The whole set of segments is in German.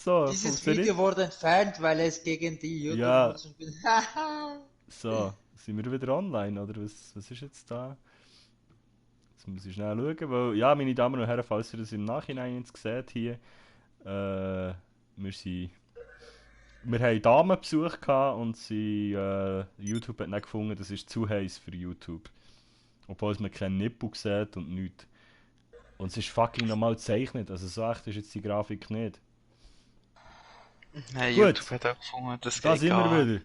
So, Dieses funktioniert. Video wurde entfernt, weil es gegen die Ja, YouTube-Nutzung bin. Haha. so. Sind wir wieder online, oder was ist jetzt da? Jetzt muss ich schnell schauen, weil, ja, meine Damen und Herren, falls ihr das im Nachhinein jetzt seht hier, wir sind, wir haben Damenbesuch gehabt und YouTube hat nicht gefunden, das ist zu heiß für YouTube. Obwohl man keinen Nippel sieht und nichts. Und es ist fucking normal gezeichnet, also so echt ist jetzt die Grafik nicht. Nein, Gut, YouTube hat auch gefunden, das da geht sind wir gar wieder.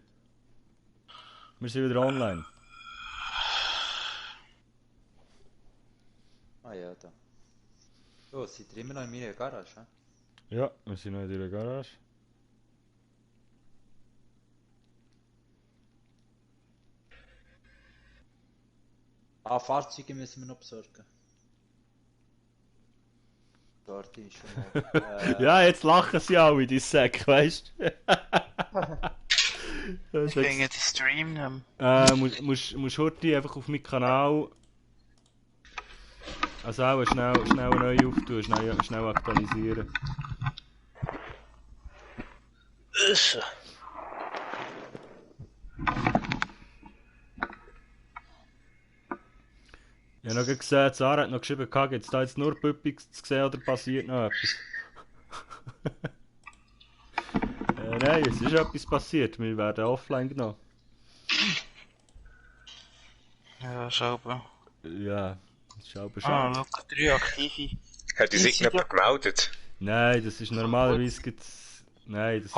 Wir sind wieder online. Ah ja, da. So, seid ihr immer noch in meiner Garage, hä? Ja, wir sind noch in der Garage. Ah, Fahrzeuge müssen wir noch besorgen. Dort ist schon mal. Ja, jetzt lachen sie alle, die Säcke, weißt du? Ich bin den Stream nicht. Musst heute einfach auf meinen Kanal. Also auch schnell neu auftun, schnell aktualisieren. Ich habe noch gesehen, Sarah hat noch geschrieben, gibt es da jetzt nur Püppis zu sehen oder passiert noch etwas? Nein, es ist etwas passiert, wir werden offline genommen. Ja, schau. Ja, schau Ah, Bescheid. look, 3 aktive. Hat die sich nicht gemeldet? Nein, das ist normalerweise gibt's. Nein, das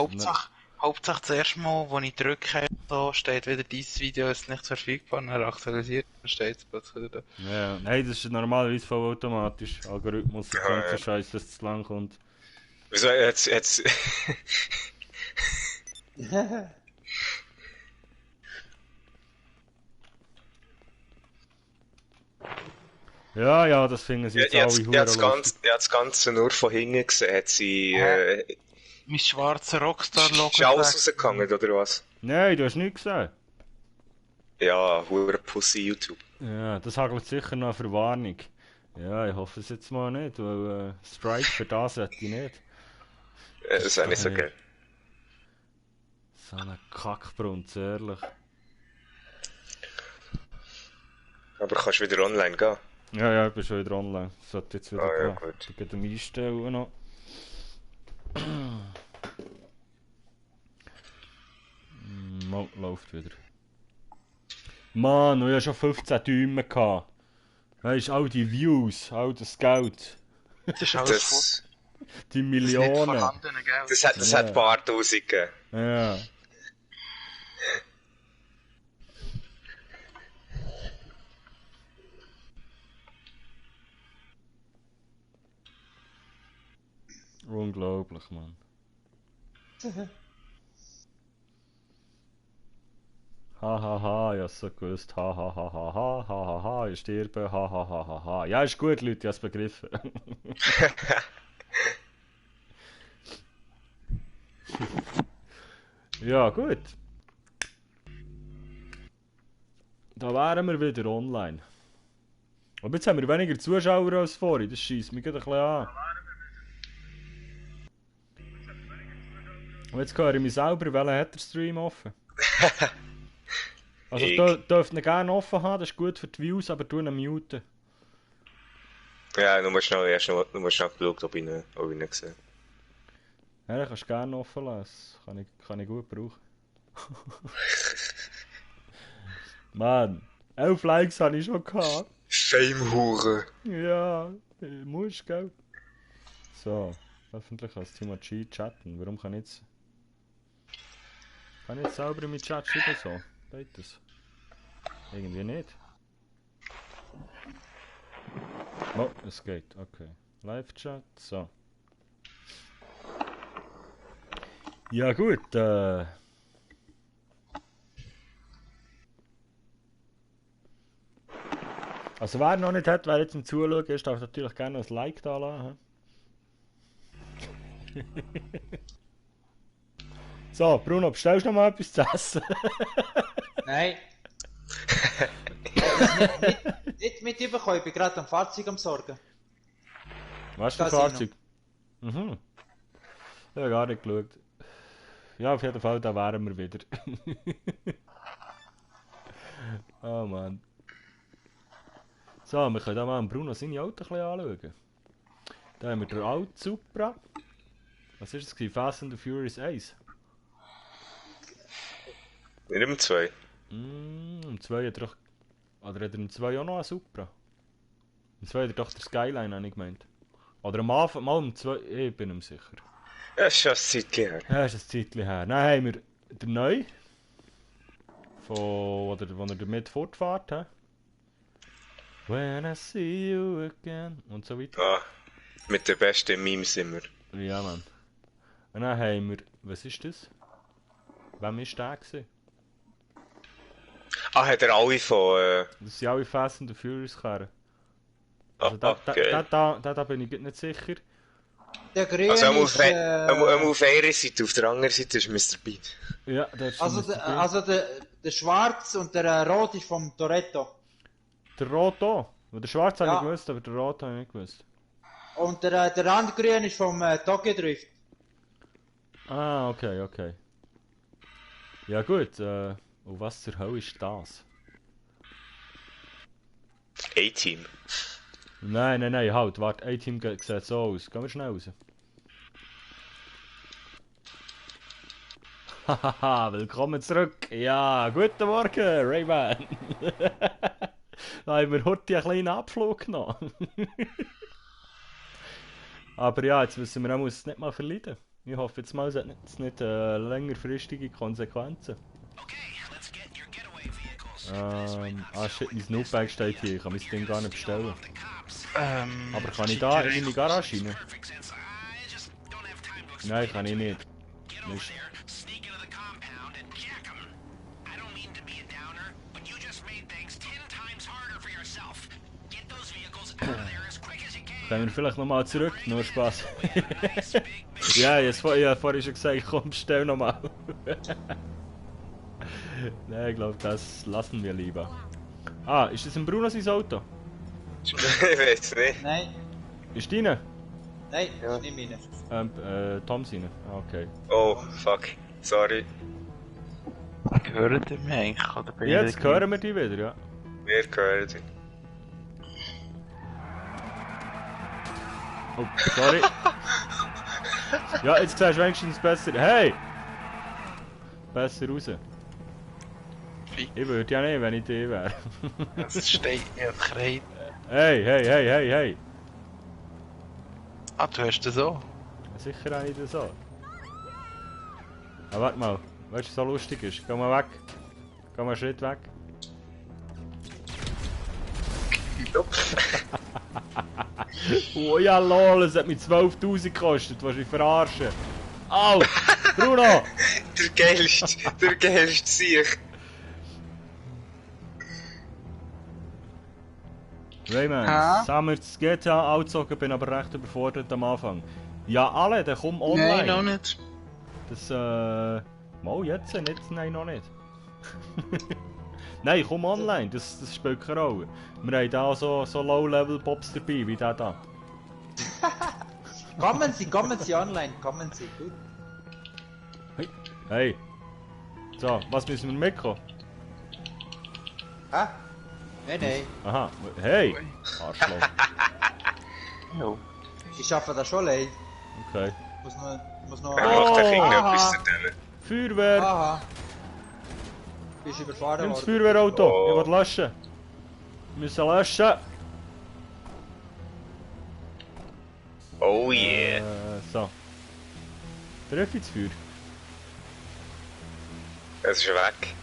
Hauptsache das erste Mal, wo ich drücke, so steht wieder, dieses Video ist nicht verfügbar, dann aktualisiert, dann steht es plötzlich wieder da. Ja, nein, das ist normalerweise vollautomatisch. Algorithmus, der ganze Scheiß, dass es zu lang kommt. Wieso jetzt? Ja, das finden sie jetzt alle lustig. Die hat das Ganze nur von hinten gesehen. Hat sie Mein schwarzer Rockstar-Logo. ist alles rausgegangen, oder was? Nein, du hast nichts gesehen. Ja, hure Pussy YouTube. Ja, das hagelt sicher noch eine Verwarnung. Ja, ich hoffe es jetzt mal nicht, weil Strike für das hätte ich nicht. Das ist auch nicht so geil. So eine Kackbrunz, ehrlich. Aber kannst du wieder online gehen? Ja, ich bin schon wieder online. Sollte jetzt wieder ja, gehen. gut. Ich gehe dem einstellen noch. Läuft wieder. Mann, ich hatte schon 15 Däume gehabt. Weißt du, all die Views, all das Geld. Das ist alles Die das Millionen. nicht vorhandene Geld. Das hat ein paar Tausend gegeben. Ja. Unglaublich, Mann. Hahaha, ich hab's so gewusst. Hahaha, ich sterbe. Hahaha. Ja, ist gut, Leute, ich hab's begriffen. Ja, gut. Da wären wir wieder online. Aber jetzt haben wir weniger Zuschauer als vorhin, das schießt mich gerade ein bisschen an. Und jetzt höre ich mich selber, welcher hat der Stream offen? Also dürft ihr gerne offen haben, das ist gut für die Views, aber tu ihn muten. Ja, nur mal schnell geschaut, ob ich ihn nicht sehe. Ja, kannst du gerne offen lassen, kann ich gut brauchen. Mann, 11 Likes habe ich schon gehabt. Fame-Hure. Ja, musst, gell? So, öffentlich als Timo G chatten. Warum kann ich jetzt... Kann ich jetzt selber in meinen Chat schreiben so? Geht das? Irgendwie nicht. Oh, es geht, okay. Live-Chat, so. Ja gut, also wer noch nicht hat, wer jetzt zum Zuschauen ist, darf natürlich gerne ein Like da lassen. So, Bruno, bestellst du noch mal etwas zu essen? Nein. nicht mitbekommen, ich bin gerade am Fahrzeug am Sorgen. Was für ein Fahrzeug? Mhm. habe gar nicht geschaut. Ja, auf jeden Fall, da wären wir wieder. Oh Mann. So, wir können da mal Bruno seine Auto ein bisschen anschauen. Da haben wir den alten Supra. Was war das? Fast and the Furious 1. Nicht im 2. Im 2 hat er doch... Oder hat er im 2 auch noch einen Supra? Im 2 hat er doch der Skyline, habe ich gemeint. Oder am Anfang, mal im 2... Ich bin ihm sicher. Ja, ist schon ein Zeitchen her. Ja, ist ein Zeitchen her. Dann haben wir den Neu. Wo er damit fortfährt. He? When I see you again. Und so weiter. Ah, mit den besten Memes immer. Ja, Mann. Und dann haben wir... Was ist das? Wem war der gewesen? Ah, hat er alle von... Das sind alle Fast and the Furious Karren. Ah, Also okay. da bin ich nicht sicher. Der Grün Also ist... auf einer Seite, auf der anderen Seite ist Mr. Bean. Ja, das ist Also, Mr. Bean. also der Schwarz und der Rot ist vom Toretto. Der Rot auch. Der Schwarz habe Ja. ich gewusst, aber der Rot habe ich nicht gewusst. Und der Randgrün ist vom Tokyo Drift. Ah, okay. Ja gut, und was zur Hölle ist das? A-Team. Nein, halt, warte, A-Team sieht so aus. Gehen wir schnell raus. Hahaha, willkommen zurück. Ja, guten Morgen, Rayman. Da haben wir heute einen kleinen Abflug genommen. Aber ja, jetzt müssen wir auch es nicht mal verleiden. Ich hoffe jetzt mal, es hat nicht längerfristige Konsequenzen. Shit, mein Snoopbag steht hier. Ich kann mein Ding gar nicht bestellen. Aber kann ich da in meine Garage rein? Nein, kann ich nicht. Mist. Können wir vielleicht nochmal zurück? Nur Spaß. Ja, ich habe vorhin schon gesagt, komm, bestell nochmal. Nein, ich glaube, das lassen wir lieber. Ah, ist das ein Bruno sein Auto? Ich weiß nicht. Nein, Ist deine? nein, ist nicht meine. Tom seine. Ah, okay. Oh, fuck. Sorry. Gehört ihr mich eigentlich? Oder bin ich Jetzt nicht- hören wir die wieder, ja. Wir gehören dich. Oh, sorry. Ja, jetzt siehst du wenigstens besser. Hey! Besser raus. Ich würde ja nicht, wenn ich die wäre. Es steht mir und kreit. Hey! Ah, du hast das auch? Sicher habe ich das so. Ah, warte mal. Weißt du, was so lustig ist? Geh mal weg. Geh mal einen Schritt weg. Oh ja, lol, es hat mich 12.000 gekostet. Was ich verarschen? Au! Bruno! Der geilste Sieg. Rayman, Ha? haben wir das GTA angezogen, bin aber recht überfordert am Anfang. Ja, alle, dann komm online. Nein, noch nicht. Das, mal jetzt nicht, nein, noch nicht. Nein, komm online, das spielt keine Rolle. Wir haben da so Low-Level-Pops dabei, wie der da. Kommen Sie online, kommen Sie, gut. Hey. So, was müssen wir mitkommen? Ah? Nein. Aha, hey! Arschloch. Jo. Ich schaffe das schon allein. Okay. Muss noch... Er macht den Finger aha. etwas zu denen. Feuerwehr! Aha. Bist überfahren Nimm das worden. Feuerwehrauto, Oh. ich will löschen. Wir müssen löschen. Oh yeah. So. Treffe ich das Feuer? Es ist weg.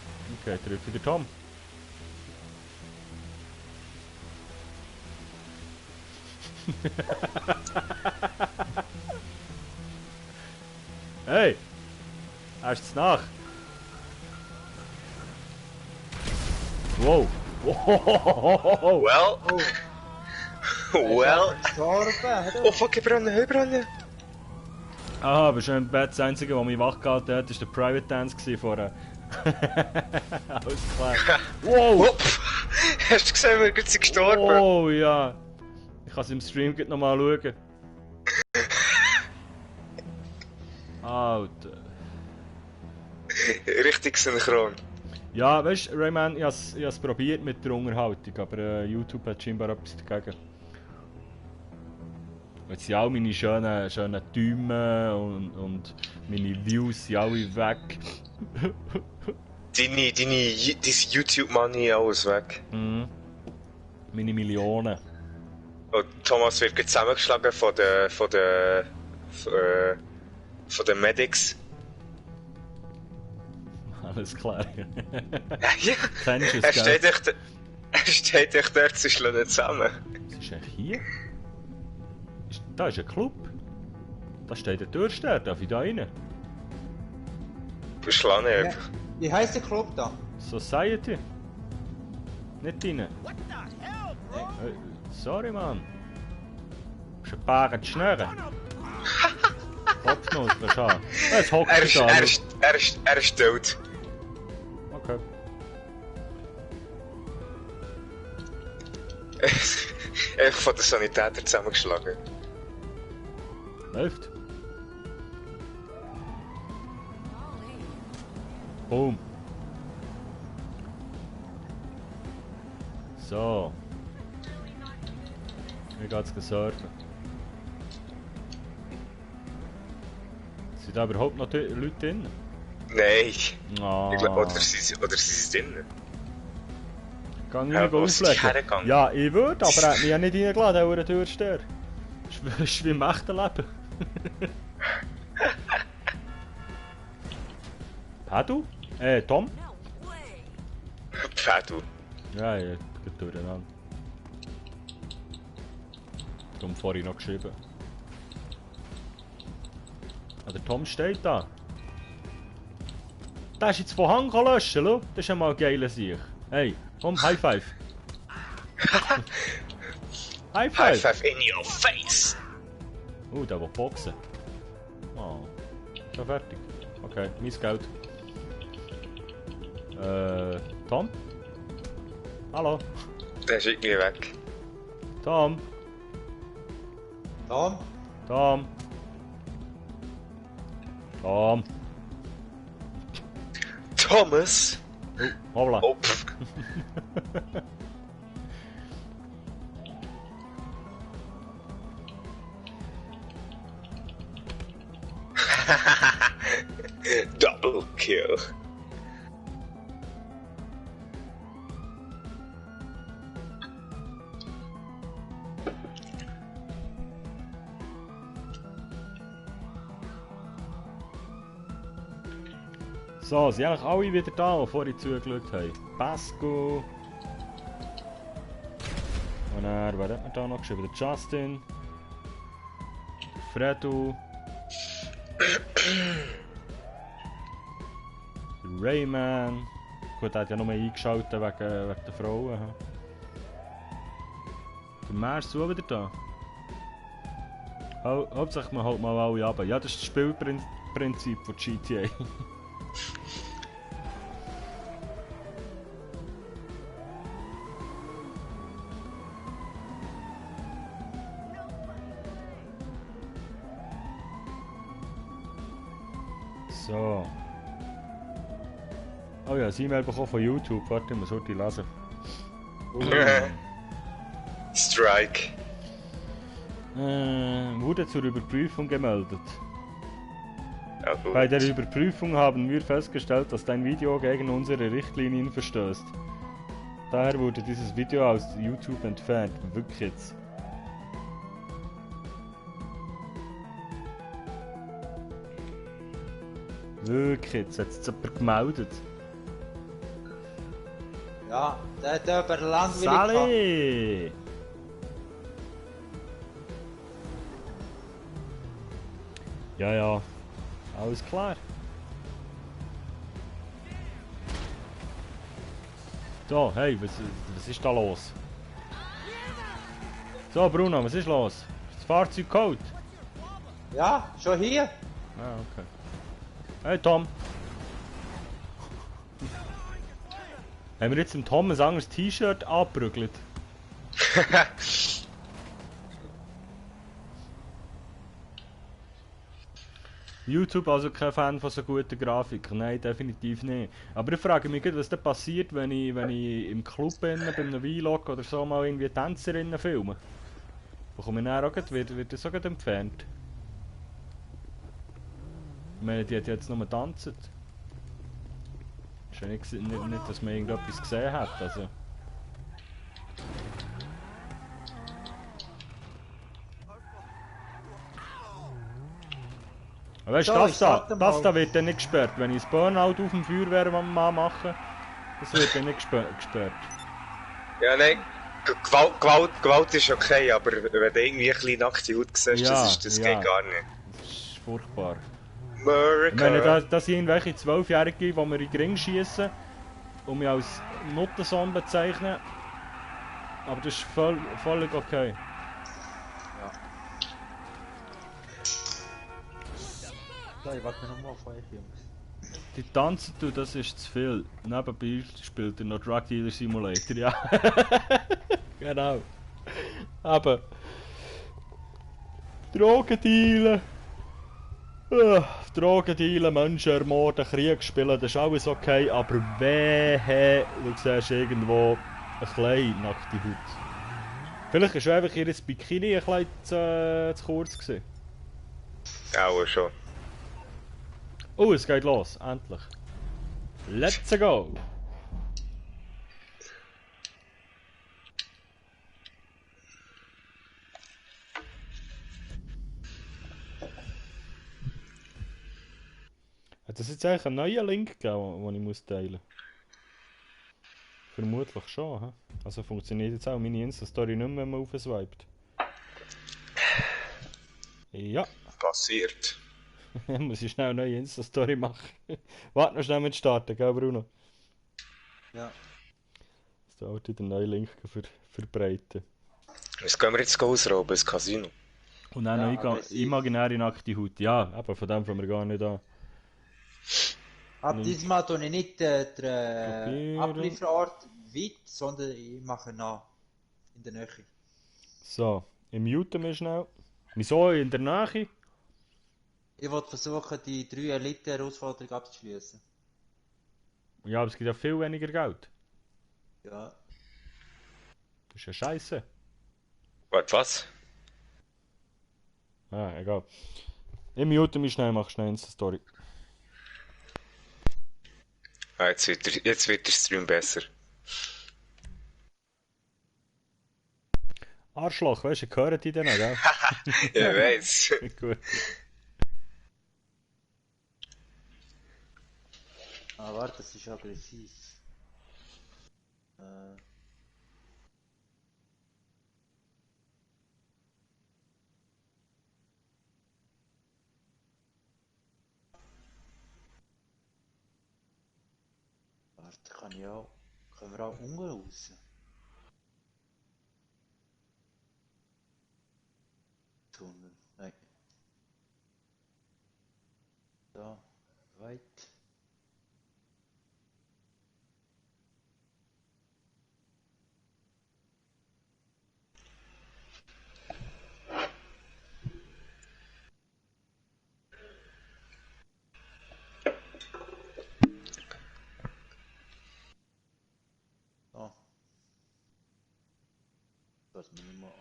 Okay, treffe der Tom. Hey! Hast du es nach? Wow! Wow! Well. Oh. Well. Gestorben, Oh fuck, ich brenne. Aha, aber schon das Einzige, was mich wachgehalten hat, war der Private Dance vorher. Alles klar. Wow! Hopf. Hast du gesehen, wir sind gestorben? Oh ja! Ich kann es im Stream nochmal schauen. Alter. Richtig synchron. Ja, weißt du, Rayman, ich has probiert mit der Unterhaltung, aber YouTube hat scheinbar etwas dagegen. Jetzt sind all meine schönen Däume und meine Views sind alle weg. Dein YouTube-Money alles weg. Mhm. Meine Millionen. Und Thomas wird gerade zusammengeschlagen von den Medics. Alles klar. Ja, Kennst du er es, gell? steht echt dort, sie schlagen nicht zusammen. Was ist eigentlich hier? Da ist ein Club. Da steht der Türsteher, darf ich da rein? Schlagen Ja. einfach. Wie heisst der Club da? Society. Nicht rein. Sorry, Mann. Bist ein paar schnell. Kopfnuss, was haben? Jetzt hockt Er er ist, da. er ist tot. Okay. Einfach von den Sanitätern zusammengeschlagen. Läuft. Boom. So. Wie geht's surfen? Sind da überhaupt noch Leute drin? Nein. Ah. Ich glaub, oder sie drin. Gang Ja, ich wo sind die auflegen? hergegangen? Ja, ich würde, aber er hat mich ja nicht reingeladen, der Türsteher. Das ist wie im echten Leben. Pedro? Tom? Pedro. Ja, ich geht durcheinander. Darum vorhin noch geschrieben. Ah, der Tom steht da. Der ist jetzt von Hang löschen, schau. Das ist ja mal ein geiler Sieg. Hey, komm, High Five. High Five. High five in your face. Der will boxen. Oh, schon fertig. Okay, mein Geld. Tom? Hallo? Der ist irgendwie weg. Tom? Tom? Tom? Tom? Thomas. Oh, hoppla. Oh, pff. Double kill. So, sind eigentlich alle wieder da, die vorhin zugeschaut haben. Pasco. Und dann, wer hat mir da noch geschrieben? Der Justin. Der Fredo. Der Rayman. Gut, er hat ja nur eingeschaltet wegen der Frauen. Der Mars ist auch wieder da. Hauptsächlich man holt mal alle ab. Ja, das ist das Spielprinzip von GTA. So. Oh ja, das E-Mail bekommen von YouTube. Warte, ich muss heute lesen. Strike. Wurde zur Überprüfung gemeldet. Ja, gut. Bei der Überprüfung haben wir festgestellt, dass dein Video gegen unsere Richtlinien verstößt. Daher wurde dieses Video aus YouTube entfernt. Wirklich jetzt. Wirklich jetzt. Hat es jemand gemeldet? Ja, der hat jemand langweilig Sally! Ja, ja. Alles klar. So, hey, was ist da los? So, Bruno, was ist los? Ist das Fahrzeug kalt? Ja, schon hier? Ah, okay. Hey, Tom. Haben wir jetzt dem Tom ein anderes T-Shirt abgeprügelt? YouTube also kein Fan von so guten Grafiken, nein, definitiv nicht. Aber ich frage mich, was dann passiert, wenn ich im Club bin, bei einem Vlog oder so mal irgendwie Tänzerinnen filme. Bekomme ich dann auch wird das auch gleich entfernt? Ich meine, die hat jetzt nur getanzt. Ist ja nicht, dass man irgendetwas gesehen hat, also. Aber weißt du, das da wird dann nicht gesperrt. Wenn ich das Burnout auf dem Feuerwehrmann mache, das wird dann nicht gesperrt. Ja, nein. Gewalt ist okay, aber wenn du irgendwie ein bisschen nackte Haut siehst, Ja, das geht gar nicht. Das ist furchtbar. Ich America. meine, das sind irgendwelche 12-Jährige, die mir in den Ring schießen und mich als Nuttensohn bezeichnen. Aber das ist völlig okay. So, ich warte nochmal auf euch, Jungs. Die tanzen, du, das ist zu viel. Nebenbei spielt er noch Drug Dealer Simulator, ja. Genau. Aber Drogendealen. Drogendealen, Menschen ermorden, Krieg spielen, das ist alles okay, aber wehe, du siehst irgendwo ein klein nackte Haut. Vielleicht war einfach ihr Bikini ein bisschen zu kurz gewesen. Auch schon. Oh, es geht los, endlich. Let's go! Hat es jetzt eigentlich einen neuen Link gegeben, den ich muss teilen muss? Vermutlich schon, hä? Also funktioniert jetzt auch meine Insta-Story nicht mehr, wenn man aufswiped. Ja. Passiert. Muss ich schnell eine neue Insta-Story machen. Warte noch schnell mit starten, gell Bruno? Ja. Das dauert wieder einen neuen Link verbreiten. Was gehen wir jetzt ausrauben? Das Casino. Und dann Ja, noch aggressiv. imaginäre nackte Haut. Ja, aber von dem fangen wir gar nicht an. Ab diesmal tue ich nicht den Kopieren. Ablieferort weit, sondern ich mache nah. In der Nähe. So, im Muten wir schnell. Wieso in der Nähe? Ich wollte versuchen, die 3 Elite-Herausforderung abzuschließen. Ja, aber es gibt ja viel weniger Geld. Ja. Das ist ja scheiße. Warte, was? Ah, egal. Ich mute mich schnell, mach schnell eine Story. Ah, jetzt wird der Stream besser. Arschloch, weißt du, hören die denn noch, gell? Ja, ich weiss. Gut. Ah, warte, das ist aggressiv. Warte, können wir auch unten raus? Tunnel, nein. Da, weit. So. Das müssen wir mal an.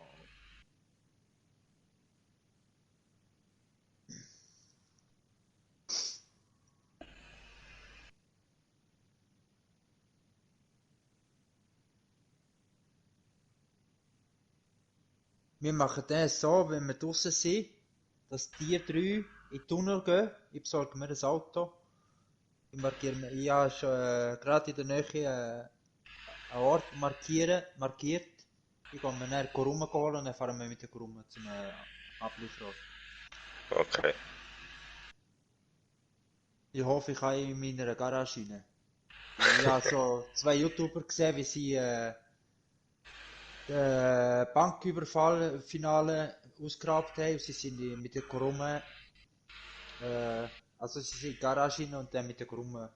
Wir machen das so, wenn wir draußen sind, dass die 3 in den Tunnel gehen. Ich besorge mir ein Auto. Ich habe schon gerade in der Nähe einen Ort markiert. Ich gehe mir dann Kurumme holen und dann fahren wir mit der Kurumme zum Ablieferort. Okay. Ich hoffe, ich kann in meiner Garage rein. Ich habe so 2 YouTuber gesehen, wie sie Banküberfall-Finale ausgeraubt haben. Sie sind mit der Kurumme, also sie sind in die Garage rein und dann mit der Kurumme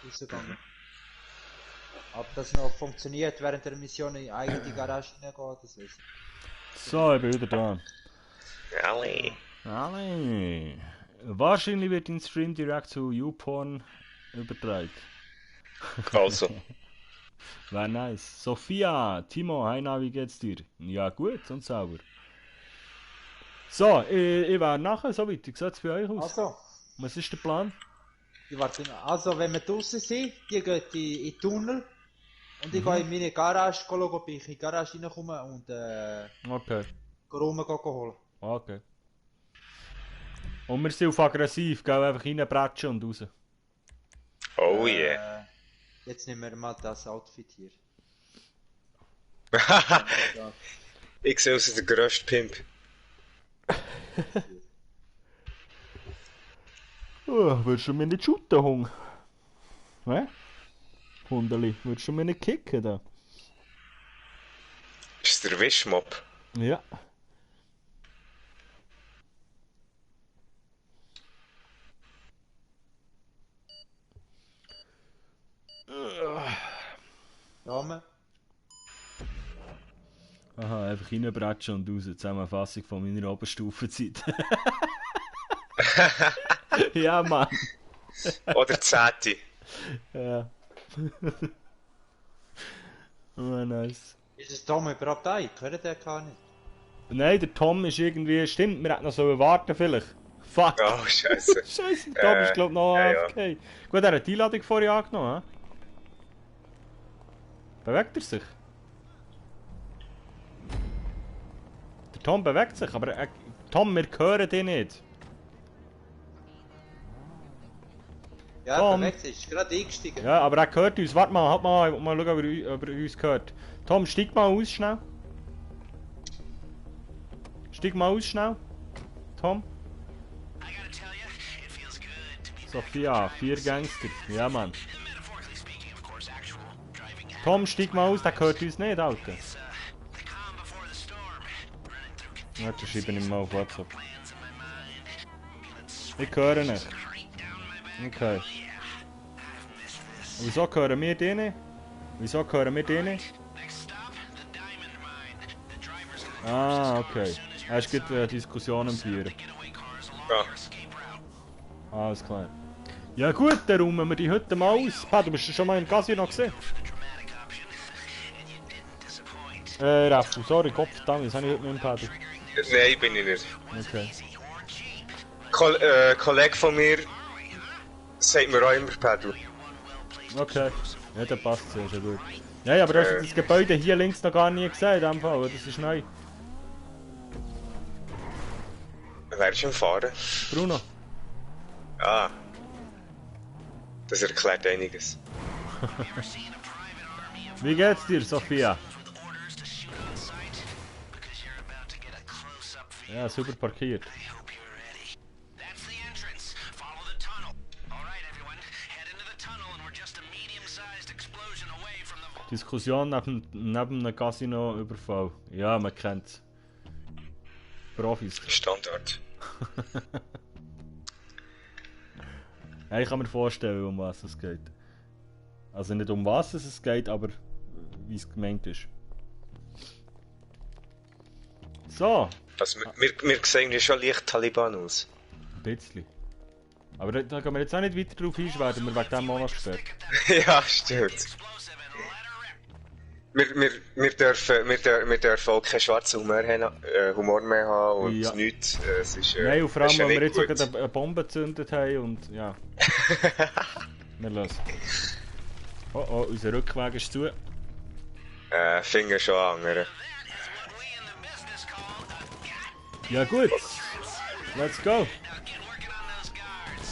rausgegangen. Ob das noch funktioniert während der Mission in die eigene Garage reingehen, das weiß ich. So, ich bin wieder da. Ali. Ali. Wahrscheinlich wird dein Stream direkt zu YouPorn übertragen. Also. Wäre nice. Sophia, Timo, hi, na, wie geht's dir? Ja, gut und sauber. So, ich wäre nachher so weit. Wie sieht es bei euch aus? Also, Was ist der Plan? also wenn wir draußen sind, die gehen in den Tunnel und ich gehe in meine Garage, schauen, ob ich in die Garage reinkomme und Okay. Rum holen. Okay. Und wir sind auf aggressiv, gehen einfach reinbretschen und raus. Oh yeah. Jetzt nehmen wir mal das Outfit hier. Ich sehe aus wie der grösste Pimp. Würdest du mir nicht shooten, Hung? Hä? Hundeli, würdest du mir nicht kicken da? Ist der Wischmob? Ja. Dame. Aha, einfach reinbretschen und raus. Zusammenfassung von meiner Oberstufenzeit. Ja, Mann. Oder Zeti. Ja. Oh, nice. Ist es Tom überhaupt da? Ich höre den gar nicht. Nein, der Tom ist irgendwie... Stimmt, wir hätten noch so warten vielleicht. Fuck. Oh, Scheiße. Scheiße, der Tom ist glaub noch ja. AFK. Gut, er hat die Einladung vorher angenommen, hä? Bewegt er sich? Der Tom bewegt sich, aber Tom, wir hören dich nicht. Ja, Tom. perfekt, ist gerade eingestiegen. Ja, aber er hört uns. Warte mal, halt mal schauen, ob er uns hört. Tom, steig mal aus schnell. Steig mal aus schnell. Tom. Sophia, 4 Gangster. Ja, Mann. Tom, steig mal aus, der hört uns nicht, Alter. Warte, schreibe ich mal auf WhatsApp. Ich höre nicht. Okay. Und wieso hören wir die nicht? Wieso hören wir die nicht? Ah, okay. Er ist gerade eine Diskussion am Führen. Ja. Alles klar. Ja gut, dann räumen wir die heute mal aus. Pa, du bist schon mal im Casino gesehen? Raffu, sorry, Kopfdang, das habe ich heute nicht im Pedal. Nein, bin ich nicht. Okay. Kollege von mir sagt mir auch immer Pedal. Okay. Ja, dann passt es ja schon gut. Ja, aber du hast das Gebäude hier links noch gar nie gesehen, in dem Fall, oder? Das ist neu. Wer ist am Fahren? Bruno. Ah. Das erklärt einiges. Wie geht's dir, Sophia? Ja, super parkiert. Diskussion neben einem Casino-Überfall. Ja, man kennt's. Profis. Standard. Ja, ich kann mir vorstellen, um was es geht. Also nicht um was es geht, aber wie es gemeint ist. So. Also, wir sehen ja schon leicht Taliban aus. Ein bisschen. Aber da gehen wir jetzt auch nicht weiter drauf einschweren, wir wegen dem auch noch gesperrt. Ja, stimmt. Wir dürfen auch keinen schwarzen Humor mehr haben und Ja. nichts. Es ist, Nein, und vor allem, ist ja weil wir nicht jetzt gut. sogar eine Bombe gezündet haben und ja. Wir lassen. Oh oh, unser Rückweg ist zu. Finger schon angern. Ja gut. Let's go.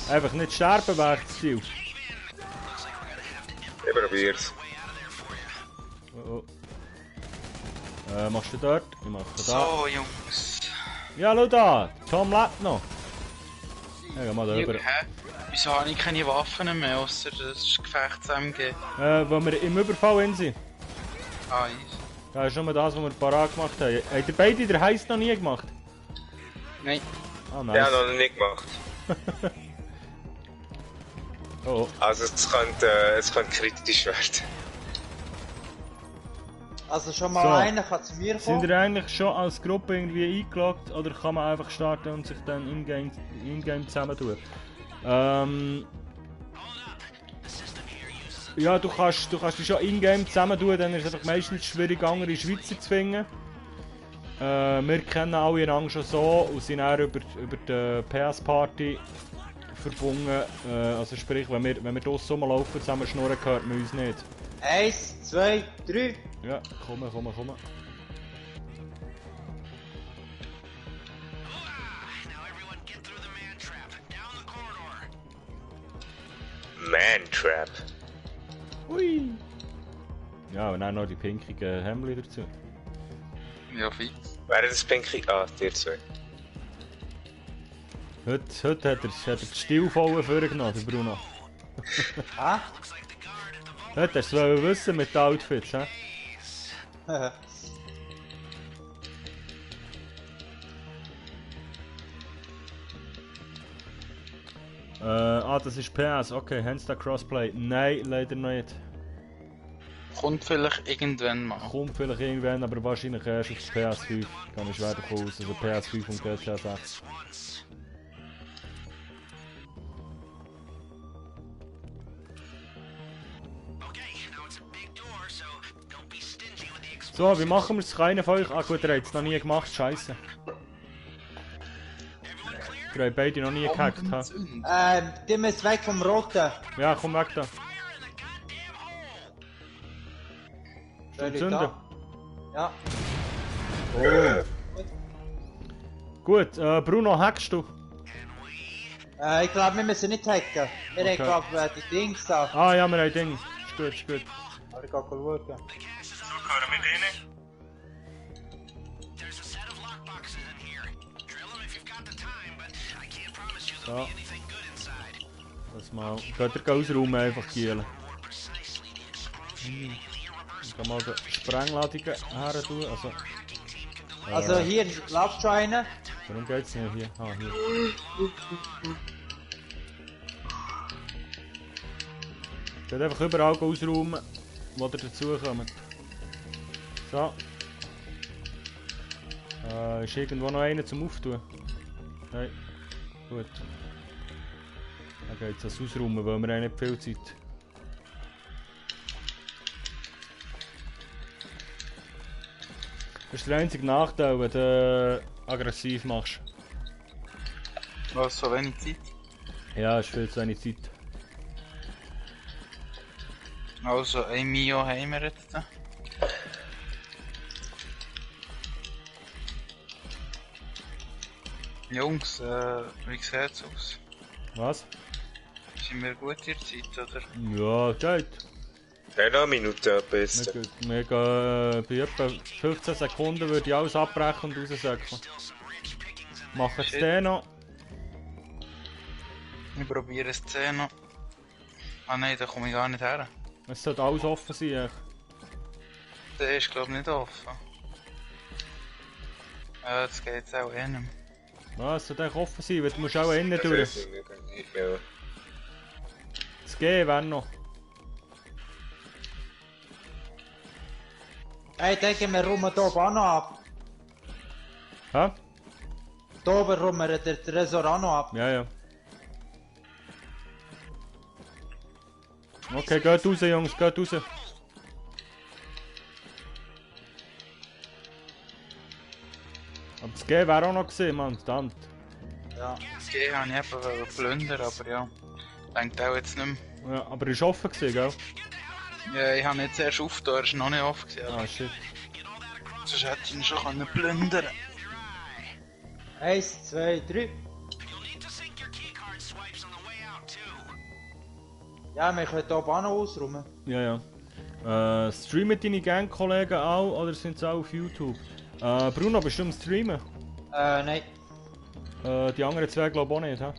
Einfach nicht sterben wäre das Ziel. Ich probier's. Oh oh. Machst du dort? Ich mach da. So, Jungs. Ja, schau da. Tom lebt noch. Ja, geh mal da rüber. Hä? Wieso habe ich keine Waffen mehr, außer das Gefechts-MG? Wo wir im Überfall hin sind. Ah, easy. Das ist nur das, was wir parat gemacht haben. Habt ihr beide den Heiß noch nie gemacht? Nein. Ah, nice. Ja, noch nicht gemacht. Oh, Also es könnte kritisch werden. Also schon mal So. einer kann zu mir Sind kommen. ihr eigentlich schon als Gruppe irgendwie eingeloggt oder kann man einfach starten und sich dann in-game zusammentun? Ja, du kannst dich schon in-game zusammentun, dann ist es einfach meistens schwierig, andere Schweizer zu finden. Wir kennen alle einander schon so und sind auch über die PS-Party verbunden. Also sprich, wenn wir draussen rumlaufen, zusammen schnurren, hört man uns nicht. 1, 2, 3. Ja, komm. Man-Trap. Hui! Ja, und dann noch die pinkigen Hemden dazu. Ja, fix. Wäre das Pinky? Ah, dir zwei. Heute hat er die Stilvollen vorgenommen, der Bruno. Ah? Heute hast du wissen mit den Outfits, hä? Das ist PS, okay, haben Sie da Crossplay? Nein, leider nicht. Kommt vielleicht irgendwann mal. Kommt vielleicht irgendwann, aber wahrscheinlich erst auf die PS5. Kann ich schwer davon aus, also PS5 und GTA 6. So, wie machen wir es? Keiner von euch? Ah gut, ihr habt es noch nie gemacht, scheiße. Ihr habt beide noch nie gehackt, ha? Die müssen weg vom Roten. Ja, komm weg da. Soll ich Zünden. da? Ja. Oh. Gut, Bruno, hackst du? Ich glaube, wir müssen nicht hacken. Wir Okay. haben glaube die Dings da. Ah ja, wir haben Ding. Ist gut. Aber ich gehe schauen. Hören wir denen? So. Das mal. Könnt ihr ausräumen, einfach gielen. Ich kann mal die Sprengladungen her tun. Also hier läuft schon einer. Warum geht's nicht hier? Ah, hier. Könnt einfach überall ausräumen, wo ihr dazukommt. So. Ist irgendwo noch einer zum Auftun? Nein. Gut. Dann geht's das ausräumen, weil wir haben nicht viel Zeit. Das ist der einzige Nachteil, wenn du aggressiv machst. Was, so wenig Zeit? Ja, ist viel zu wenig Zeit. Also, ein Mio haben wir jetzt. Jungs, wie sieht's aus? Was? Sind wir gut in der Zeit, oder? Ja, geht. Ja, noch eine Minute etwas. Wir gehen bei etwa 15 Sekunden würde ich alles abbrechen und raussäckeln. Machen es den noch? Ich probiere es 10 noch. Ah nein, da komme ich gar nicht her. Es sollte alles offen sein. Echt. Der ist glaube ich nicht offen. Ja, das geht jetzt auch eh nicht mehr. Was? Es sollte eigentlich offen sein, weil du musst auch innen durch. Ja. Das G wäre noch. Hey, denke wir rum hier oben auch noch ab. Hä? Hier oben rum wir den Tresor auch noch ab. Ja. Okay, geht raus, Jungs, geht raus. Aber das G wäre auch noch gesehen, Mann, verdammt. Ja. Das G habe ich eben plündern, aber ja. Denkt auch jetzt nicht mehr. Ja, aber er ist offen gewesen, gell? Ja, ich habe jetzt erst aufgetan, er ist noch nicht offen gewesen. Ah, shit. Sonst hätte ich ihn schon können plündern. 1, 2, 3. Ja, wir können hier oben auch noch ausräumen. Ja. Streamen deine Gangkollegen auch oder sind sie auch auf YouTube? Bruno, bist du am Streamen? Nein. Die anderen zwei glaube ich auch nicht, hä?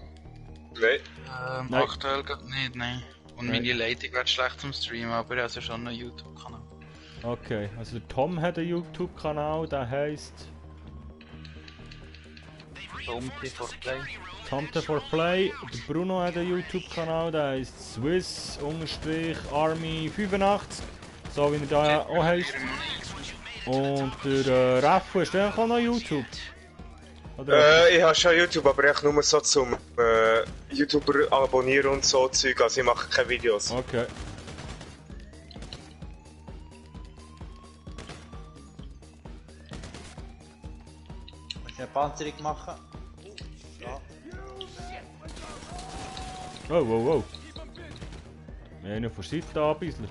Nein. Nein. Aktuell gerade nicht, nein. Und Nein. meine Leitung wird schlecht zum Streamen, aber ich habe schon einen YouTube-Kanal. Okay, also der Tom hat einen YouTube-Kanal, der heisst Tomty for Play. Tomte for Play. Der Bruno hat einen YouTube-Kanal, der heisst Swiss-Army85. So wie er da auch heisst. Und der Raffu, ist der auch noch YouTube? Oder Ich habe schon YouTube, aber echt nur so zum YouTuber abonnieren und so Zeug, also ich mache keine Videos. okay. Muss ich eine Panzerung machen? Ja. Oh, wow, wow. Wir haben einen von der Seite angebisselt.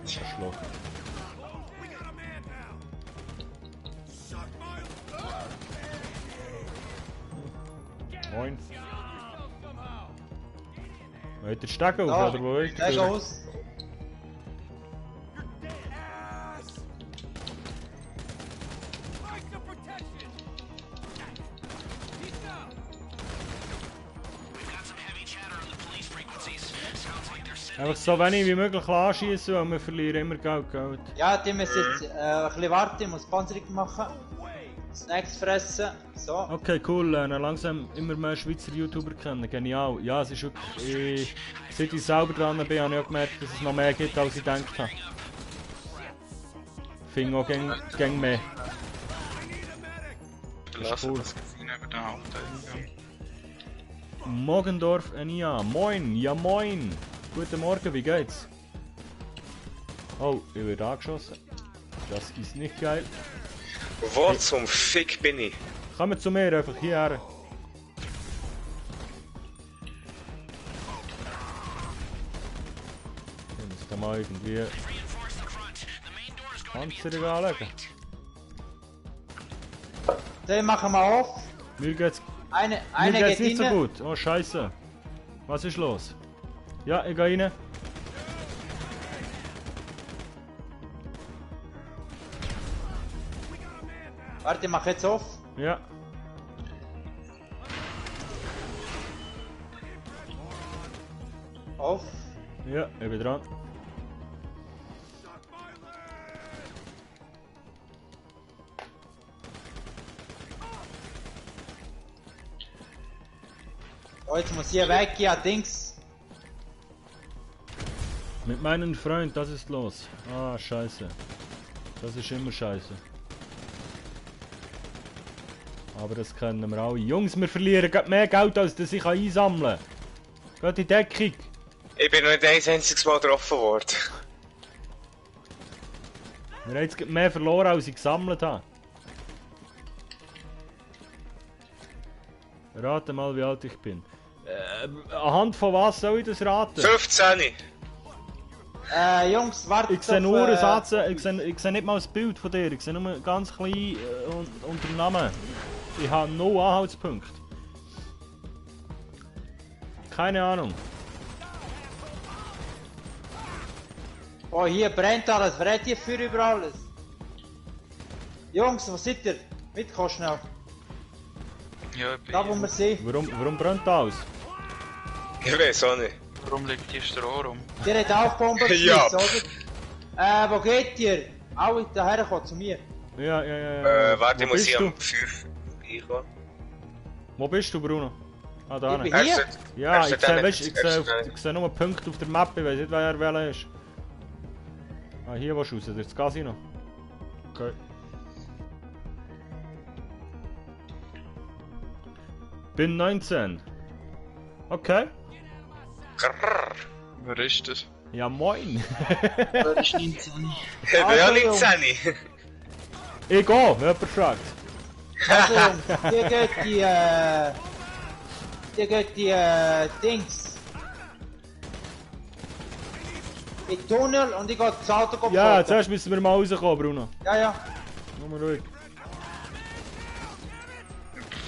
Schlag. Moin. Wo hat der Steg auf, Da, oder wo ist Steg der? aus. Einfach so wenig wie möglich anschießen, weil wir verlieren immer Geld. Ja, die müssen jetzt ein bisschen warten, ich muss Panzerung machen. Snacks fressen. So. Okay, cool. Langsam immer mehr Schweizer YouTuber kennen. Genial. Ja, es ist wirklich... seit ich selber dran bin, habe ich auch gemerkt, dass es noch mehr gibt, als ich gedacht habe. Ich finde auch gäng mehr. Verlassen cool. das Casino über den Haupteingang. Mogendorf Enia. Moin. Ja, moin. Guten Morgen, wie geht's? Oh, ich werde angeschossen. Das ist nicht geil. Wo zum Fick bin ich? Kommen zu mir, einfach hierher. Ich muss da mal irgendwie Panzerung anlegen. Den machen wir auf. Mir geht's Eine nicht geht so rein. gut. Oh Scheiße. Was ist los? Ja, ich gehe rein. Warte, ich mache jetzt auf. Ja. Auf. Ja, ich bin dran. Oh, jetzt muss hier weg, ja, Dings. Mit meinem Freund, das ist los. Ah, scheiße. Das ist immer scheiße. Aber das können wir alle. Jungs, wir verlieren gerade mehr Geld, als das ich einsammeln kann. Geht in Deckung. Ich bin noch nicht ein einziges Mal getroffen worden. Wir haben jetzt gerade mehr verloren, als ich gesammelt habe. Rate mal, wie alt ich bin. Anhand von was soll ich das raten? 15. Jungs, wartet Ich sehe auf, nur einen Satz, ich sehe nicht mal das Bild von dir, ich sehe nur ganz klein unter dem Namen. Ich habe no Anhaltspunkt. Keine Ahnung. Oh, hier brennt alles. Brennt ihr für über alles? Jungs, was seid ihr? Mitkommen schnell. Ja, ich bin Da, wo wir sind. Warum brennt das? Ich weiß auch nicht. Warum liegt hier Stroh rum? Ihr habt auch Bomben Ja. geschmissen, oder? Wo geht ihr? Alle daher kommen zu mir. Ja. Warte, ich Wo muss bist hier du? um 5 reinkommen. Wo bist du, Bruno? Ah, da Ich bin hinten. hier. Ja, ich sehe nur Punkte auf der Map, ich weiß nicht, wer welcher ist. Ah, hier willst du raus, das Casino. Okay. Bin 19. Okay. Grrrr. Wer ist das? Ja, moin. Wer ist 19? Ich bin Also, auch nicht Jungs. 10. Ich gehe, wenn jemand fragt. Also, Jungs, hier geht die Dings. In den Tunnel und ich gehe das Auto Ja, folgen. zuerst müssen wir mal rauskommen, Bruno. Ja. Nur mal ruhig.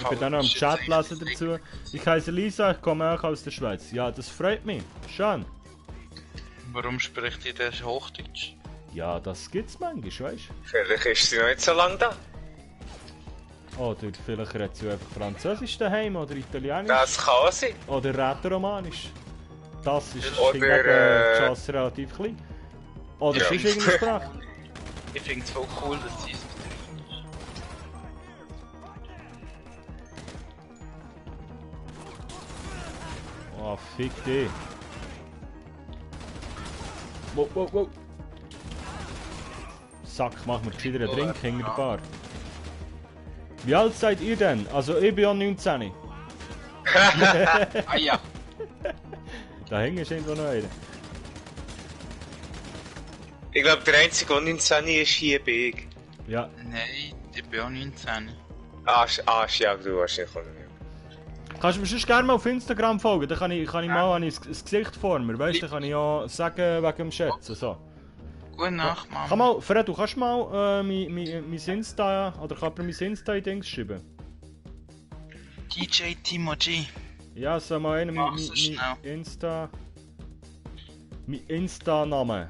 Ich bin dann noch im Chat lesen dazu. Ich heiße Lisa, ich komme auch aus der Schweiz. Ja, das freut mich. Schön. Warum spricht ihr das Hochdeutsch? Ja, das gibt's manchmal, weißt Vielleicht ist sie noch nicht so lange da. du? Oder vielleicht redet sie einfach Französisch daheim oder Italienisch. Das kann sein. Oder Rätoromanisch. Das ist Oder, hingegen die Chance relativ klein. Oder Ja. sonst irgendeine Sprache. Ich finde es voll cool, dass sie es betrifft. Oh, fick dich. Wow. Sack, mach mir gescheiter einen Drink hinter der Bar. Wie alt seid ihr denn? Also ich bin ja 19. Ah ja. Da hängt ist irgendwo noch einer. Ich glaube, der einzige, der 19 ist hier Big. Ja. Nein, ich bin auch 19. Ja, du wahrscheinlich auch nicht. Kannst du mir sonst gerne mal auf Instagram folgen? Dann kann ich mal das Gesicht vor mir. Weißt du, dann kann ich ja sagen wegen dem Schätzen. So. Gute Nacht, Mann. Kann mal, Fred, du kannst mal mein Insta, oder kann mir mein Insta in Dings schreiben? DJ Timo G. Ja, so mal einen, mein Mach's schnell. Insta... Mein Insta-Name.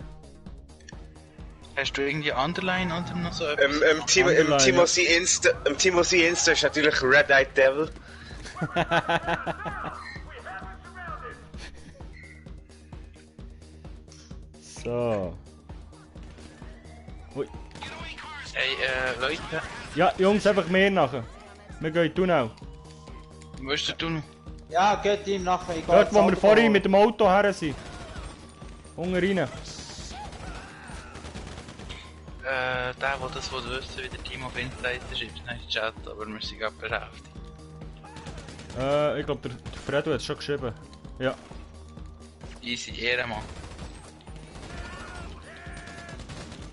Hast du irgendwie Underline oder noch so etwas? Timo sein Insta ist natürlich Red Eyed Devil. So. Ui. Hey, Leute, Ja, Jungs, einfach mehr nachher. Wir gehen in den Tunnel. wo ist der Tunnel? Ja, geht ihm nachher. Ich Dort, wo wir jetzt vorhin Auto mit dem Auto her sind. Unten rein. Der das wissen, wie der Timo auf Insta ist, schreibt es nicht Chat, aber wir sind gerade beschäftigt. Ich glaube, der Fredo hat es schon geschrieben. Ja. Easy, Ehrenmann.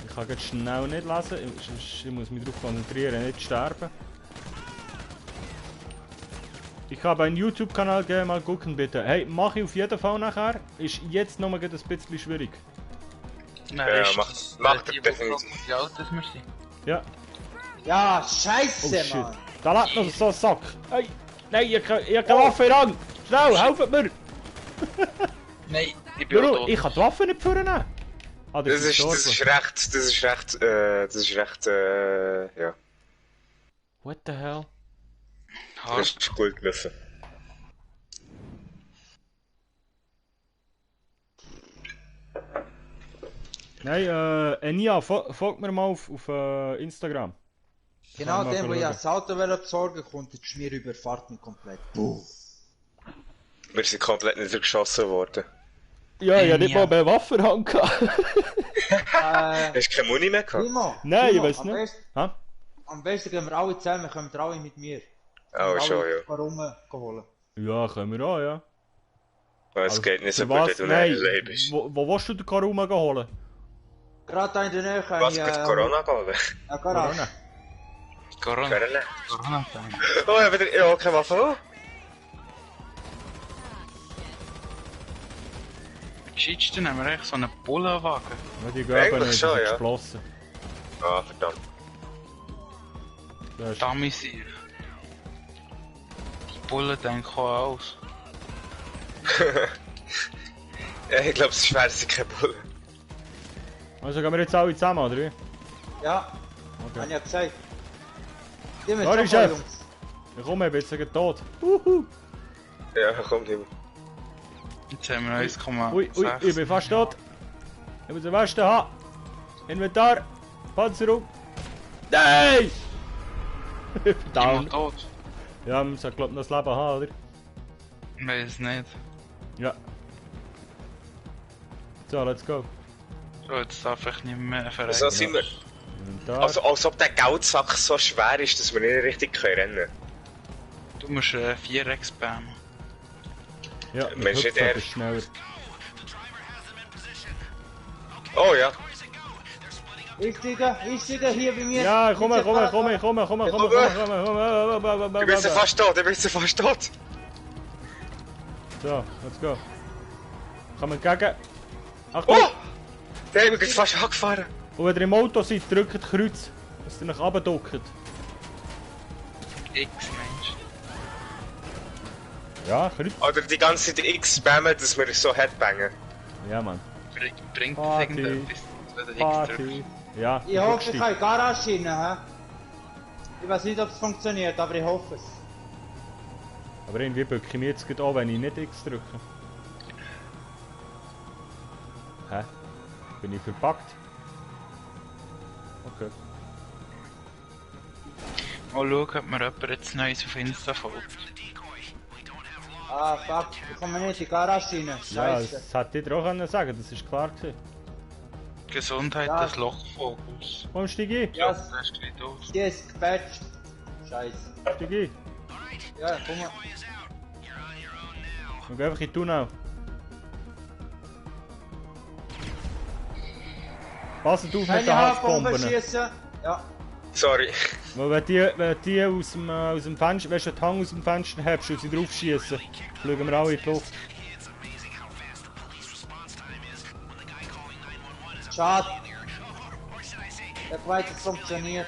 Ich kann jetzt schnell nicht lesen. Ich muss mich darauf konzentrieren, nicht sterben. Ich habe einen YouTube-Kanal gegeben, mal gucken bitte. Hey, mache ich auf jeden Fall nachher. Ist jetzt noch mal ein bisschen schwierig. Nein, Ja, ist macht die er definitiv. Wie alt das wir sind? Ja. Ja, Oh scheiße, shit. Mann. Da lädt noch so ein Sack. Hey. Nein, ich habe keine Waffe ran. Schnell, helft mir. Nein, ich bin auch Bro, tot. ich kann die Waffe nicht führen. Ah, Das ist recht, ja. What the hell? Das ist gut gelaufen. Nein, Enia, folgt mir mal auf Instagram. Genau Kann ich dem, mal wo ich schauen. das Auto besorgen konnte, ist mir überfahrt mich komplett. Wir sind komplett niedergeschossen worden. Ja, ich habe nicht Enia. mal eine Waffe in der Hand gehabt. Hast du keine Muni mehr gehabt? Timo, Nein, ich Timo, weiß am nicht. besten- Ha? Am besten gehen wir alle zusammen, kommen wir alle mit mir. Oh, schon, ja. Warum holen? Ja, können wir auch, ja. Es geht nicht so für gut, was? wenn du Nein, nicht lebst. wo willst du den Karuma holen? Gerade da in der Nähe kann Was ich... mit Corona gehen? Eine Garage. Corona. Corona. Corona. Corona-Time. Oh, ja, wieder, ja, keine Waffe. Oh. Geschützt, dann haben wir echt so einen Bullenwagen. Ja, die Gaben Eigentlich ist schon, ja. geschlossen. Ah, verdammt. Das ist... Dummy-Sieg. Die Bullen denken auch aus. Ja, ich glaube, es schwer sind keine Bullen. Also gehen wir jetzt alle zusammen, oder wie? Ja, Okay. hab ich ja gesagt. Die müssen Sorry, schon mal, Chef. Jungs. Ich komme, ich bin jetzt tot. Uhu. Ja, komm, Timo. Jetzt haben wir 1,6. Ui, ich bin fast tot. Ich muss den Westen haben. Inventar. Panzerung. Nein! Timo Down. tot. Ja, man sollte glaub ich noch das Leben haben, oder? Ich weiß nicht. Ja. So, let's go. So, jetzt darf ich nicht mehr verrecken. So sind wir. Inventar. Also, als ob der Geldsack so schwer ist, dass wir nicht richtig rennen können. Du musst 4x spammen. Ja, Mensch, mit Hüpfen nicht er. bist du schneller. Oh ja. Einsteigen, hier bei mir. Ja, komm, Mit der komm. Ich bin fast tot, So, let's go. Komm entgegen. Achtung! Oh! Der hat mich fast angefahren. Und wenn ihr im Auto seid, drückt Kreuz, dass ihr nach oben duckt. X, Mensch. Ja, Kreuz. Oder die ganze Zeit X spammen, dass wir so headbangen. Ja, Mann. Bringt das Party. irgendetwas, wenn du X Party. drückst? Ja, Ich hoffe, ich kann in die Garage rein, hä? Ich weiß nicht, ob es funktioniert, aber ich hoffe es. Aber irgendwie bücke ich mich jetzt gerade an, wenn ich nicht X drücke. Hä? Bin ich verpackt? Okay. Mal schauen, ob mir jemand jetzt Neues auf Insta folgt. Ah, fuck, ich komme nicht in die Garage rein. Ja, Scheiße. das hätte ich dir auch können sagen, das ist klar gewesen. Gesundheit Ja. des Lochvogels. Komm, steig ein. Ja, Das ist gleich aus. die ist gepatcht. Scheiße. Steig ein. Ja, komm mal. Wir gehen einfach in den Tunnel. Passt auf mit Keine den Haarpumpe Hassbomben. schießen. Ja. Sorry. Weil wenn die aus dem Fenster, wenn du den Hang aus dem Fenster hebst und sie drauf schießen, schauen wir alle in die Luft. Schade. Ich weiß, es funktioniert.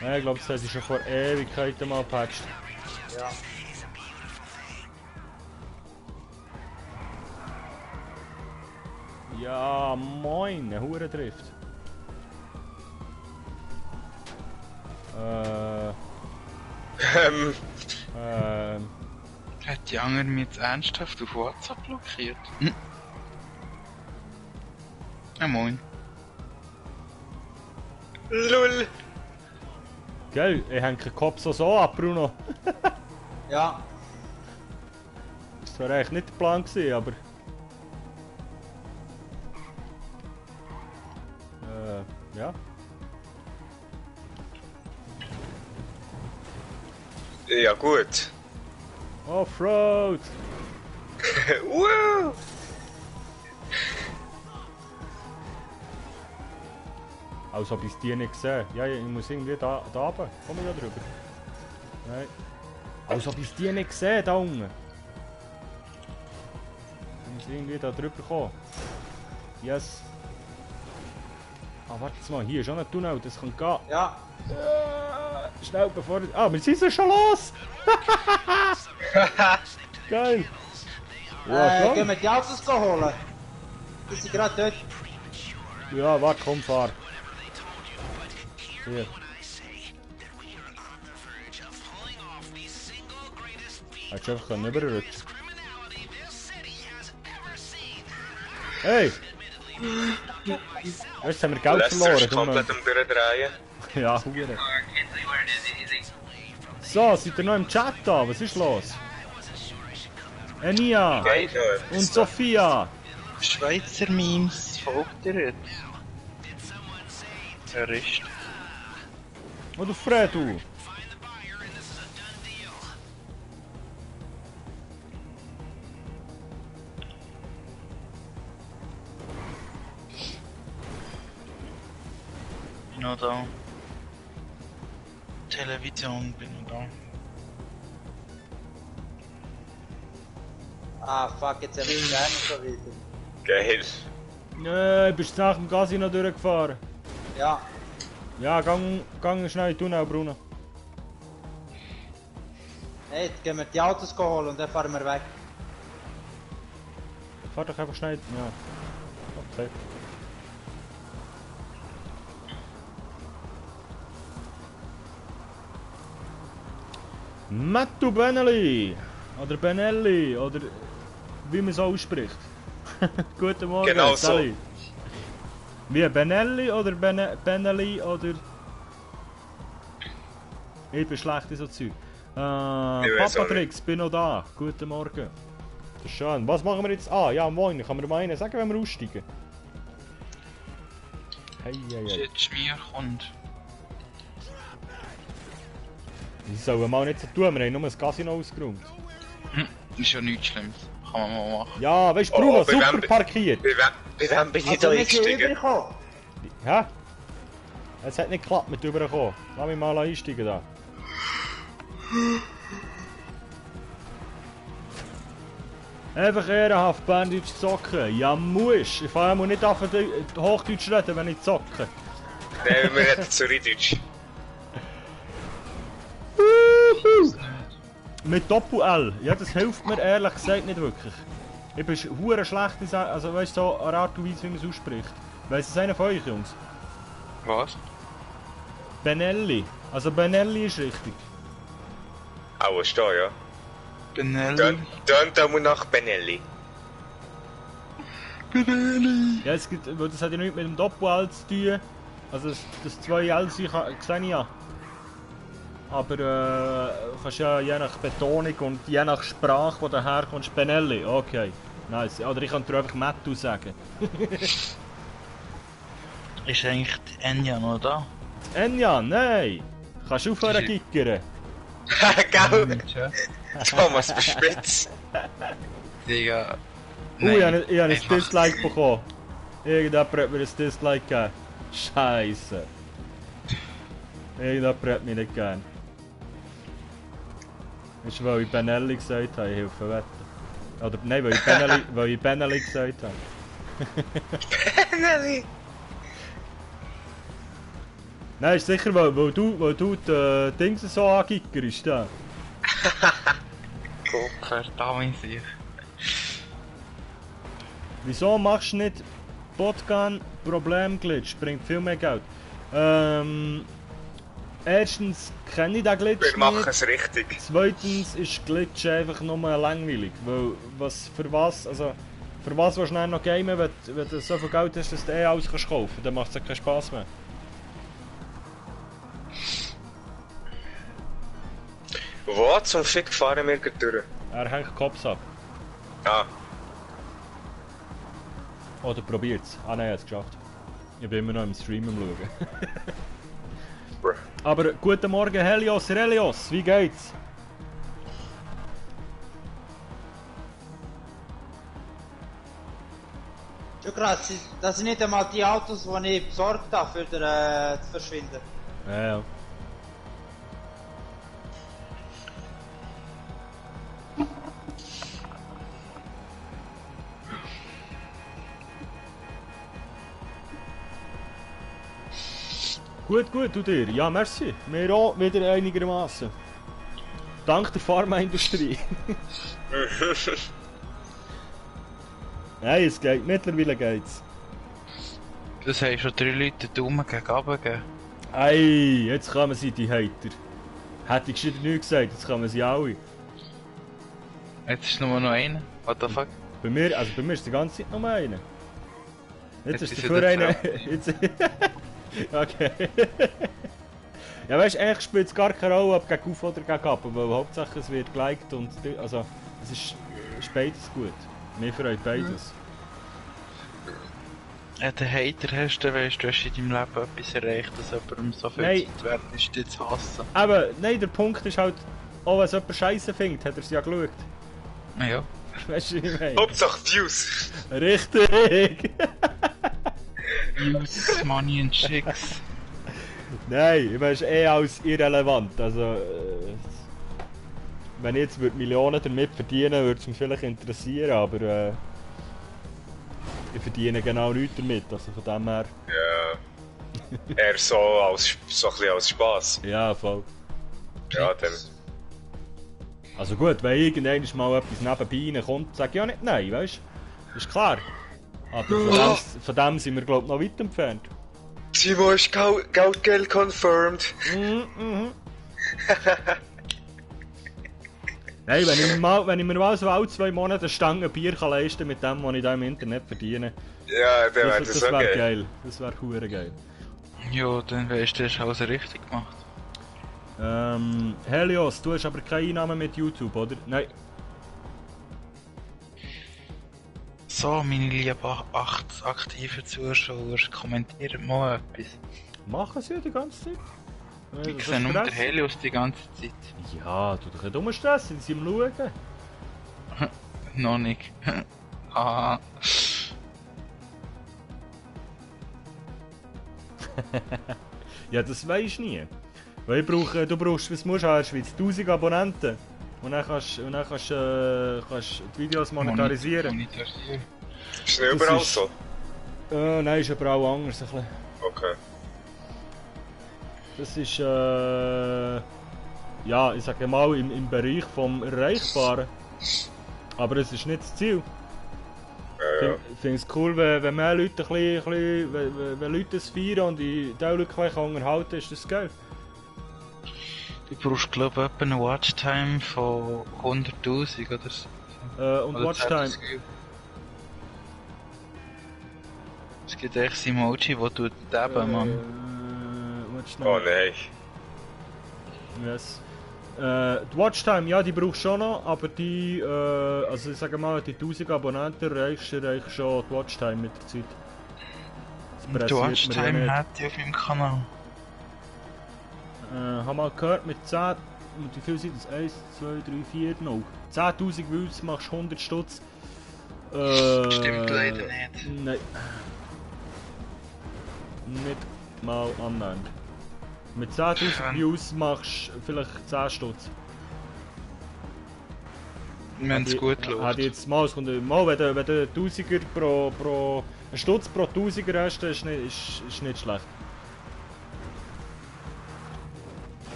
Ja, ich glaube, das haben sie schon vor Ewigkeiten mal gepatcht. Ja. Ja, moin, eine Hurendrift. Ähm, Hat die anderen mich jetzt ernsthaft auf WhatsApp blockiert? Hm. Ja, moin. LUL. Gell, ich hänge den Kopf so ab, Bruno. Ja. Das war eigentlich nicht der Plan gewesen, aber... ja. Ja, gut. Offroad! Woo! Als ob ich die nicht sehe. Ja, ich muss irgendwie da runter. Komm ich da drüber? Nein. Als ob ich die nicht sehe, da unten. Ich muss irgendwie da drüber kommen. Yes. Ah, warte mal, hier ist schon ein Tunnel, das kann gehen. Ja. Schnell bevor... Ah, wir sind schon los! Geil! Ja, Gehen wir komm! die Autos holen? Die sind gerade dort. Ja, warte, komm, fahr. Hier. Hättest du einfach rüberrutschen. Hey! Weißt du, haben wir Geld Lester verloren? ist komplett am Durchdrehen. Ja, Hure. So, seid ihr noch im Chat da? Was ist los? Enia Geht noch und etwas. Sophia. Schweizer Memes, folgt ihr jetzt? Terrorist. Oder Fredu. Bin noch da. Television bin noch da. Ah, fuck, jetzt habe ich gerne schon wieder. Geil. Bist du nach dem Casino durchgefahren? Ja. Ja, gang schnell in den Tunnel, Bruno. Hey, jetzt gehen wir die Autos holen und dann fahren wir weg. Fahr doch einfach schnell. Ja. Okay. Mattu Benelli. Oder Benelli. Oder wie man es ausspricht. Guten Morgen. Genau so. Sally. Wie Benelli oder Benelli oder... Ich bin schlecht in so Zeug. weiß auch Papatrix, bin noch da. Guten Morgen. Das ist schön. Was machen wir jetzt? Ah, ja, moin. Kann mir mal einen sagen, wenn wir aussteigen? Hey, hey, hey. Jetzt Schmier kommt. Die sollen mal nicht so tun, wir haben nur das Casino ausgeräumt. Ist ja nichts Schlimmes. Kann man mal machen. Ja, weißt du, Bruno, Oh, bei super wem- parkiert. Bei wem bin ich Also, da wir sind eingestiegen? übergekommen. Hä? Es hat nicht geklappt mit überkommen. Lass mich mal einsteigen da. Einfach ehrenhaft Berndeutsch zocken. Ja, muss. Ich fange mal nicht an, Hochdeutsch reden, wenn ich zocke. Nein, wir reden Zürichdeutsch. Mit Doppel-L. Ja, das hilft mir ehrlich gesagt nicht wirklich. Ich bin hure schlecht in also weißt du, so eine Art und Weise, wie man es ausspricht. Weiss es einer von euch, Jungs? Was? Benelli. Also Benelli ist richtig. Auch ist da, ja. Benelli. Tönt einmal nach Benelli. Ja, es gibt, weil das hat ja nichts mit dem Doppel-L zu tun. Also das 2L sehe ich ja. Aber kannst ja je nach Betonung und je nach Sprache, wo du herkommst, Benelli. Okay, nice. Oder ich kann dir einfach Mattu sagen. Ist eigentlich die Enya noch da? Enya, nein! Kannst du aufhören zu giggern? Gell? Ja. Thomas, bist spitz. Digga. Ich habe ein einfach- Dislike bekommen. Irgendjemand hat mir ein Dislike gegeben. Scheiße. Irgendjemand hat mich nicht gern. Das ist, weil ich Benelli gesagt habe, ich helfe wetten. Oder nein, weil ich Benelli gesagt habe. Nein, ist sicher, weil du die Dings so angiggerst. Ja. Verdammt sich. Wieso machst du nicht Botgun Problem-Glitch? Bringt viel mehr Geld. Erstens kenne ich den Glitch Wir machen nicht. es richtig. Zweitens ist Glitch einfach nur langweilig. Weil für was willst du dann noch gamen, wenn du so viel Geld hast, dass du alles kaufen kannst? Dann macht es ja keinen Spass mehr. Wo zum Fick fahren wir gleich durch? Er hängt Cops ab. Ah, Oder probiert's. Ah nein, er hat es geschafft. Ich bin immer noch im Stream am Schauen. bruh. Aber guten Morgen Helios, Relios, wie geht's? Schon krass, das sind nicht einmal die Autos, die ich besorgt habe, für zu verschwinden. Ja. Gut, du dir. Ja, merci. Wir auch wieder einigermaßen. Dank der Pharmaindustrie. Nein, es geht. Mittlerweile geht's. Das haben schon 3 Leute den Daumen gegen runter gegeben. Ei, jetzt kommen sie, die Hater. Hätte ich gescheiter nichts gesagt, jetzt kommen sie alle. Jetzt ist nur noch einer. What the fuck? Bei mir ist die ganze Zeit nur einer. Jetzt ist ist dafür wieder einer. Jetzt. Okay. Ja, weißt du, eigentlich spielt es gar keine Rolle, ob gegen auf oder gegen ab, weil Hauptsache es wird geliked und also es ist beides gut. Mir freut beides. Ja, den Hater hast du, weißt du, hast in deinem Leben etwas erreicht, dass jemandem so viel Nein. Zeit wert ist, dich zu hassen. Aber nein, der Punkt ist halt, auch wenn es jemand Scheiße findet, hat er es ja geschaut. Ja. Weißt du, wie ich meine? Hauptsache Views. Richtig! Views, Money and Chicks. Nein, ich meine, es ist eh alles irrelevant. Also, wenn ich jetzt Millionen damit verdienen würde es mich vielleicht interessieren, aber ich verdiene genau nichts damit. Also von dem her. Ja. Eher so ein bisschen als Spass. Ja, voll. Ja, dann. Also gut, wenn irgendwann mal etwas nebenbei reinkommt, sage ich ja nicht nein, weißt du? Ist klar. Aber von dem sind wir, glaube ich, noch weit entfernt. Simon ist Geldgeld confirmed. Nein, wenn ich mir mal so alle 2 Monate eine Stange Bier kann leisten mit dem, was ich da im Internet verdiene, Ja, dann wäre das das wäre okay. geil. Das wäre hure geil. Ja, dann weißt du, hast du alles richtig gemacht. Helios, du hast aber keine Einnahmen mit YouTube, oder? Nein. So, meine lieben 8 aktiven Zuschauer, kommentiert mal etwas. Machen sie ja die ganze Zeit. Ich sehe nur den Helios die ganze Zeit. Ja, tu doch nicht umstressen, die sind am Schauen. Noch nicht. Ah. Ja, das weisst du nie. Weil du brauchst, was musst du in der Schweiz? 1000 Abonnenten. Und dann kannst du die Videos monetarisieren. Monetarisieren. Ist nicht überall ist- so? Nein, ist aber auch anders. Ein bisschen. Okay. Das ist, ja, ich sage mal, im Bereich vom Erreichbaren. Aber es ist nicht das Ziel. Ja. Ich finde es cool, wenn mehr Leute wenn Leute es feiern und die Leute ein bisschen unterhalten, ist das geil. Du brauchst, glaube ich, etwa eine Watchtime von 100.000 oder so. Und Oder Watchtime. Es gibt echt ein Emoji, wo du eben, Mann. Watchtime. Oh nein. Yes. Die Watchtime, ja, die brauchst du schon noch, aber die, also ich sage mal, die 1000 Abonnenten erreichst schon die Watchtime mit der Zeit. Das Du pressiert hast mir ja Time nicht. hätte auf meinem Kanal. Hab mal gehört, mit 10... Mit wie viel sind das? 1, 2, 3, 4, 0. 10'000 Views machst du 100 Stutz. Stimmt leider nicht. Nein. Nicht mal annähernd. Mit 10'000 Views machst du vielleicht 10 Stutz. Wenn es gut Hat läuft. jetzt mal, es kommt mal, wenn du 1000er pro einen Stutz pro 1000er hast, ist nicht schlecht.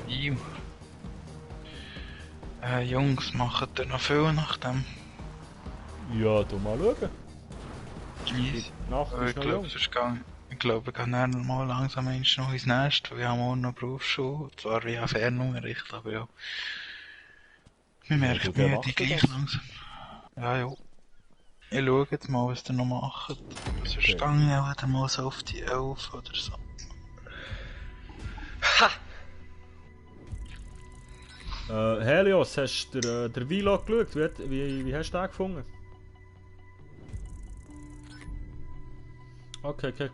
Iu. Jungs, machen ihr noch viel nach dem? Ja, du mal schauen. Easy. Die Nacht ist Ich noch glaube, jung. sonst ich glaube, ich gehe dann mal langsam noch ins Nest, weil ich habe morgen noch Berufsschule. Zwar via Fernunterricht, aber ja. Wir merken wer mir macht die denn gleich das? langsam. Ja, ja. Ich schaue jetzt mal, was ihr noch macht. Sonst Okay. gehe ich auch wieder mal so auf die 11 oder so. Helios, hast du der Vlog geschaut? Wie hast du den gefunden? Okay, kein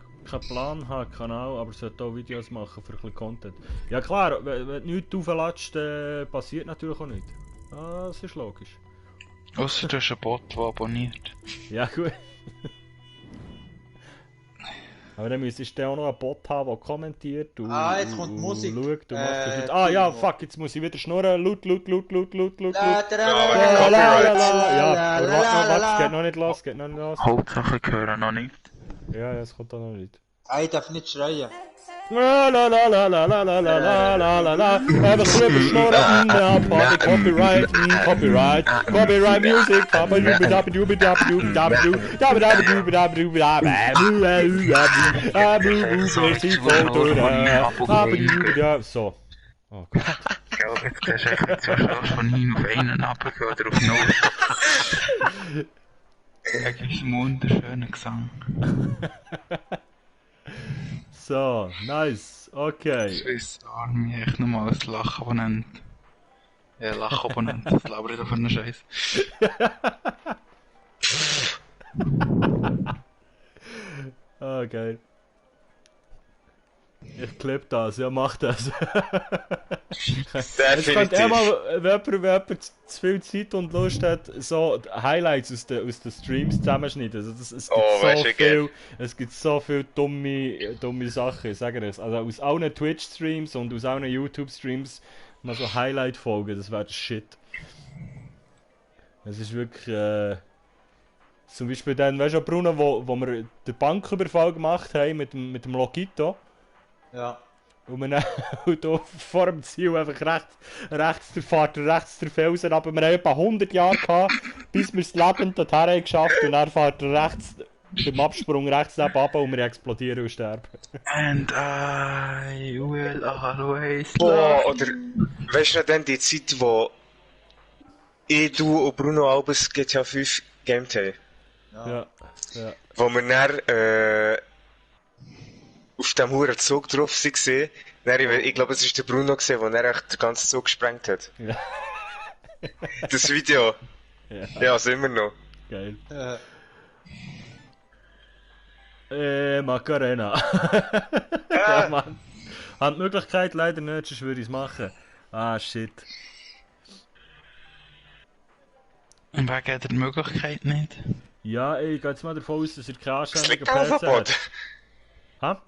Plan, habe Kanal, aber sollte auch Videos machen für ein bisschen Content. Ja klar, wenn du nichts aufladest, dann passiert natürlich auch nichts. Ah, das ist logisch. Ausser du hast einen Bot, der abonniert. Ja gut. Aber dann müsstest du auch noch einen Bot haben, der kommentiert und, jetzt kommt Musik. schaut und macht. Ja, fuck, jetzt muss ich wieder schnurren. Laut. La, Ja, tra, la, ja, aber warte, es geht la. noch nicht los. Hauptsache ich höre noch nicht. Ja, es kommt da noch nicht. Ich darf nicht schreien. La. Einfach drüber schnurren, Copyright Music, So. Oh Gott. Ja, jetzt siehst du echt so schnell von 9 auf 1 runtergehen oder auf 0. Wegen unserem wunderschönen Gesang. So, nice, okay. Swiss Army, echt nochmal als Lachabonnent. Ja, Lachabonnent, das glaube ich doch für einen Scheiß. Ah, geil. Ich klipp das, ja, mach das. Es könnte Definitiv. mal, wenn jemand zu viel Zeit und Lust hat, so Highlights aus den Streams zusammenschneiden. Also es gibt Oh, weißt so du, viel, es gibt so viele dumme Sachen, ich sage das. Also aus allen Twitch-Streams und aus allen YouTube-Streams mal so Highlight-Folgen, das wäre der Shit. Es ist wirklich, zum Beispiel dann, weißt du, Bruno, wo wir den Banküberfall gemacht haben mit dem Logito. Ja. Und wir dann und da vor dem Ziel einfach rechts der Felsen runter. Wir haben etwa 100 Jahre gehabt, bis wir es lebend dorthin haben geschafft und dann fährt er rechts, beim Absprung rechts nebenan und wir explodieren und sterben. And I will always Boah, love oder weißt du noch dann die Zeit, wo du und Bruno Albers GTA 5 gamed haben? Ja. Wo wir dann auf dem huren Zug drauf waren. Ich glaube, es war der Bruno, der echt den ganzen Zug gesprengt hat. Ja. Das Video. Ja, Ja, sind wir noch. geil. Äh, Macarena. Ja, Mann. Haben die Möglichkeit leider nicht, sonst würde ich es machen. Ah, shit. Und wegen der Möglichkeit nicht. Ja, ich gehe jetzt mal davon aus, dass er keinen Was anständigen liegt da auf dem PC Boden? hat. Ha?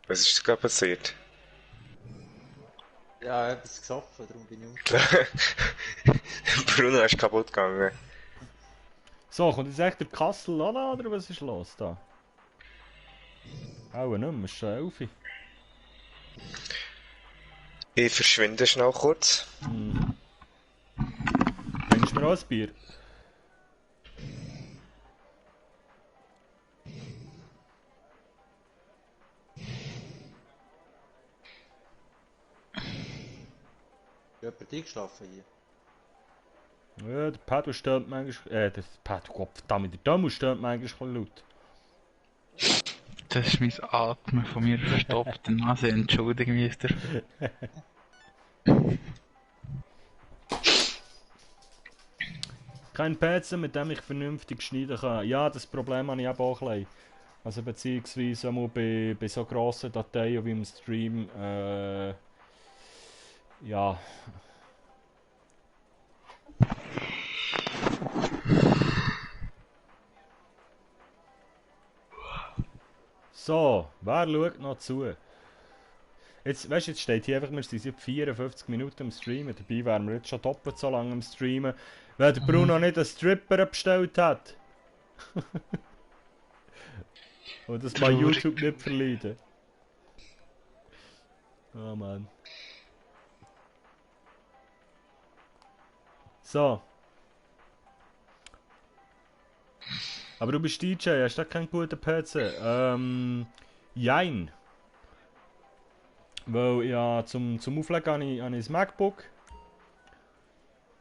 Was ist gerade passiert? ja, ich hab etwas gesoffen, darum bin ich um. Bruno ist kaputt gegangen. So, kommt jetzt echt der Kassel an, oder was ist los da? Auch nicht mehr, es ist schon 11. Ich verschwinde schnell kurz. Bringst du mir auch ein Bier? Jemand eingeschlafen hier? Ja, der Pedal stört manchmal. Der Pedal, Gott verdammt, der Dömmel stört manchmal ein bisschen laut. Das ist mein Atmen von mir verstoppten Nase, entschuldigen mich. Kein PC, mit dem ich vernünftig schneiden kann. Ja, das Problem habe ich eben auch ein bisschen. Also beziehungsweise einmal bei so grossen Dateien wie im Stream, ja. So, wer schaut noch zu? Jetzt, weißt du, jetzt steht hier einfach, wir sind seit 54 Minuten am Streamen. Dabei wären wir jetzt schon doppelt so lange am Streamen, weil der Bruno nicht einen Stripper bestellt hat. Und das mal Traurig. YouTube nicht verleiden. Oh Mann. So. Aber du bist DJ, hast du keinen guten PC? Jein. Weil ja, zum Auflegen habe ich ein MacBook.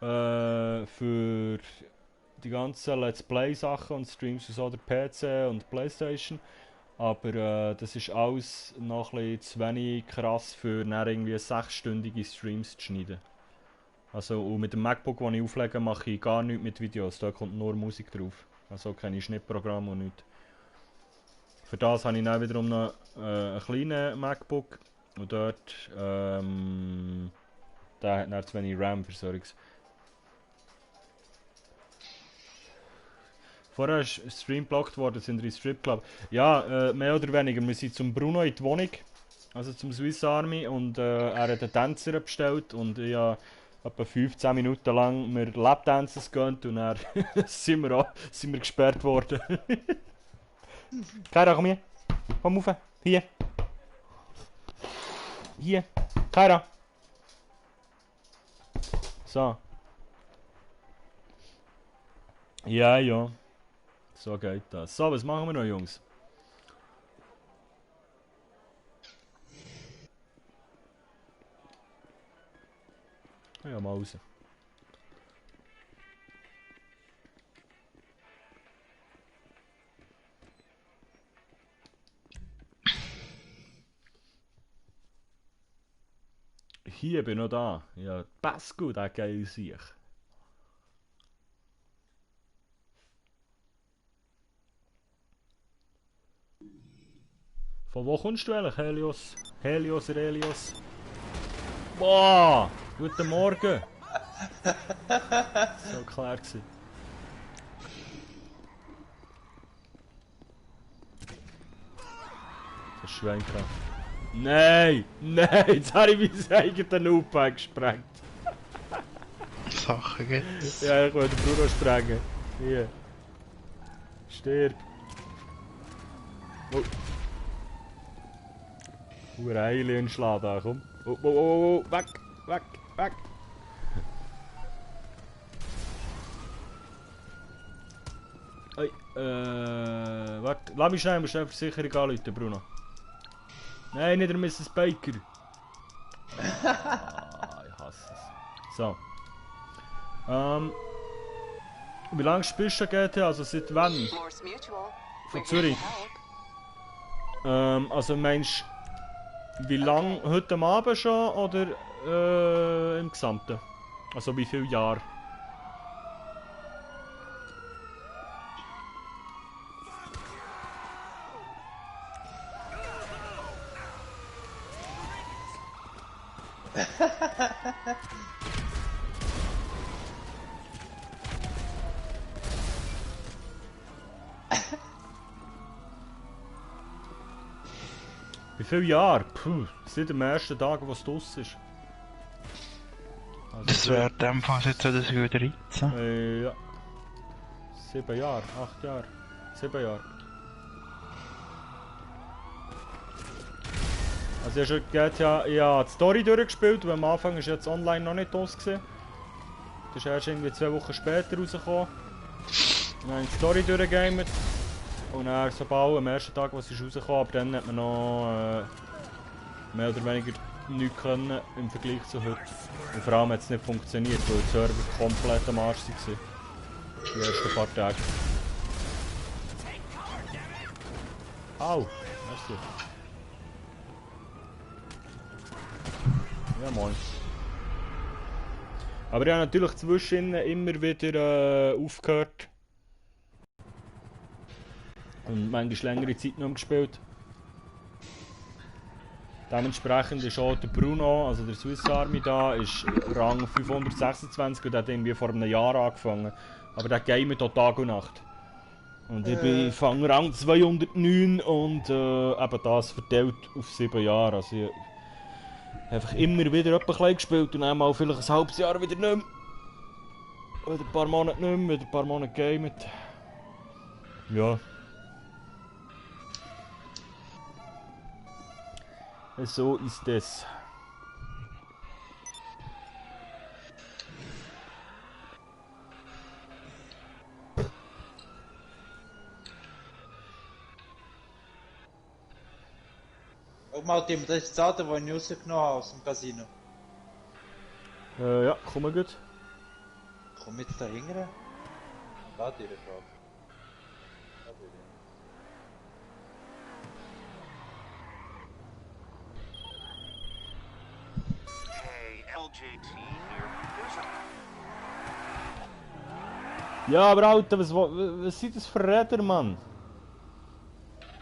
Für die ganzen Let's Play Sachen und Streams und so, der PC und Playstation. Aber das ist alles noch ein bisschen zu wenig krass für dann irgendwie 6-stündige Streams zu schneiden. Also und mit dem MacBook, das ich auflege, mache ich gar nichts mit Videos, da kommt nur Musik drauf. Also keine Schnittprogramme und nichts. Für das habe ich dann wiederum noch einen kleinen MacBook und dort der hat dann zu wenig RAM für solches. Vorher ist ein Stream blockt worden, sind wir in Stripclub. Ja, mehr oder weniger. Wir sind zum Bruno in die Wohnung, also zum Swiss Army, und er hat einen Tänzer bestellt und ich habe etwa 15 Minuten lang mir Lapdances gegönnt und dann sind wir gesperrt worden. Kaira, komm hier. Komm rauf. Hier. Hier. Kaira. So. Ja, ja. So geht das. So, was machen wir noch, Jungs? Ja, mal raus. Hier bin ich noch da. Ja, passt gut, der geile Sieg. Von wo kommst du eigentlich, Helios? Helios. Boah! Guten Morgen! So klar gewesen. Das Schwein kann. Nein! Nein! Jetzt habe ich meinen eigenen Noob gesprengt. Sachen gibt's. Ja, ich wollte den Bruno sprengen. Hier. Stirb. Oh. Alien schlag da, komm. Oh, weg. Oi, warte, lass mich schnell Versicherung anrufen, Bruno. Nein, nicht der Mrs. Baker. Ah, ich hasse es. So. Wie lange spielst du GTA? Also seit wann? Von Zürich. Also meinst du, wie lange heute am Abend schon oder im Gesamten? Also wie viele Jahre? Wie viele Jahre? Puh, seit dem ersten Tag, wo es draussen ist. Also, Das wäre in dem Fall jetzt 2013. Ja. 7 Jahre, 8 Jahre. 7 Jahre. Also ich habe schon GTA, ja, die Story durchgespielt, weil am Anfang ist jetzt online noch nicht aus gewesen. Das ist erst irgendwie 2 Wochen später rausgekommen. Dann habe ich die Story durchgegamet. Und dann so bald am ersten Tag, was ist rausgekommen, aber dann hat man noch mehr oder weniger nichts können im Vergleich zu heute. Und vor allem hat es nicht funktioniert, weil die Server komplett am Arsch waren. Die ersten paar Tage. Au! Merci. Ja moin. Aber ich habe natürlich zwischen immer wieder aufgehört. Und manchmal längere Zeit nicht mehr gespielt. Dementsprechend ist auch der Bruno, also der Swiss Army da, ist Rang 526 und der hat irgendwie vor einem Jahr angefangen. Aber der gamet auch Tag und Nacht. Und ich bin fang Rang 209 und eben das verteilt auf 7 Jahre. Also ich habe einfach immer wieder etwas klein gespielt und dann mal vielleicht ein halbes Jahr wieder nicht mehr. Wieder ein paar Monate nicht mehr, wieder ein paar Monate gamet. Ja. So ist das. Guck mal, Tim, das ist das Auto, das ich rausgenommen habe aus dem Casino. Ja, komm mal gut. Komm jetzt da hinten. Da dir drauf. Da dir. Hey, LJT here. Ja, aber Alter, was sind das für Räder, Mann?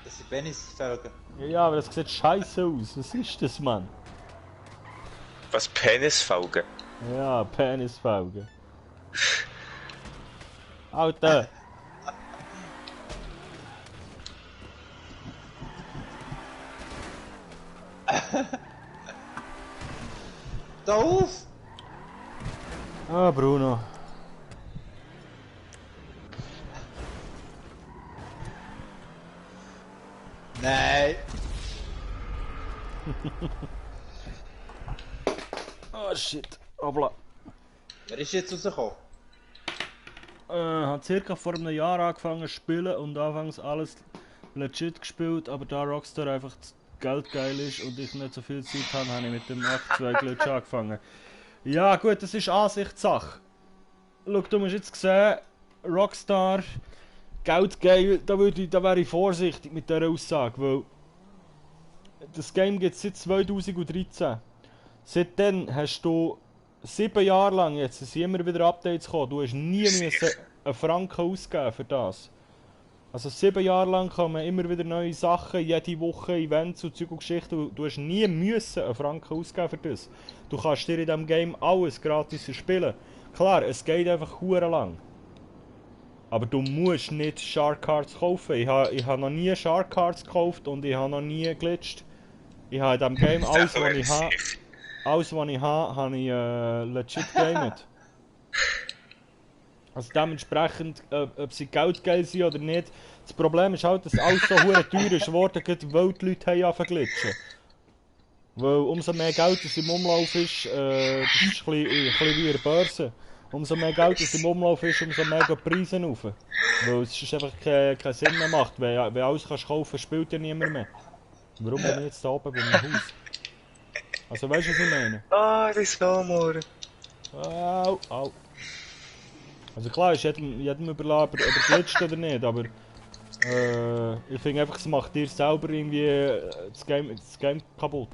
Das sind Penisfelgen. Ja, aber das sieht scheiße aus. Was ist das, Mann? Was Penisfelgen? Ja, Penisfelgen. Alter! Da auf! Ah, Bruno. Nein! Oh shit. Hoppla. Wer ist jetzt rausgekommen? Hat circa vor einem Jahr angefangen zu spielen und anfangs alles legit gespielt, aber da Rockstar einfach das Geld geil ist und ich nicht so viel Zeit habe, habe ich mit dem 8-2 Glitch angefangen. Ja gut, das ist Ansichtssache. Schau, du musst jetzt sehen, Rockstar, Geld geil, da wäre ich vorsichtig mit dieser Aussage, weil das Game gibt es seit 2013. Seitdem hast du 7 Jahre lang, jetzt sind immer wieder Updates gekommen, du hast nie müssen einen Franken ausgeben für das. Also 7 Jahre lang kommen immer wieder neue Sachen, jede Woche Events und Zeug und Geschichten. Du hast nie müssen einen Franken ausgeben für das. Du kannst dir in diesem Game alles gratis spielen. Klar, es geht einfach hure lang. Aber du musst nicht Shark Cards kaufen. Ich habe noch nie Shark Cards gekauft und ich habe noch nie glitscht. Ich habe in diesem Game alles, was ich habe. Alles, was ich habe ich legit gamet. Also dementsprechend, ob sie Geld geil sind oder nicht. Das Problem ist halt, dass alles so hure teuer ist geworden, weil die Leute angefangen zu glitschen. Weil umso mehr Geld das im Umlauf ist, das ist ein bisschen wie in der Börse. Umso mehr Geld das im Umlauf ist, umso mehr gehen die Preise rauf. Weil es ist einfach keinen Sinn mehr macht. Wenn alles kannst kaufen, spielt ja niemand mehr. Warum bin ich jetzt da oben bei meinem Haus? Also weißt du, was ich meine? Ah, die Snowmore. Au, au. Also klar, ist jedem überlassen, ob er glitscht oder nicht, aber ich finde einfach, es macht dir selber irgendwie das Game kaputt.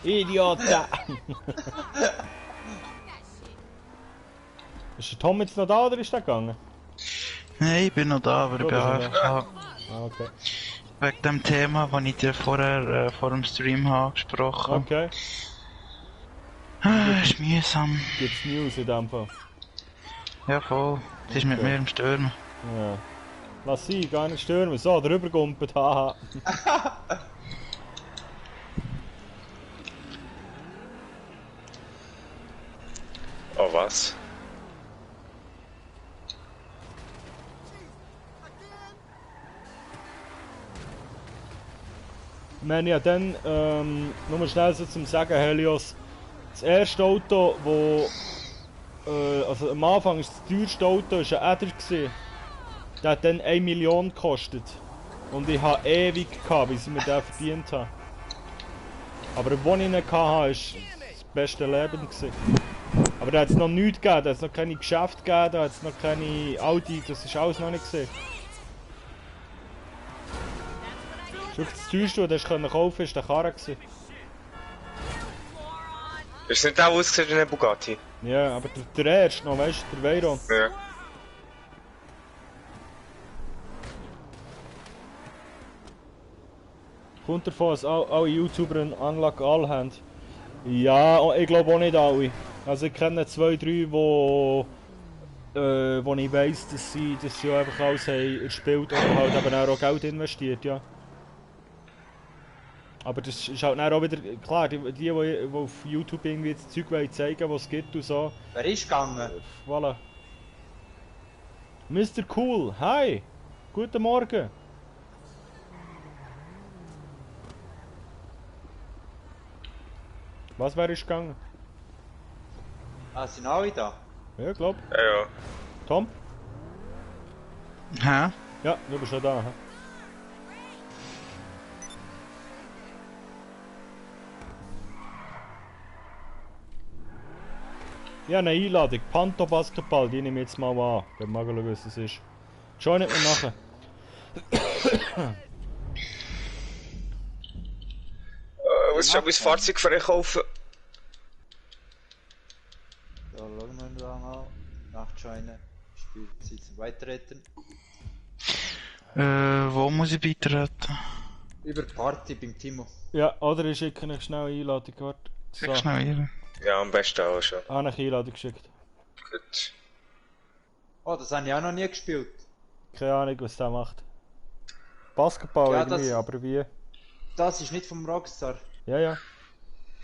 Idiota! Ist der Tom jetzt noch da oder ist der gegangen? Nein, ich bin noch da, aber ich bin AFK. Ah, okay. Wegen dem Thema, das ich dir vorher vor dem Stream habe gesprochen. Okay. Ist mühsam. Gibt's News in dem Fall? Ja, voll. Es ist mit Okay. mir im Stürmen. Ja. Lass sie, gar nicht stören. So, drüber gumpet, haha. Oh, was? Ich meine ja dann, nur schnell so zum Sagen, Helios, das erste Auto, also am Anfang ist das teuerste Auto ein Äder gewesen. Der hat dann 1 Million gekostet. Und ich habe ewig gehabt, bis ich mir den verdient habe. Aber als ich ihn hatte, war das beste Leben gewesen. Aber da hat es noch nichts gegeben, da hat es noch keine Geschäfte gegeben, da hat es noch keine Audi, das ist alles noch nicht gesehen. Das teuerste, das du kaufen konntest, war der Karre gewesen. Ist nicht auch ausgesehen wie ein Bugatti? Ja, aber der erste noch, weißt du, der Veyron. Ja. Kommt davon, dass alle YouTuber eine Anlage alle haben? Ja, ich glaube auch nicht alle. Also ich kenne 2, 3, wo ich weiss, dass sie einfach alles haben erspielt oder halt eben auch Geld investiert, ja. Aber das ist halt dann auch wieder, klar, die auf YouTube irgendwie das Zeug zeigen wollen, was es gibt und so. Wer ist gegangen? Voilà. Mr. Cool, hi! Guten Morgen! Was wäre ich gegangen? Ah, sind alle da? Ja, glaub. Ja. Tom? Hä? Ja, du bist schon da. Hä? Ja, eine Einladung. Panto Basketball, die nehme ich jetzt mal an. Ich will mal schauen, was das ist. Join nicht mehr nachher. Was soll ich mein Fahrzeug für euch kaufen? Ja, schauen wir da mal. Nachjoinen. Spielzeit zum Beitreten. Wo muss ich beitreten? Über die Party beim Timo. Ja, oder ich schicke euch schnell eine Einladung. Warte. So, Sag schnell hier. Ja, am besten auch schon. habe eine Einladung geschickt. Gut. Oh, das habe ich auch noch nie gespielt. Keine Ahnung, was der macht. Basketball Ja, irgendwie, das- aber wie? Das ist nicht vom Rockstar. Ja, ja.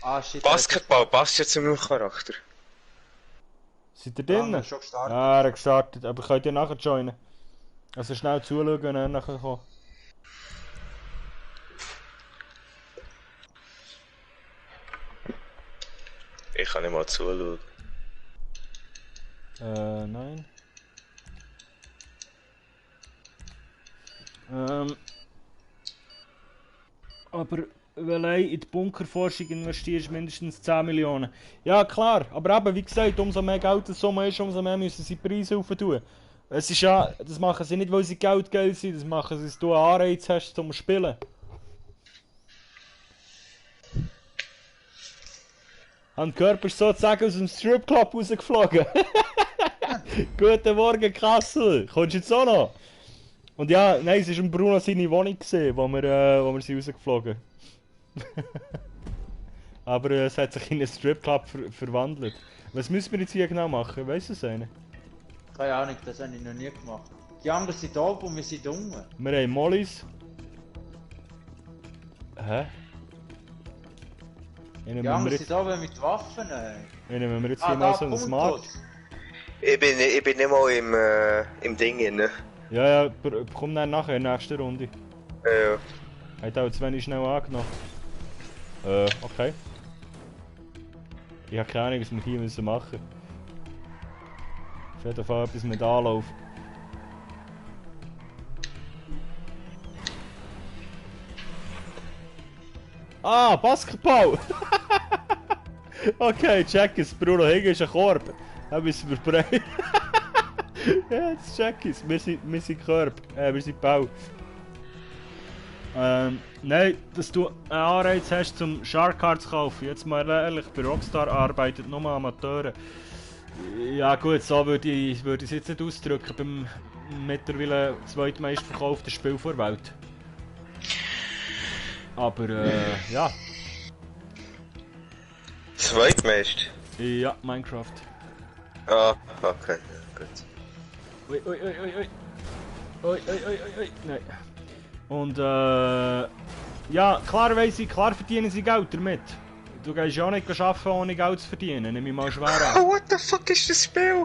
Ah, shit. Basketball passt jetzt zu meinem Charakter. Seid ihr Wir haben drinnen? schon gestartet. Ja, er hat gestartet, aber könnt ihr nachher joinen? Also schnell zuschauen und dann nachher kommen. Ich kann nicht mal zuschauen. Nein. Aber weil du in die Bunkerforschung investierst, mindestens 10 Millionen. Ja klar, aber eben, wie gesagt, umso mehr Geld es so ist, umso mehr müssen sie die Preise aufentun. Es ist ja, das machen sie nicht, weil sie Geld geil sind, das machen sie, dass du einen Anreiz hast zum Spielen. Und der Körper ist sozusagen aus dem Stripclub rausgeflogen. Guten Morgen, Kassel! Kommst du jetzt auch noch? Und ja, nein, es war im Bruno seine Wohnung, gewesen, wo wir sind rausgeflogen. Aber es hat sich in einen Stripclub verwandelt. Was müssen wir jetzt hier genau machen? Weißt du es eine? Keine Ahnung, das habe ich noch nie gemacht. Die anderen sind oben und wir sind unten. Wir haben Mollys. Hä? Die Nehmen wir anderen jetzt, sind oben mit Waffen. nehmen wir jetzt Ah, hier mal da, so einen Puntos. Smart. Ich bin nicht mal im Ding drin. Ja, ja, komm dann nachher in der nächsten Runde. Ja. Hat auch zu wenig schnell angenommen. Okay. Ich habe keine Ahnung, was wir hier müssen machen. Auf jeden Fall etwas mit Anlauf. Ah, Basketball! Okay, check es. Bruno Hegen ist ein Korb. Da müssen wir brechen. Ja, jetzt check es. Wir sind Korb. Wir sind Bau. Nein, dass du einen Anreiz hast, zum Shark Card zu kaufen. Jetzt mal ehrlich, bei Rockstar arbeitet nur Amateure. Ja gut, so würde ich es jetzt nicht ausdrücken beim mittlerweile zweitmeistverkauften Spiel der Welt. Aber ja. Zweitmeist? Ja, Minecraft. Ah, okay, gut. Ui, ui, ui, ui, ui. Ui, ui, ui, ui, ui. Nein. Und ja, klar weiss ich, klar verdienen sie Geld damit. Du gehst ja auch nicht arbeiten, ohne Geld zu verdienen, nehme ich mal schwer an. Oh, what the fuck ist das Spiel?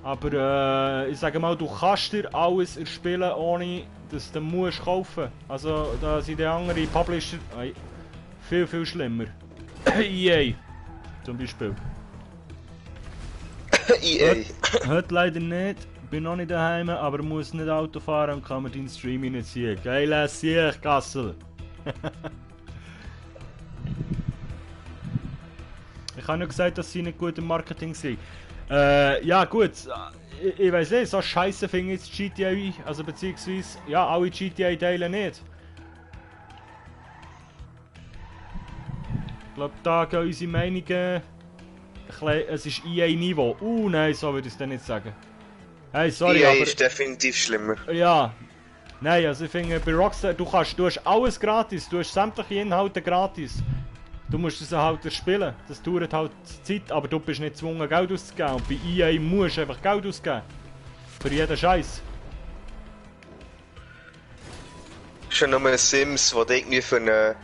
Aber ich sage mal, du kannst dir alles erspielen, ohne dass du musst kaufen. Also da sind die anderen Publisher viel, viel schlimmer. EA zum Beispiel. EA. Heute leider nicht, bin noch nicht daheim, aber muss nicht Auto fahren und kann mir deinen Stream reinziehen. Geil, Sieg, Kassel! Ich habe nur gesagt, dass sie nicht gut im Marketing sind. Ja gut, ich weiß nicht, so scheiße finde ich jetzt GTA, also beziehungsweise, ja, alle GTA-Teile nicht. Ich glaube, da gehen unsere Meinungen, es ist EA-Niveau. Nein, so würde ich es dann nicht sagen. Hey, sorry, EA aber... ist definitiv schlimmer. Ja. Nein, also ich finde, bei Rockstar, du hast alles gratis, du hast sämtliche Inhalte gratis. Du musst es halt spielen, das dauert halt Zeit, aber du bist nicht gezwungen Geld auszugeben. Und bei EA musst du einfach Geld ausgeben. Für jeden Scheiß. Schon nur ein Sims, wo du irgendwie für eine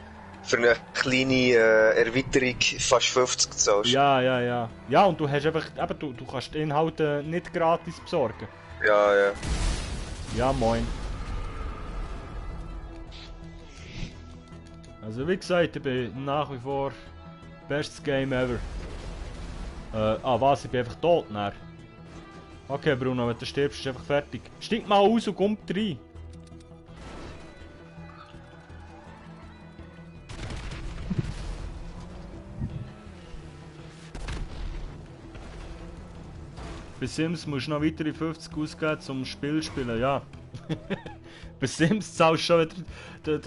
kleine Erweiterung fast 50 zahlst. Ja. Ja, und du hast einfach, eben, du kannst die Inhalte nicht gratis besorgen. Ja. Ja, moin. Also wie gesagt, ich bin nach wie vor bestes Game ever. Was? Ich bin einfach tot, ne? Okay, Bruno, wenn du stirbst, ist einfach fertig. Steig mal aus und komm rein. Bei Sims musst du noch weitere 50 ausgeben, um Spiel zu spielen, ja. Bei Sims zahlst du schon wieder,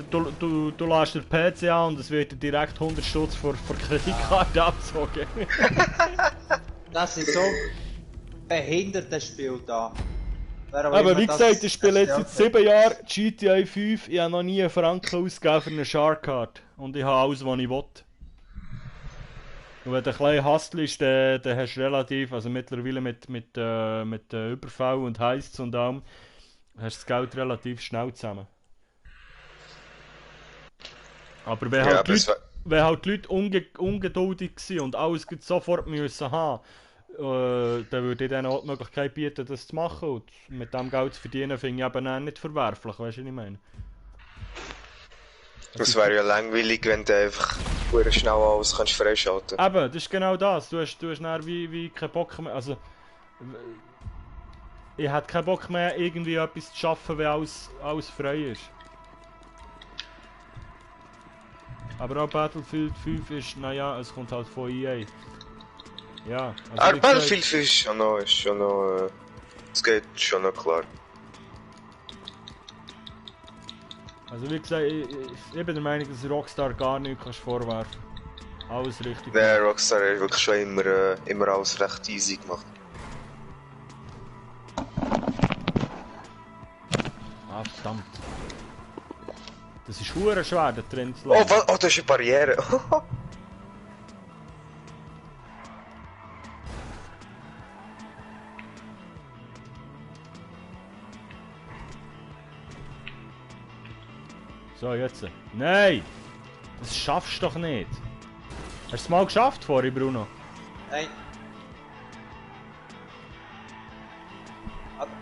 du lässt den PC an und es wird dir direkt 100 Stutz vor Kreditkarte abgezogen. Das ist so behindertes Spiel da. Aber wie gesagt, ich spiele jetzt seit 7 Jahren GTA 5, ich habe noch nie einen Franken ausgegeben für eine Shark-Card. Und ich habe alles, was ich will. Und wenn du ein bisschen hustlest, dann hast du relativ, also mittlerweile mit Überfall und Heists und allem, hast du das Geld relativ schnell zusammen. Aber wenn halt die Leute ungeduldig waren und alles sofort müssen haben, dann würde ich denen auch die Möglichkeit bieten, das zu machen. Und mit dem Geld zu verdienen, finde ich eben auch nicht verwerflich, weißt du, was ich meine? Es wäre ja langweilig, wenn du einfach sehr schnell alles kannst freischalten kannst. Eben, das ist genau das. Du hast dann wie keinen Bock mehr. Also, ich hätte keinen Bock mehr, irgendwie etwas zu schaffen, wenn alles frei ist. Aber auch Battlefield 5 ist, naja, es kommt halt von EA. Ja, also Battlefield 5 ist schon noch, es geht schon noch klar. Also wie gesagt, ich bin der Meinung, dass Rockstar gar nichts vorwerfen kann. Alles richtig. Der Rockstar hat wirklich schon immer alles recht easy gemacht. Ah, verdammt. Das ist hure schwer, der Trend zu Oh, das ist eine Barriere. So, jetzt. Nein! Das schaffst du doch nicht. Hast du es mal geschafft vorhin, Bruno? Nein.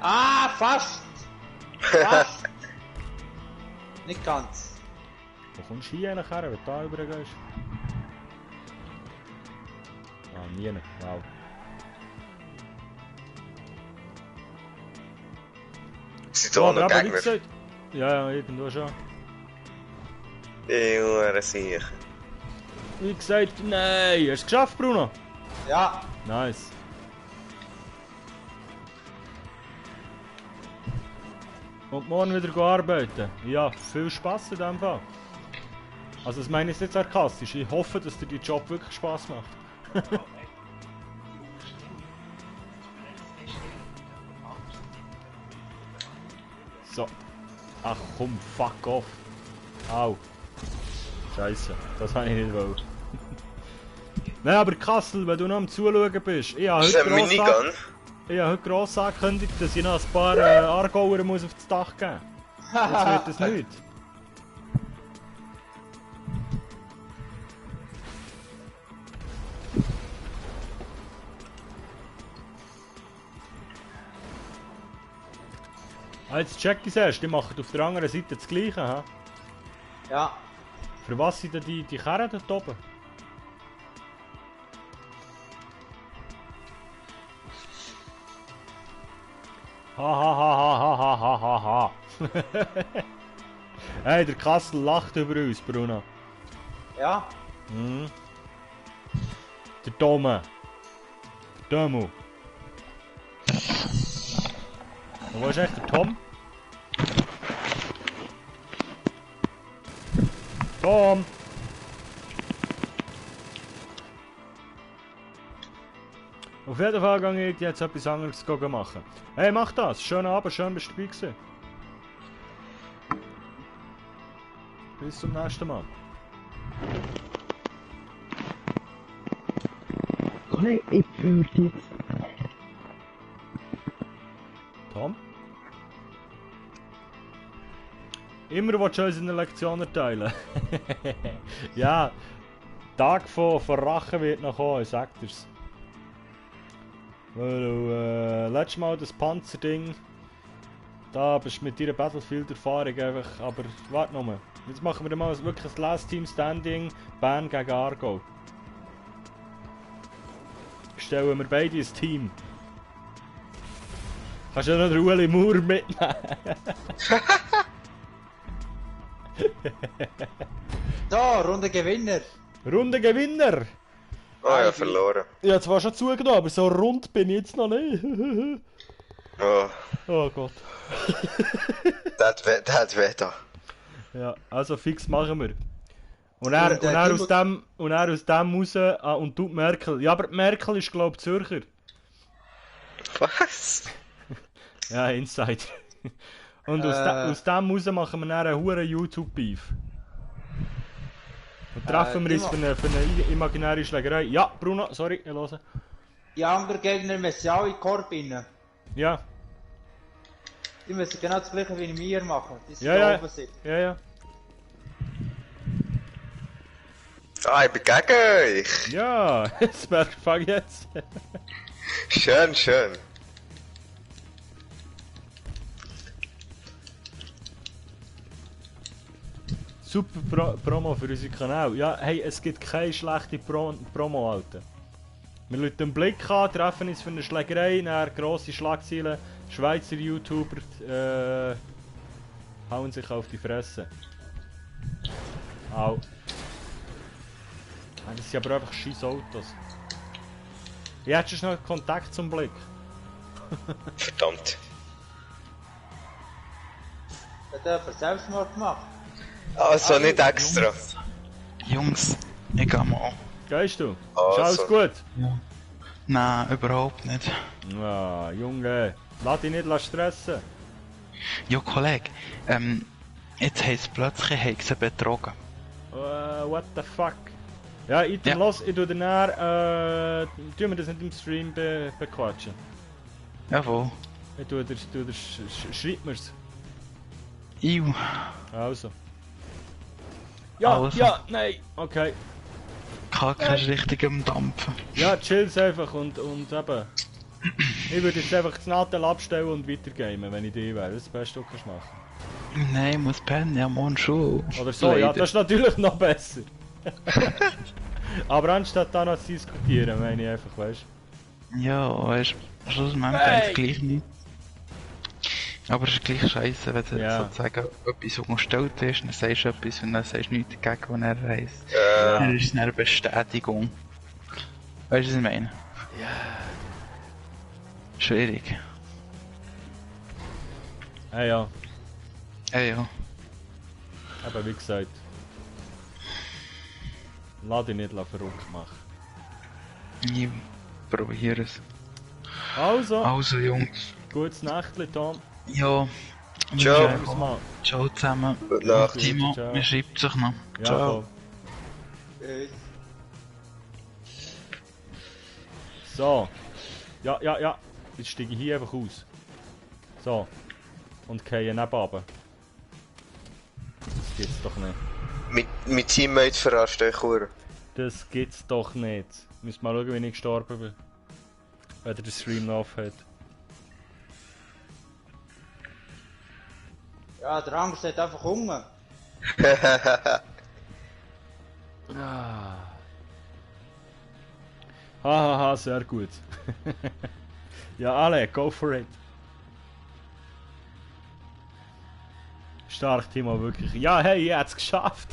Ah, fast! Fast! Nicht ganz. Wo kommst du hier nachher, wenn du da übergehst? Ah, nie. Wow. Sind da noch aber wie Gegner? gesagt, ja, irgendwo schon. Ja, sicher. Wie gesagt, nein! Hast du es geschafft, Bruno? Ja. Nice. Und morgen wieder arbeiten. Ja, viel Spaß in dem Fall. Also das meine ich nicht sarkastisch. Ich hoffe, dass dir der Job wirklich Spaß macht. So. Ach komm, fuck off. Au. Scheiße, das habe ich nicht wollen. Nein, aber Kassel, wenn du noch am Zuschauen bist. Ich habe Ist das ein Minigun? heute gross angekündigt, dass ich noch ein paar Aargauer muss auf das Dach geben muss. Jetzt wird das nicht. Jetzt check ich es erst, die machen auf der anderen Seite das Gleiche. He? Ja. Für was sind denn die Kerren dort oben? Ha ha ha ha ha ha ha ha. Hey, der Kassel lacht über uns, Bruno. Ja. Mhm. Der Dome. Der Domo. Und wo ist echt der Tom? Tom! Auf jeden Fall gehe ich jetzt etwas anderes machen. Hey, mach das! Schönen Abend, schön bist du dabei gewesen. Bis zum nächsten Mal. Kollege, ich würde jetzt. Tom? Immer willst du uns in der Lektion erteilen. Ja, Tag von Rache wird noch kommen, sagt er's. Weil du letztes Mal das Panzerding, da bist du mit deiner Battlefield-Erfahrung einfach, aber warte noch mal. Jetzt machen wir mal wirklich ein Last Team Standing, Bern gegen Argo. Stellen wir beide ins Team. Kannst du ja noch den Ueli Moore mitnehmen? Da, Runde Gewinner. Runde Gewinner! Oh ja, verloren. Ich habe zwar schon zugenommen, aber so rund bin ich jetzt noch nicht. Oh, Oh Gott. das hat weh da. Ja, also fix machen wir. Und er aus dem raus, und du Merkel. Ja, aber die Merkel ist glaube ich Zürcher. Was? Ja, Insider. Und aus dem raus machen wir dann einen huren YouTube-Beef. Und treffen wir uns für eine imaginäre Schlägerei. Ja, Bruno, sorry, ich höre. Die anderen Gegner müssen auch in den Korb rein. Ja, Die müssen genau das gleiche wie wir machen. Die sind ja, da ja. oben sind. Ja, ja. Ah, ich bin gegen euch. Ja, fang jetzt. Schön, schön. Super Promo für unseren Kanal. Ja, hey, es gibt keine schlechte Promo, Alter. Wir lassen den Blick an, treffen uns für eine Schlägerei, dann grosse Schlagzeilen, Schweizer YouTuber hauen sich auf die Fresse. Au. Das sind aber einfach scheiß Autos. Wie hättest du noch Kontakt zum Blick? Verdammt. Hat jemand Selbstmord gemacht? Also nicht extra. Jungs, ich geh mal. Gehst du? Also. Ist alles gut? Ja. Nein, überhaupt nicht. Ah, Junge, lass dich nicht stressen. Ja, Kollege, jetzt heisst es plötzlich, haben sie betrogen. What the fuck? Ja, ich Ja. los, ich tu dir nachher, tun wir das nicht im Stream bequatschen. Jawohl. Ich tu dir, schreib mir's. Iu. Also. Ja, Also. ja, nein, okay. Kacke ist richtig am Dampfen. Ja, chill's einfach und eben. Ich würde jetzt einfach das Nadel abstellen und weitergamen, wenn ich die wäre. Das ist das Beste, was du kannst machen. Nein, ich muss pennen, ja, morgen schon. Oder so, ja, Leider. das ist natürlich noch besser. Aber anstatt da noch zu diskutieren, meine ich einfach, weißt du. Ja, weißt du, schlussendlich Hey! hey. Gleich nicht. Aber es ist gleich scheiße, wenn du Ja. sozusagen etwas umgestellt ist, dann sagst du etwas und dann sagst du nichts dagegen, was er heisst. Ja. Dann ist es eine Bestätigung. Weißt du, was ich meine? Ja. Schwierig. Ja, Ja. aber wie gesagt. Lass dich nicht verrückt machen. Ich probiere es. Also, Also, Jungs. gutes Nächtli, Tom. Ja. Ciao. Bis mal. Ciao zusammen. Gute Nacht. Timo, Ciao. man schreibt sich noch. Ja, Ciao. voll. So. Ja, ja, ja. Jetzt steige ich hier einfach aus. So. Und gehe neben runter. Das gibt's doch nicht. Mein Teammate verarscht euch hure. Das gibt's doch nicht. Müsst mal schauen, wie ich gestorben bin. Wenn der Stream noch auf hat. Ja, der Angst hat einfach Hunger. Ah. Hahaha, sehr gut. Ja, alle, go for it. Stark, Timo, wirklich. Ja, hey, ich hab's geschafft.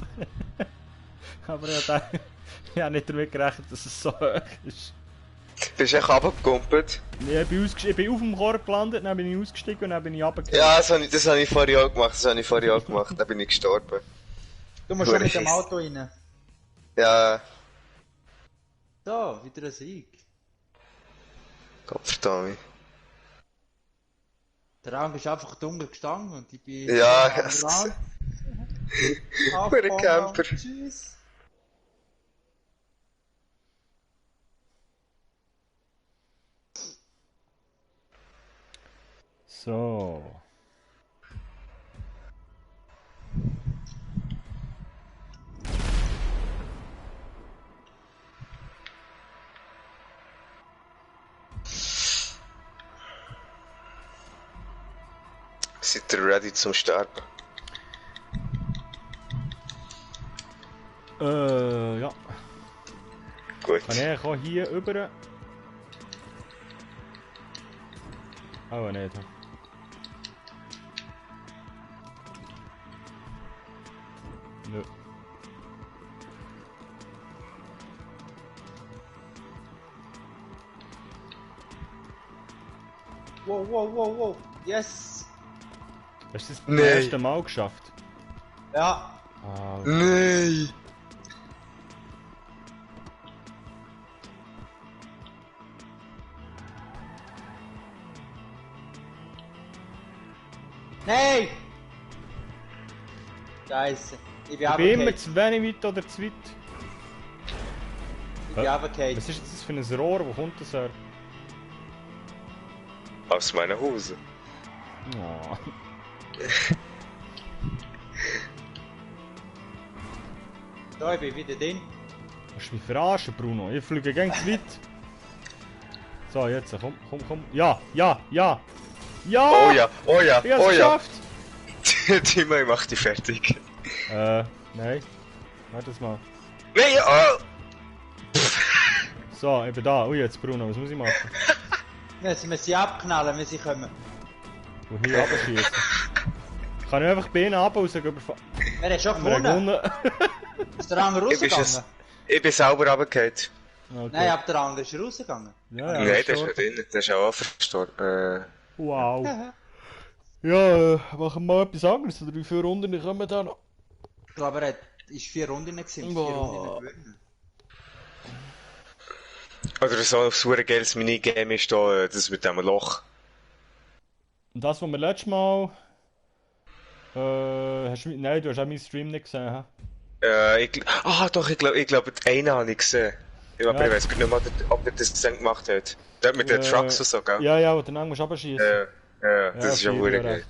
Aber ich hab nicht damit gerechnet, dass es so hoch ist. Bist du echt runtergekumpelt? Ich bin auf dem Korb gelandet, dann bin ich ausgestiegen und dann bin ich runtergefallen. Ja, das hab ich vorher auch gemacht, Dann bin ich gestorben. Du musst schon mit dem Hure Auto rein. Ja, So, wieder ein Sieg. Gottverdammt. Der Rang ist einfach dunkel gestanden und ich bin... Ja, am yes. Rand. Hure Camper. Tschüss. So. Seid ihr ready zum Sterben? Ja. Gut. Kann ich auch hier rüber? Oh, nicht. Nö. Wow, wow, wow, wow. Yes. Hast du das Nee. beim ersten Mal geschafft? Ja. Ah, Nein! Nein! Scheiße. Ich bin ich bin immer runtergefallen. zu wenig weit oder zu weit. Ich bin runtergefallen. Was ist jetzt das für ein Rohr? Wo kommt das her? Aus meiner Hose. Oh. So, ich bin wieder drin. Willst du mich verarschen, Bruno? Ich fliege gegen zu weit. So, jetzt, komm. Ja! Ja! Oh ja, oh ja, Ich hab's oh ja. geschafft! Timo, ich mach dich fertig. Nein. Warte das mal. Nein, oh! So, ich bin da. Ui, jetzt Bruno, was muss ich machen? Wir müssen sie abknallen, wenn sie kommen. Und hier runterschießen. Kann ich einfach die Beine ab und sagen, überfahren? Wer hat schon Wir haben gewonnen? gewonnen. Ist der andere Ich bin, rausgegangen? ich bin sauber runtergefallen. Okay. Nein, aber der andere ist rausgegangen. Ja, Nein, der ist schon. schon drin. Der ist auch verstorben. Wow. Ja, machen wir mal etwas anderes. 3-4 Runden kommen da noch. Ich glaube, er ist 4 Runden gewesen. 4 Boah. Runden gewonnen. Oder so ein super geiles Minigame ist da, das mit dem Loch. Und das, was wir letztes Mal... Nein, du hast auch meinen Stream nicht gesehen, hä? Doch, ich glaube, einen habe ich gesehen. Ja, aber Ja. ich weiß nicht mehr, ob er das dann gemacht hat. Der mit den Trucks und so, gell? Ja, wo du dann musst du runterschießen. Ja, das ist ja viel, wirklich du hast geil. recht.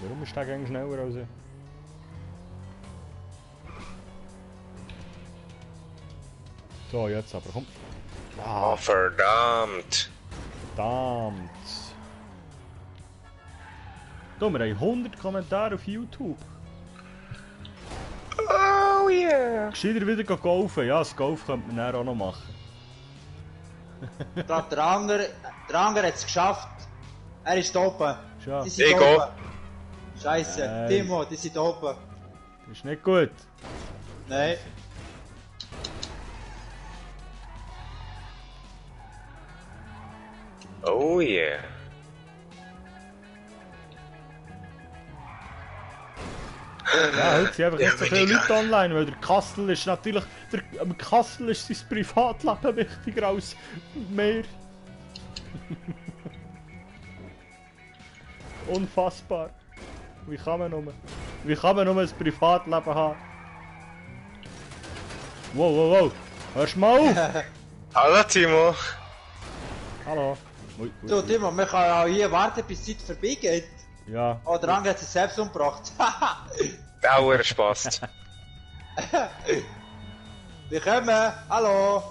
Warum ist der eigentlich schneller als ich? So, jetzt aber, komm. Oh, verdammt. Verdammt. Du, wir haben 100 Kommentare auf YouTube. Oh yeah. Gescheiter wieder golfen. Ja, das Golf könnte man dann auch noch machen. Ich glaube, der andere hat es geschafft. Er ist oben. Schau, Die das sind Ich oben. gehe. Scheiße. Nein. Timo, die sind oben. ist nicht gut. Nein. Oh yeah. Ja, heute sind einfach nicht so Ja, viele mega. Leute online, weil der Kassel ist natürlich... Am Kassel ist sein Privatleben wichtiger als mehr. Unfassbar. Wie kann man nur ein Privatleben haben? Wow. Hörst du mal auf? Hallo Timo. Hallo. Ui. Du, Timo, wir können auch hier warten, bis die Zeit vorbeigeht. Ja. Oh, der andere hat sich selbst umgebracht. Dauer Spaß. Wir kommen. Hallo.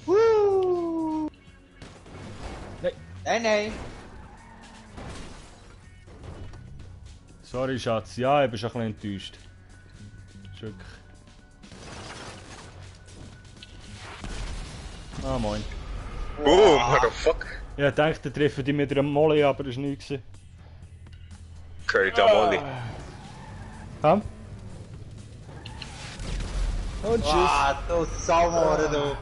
Woo. Nein. Nein. Sorry, Schatz. Ja, ich bin schon ein bisschen enttäuscht. Das ist wirklich... Ah, moin. Oh, what the fuck? Ja, ich dachte, der treffen die mit einer Molly, aber das war nichts. Curry da Molly. Komm. Und tschüss. Ah, du Saumohren, du.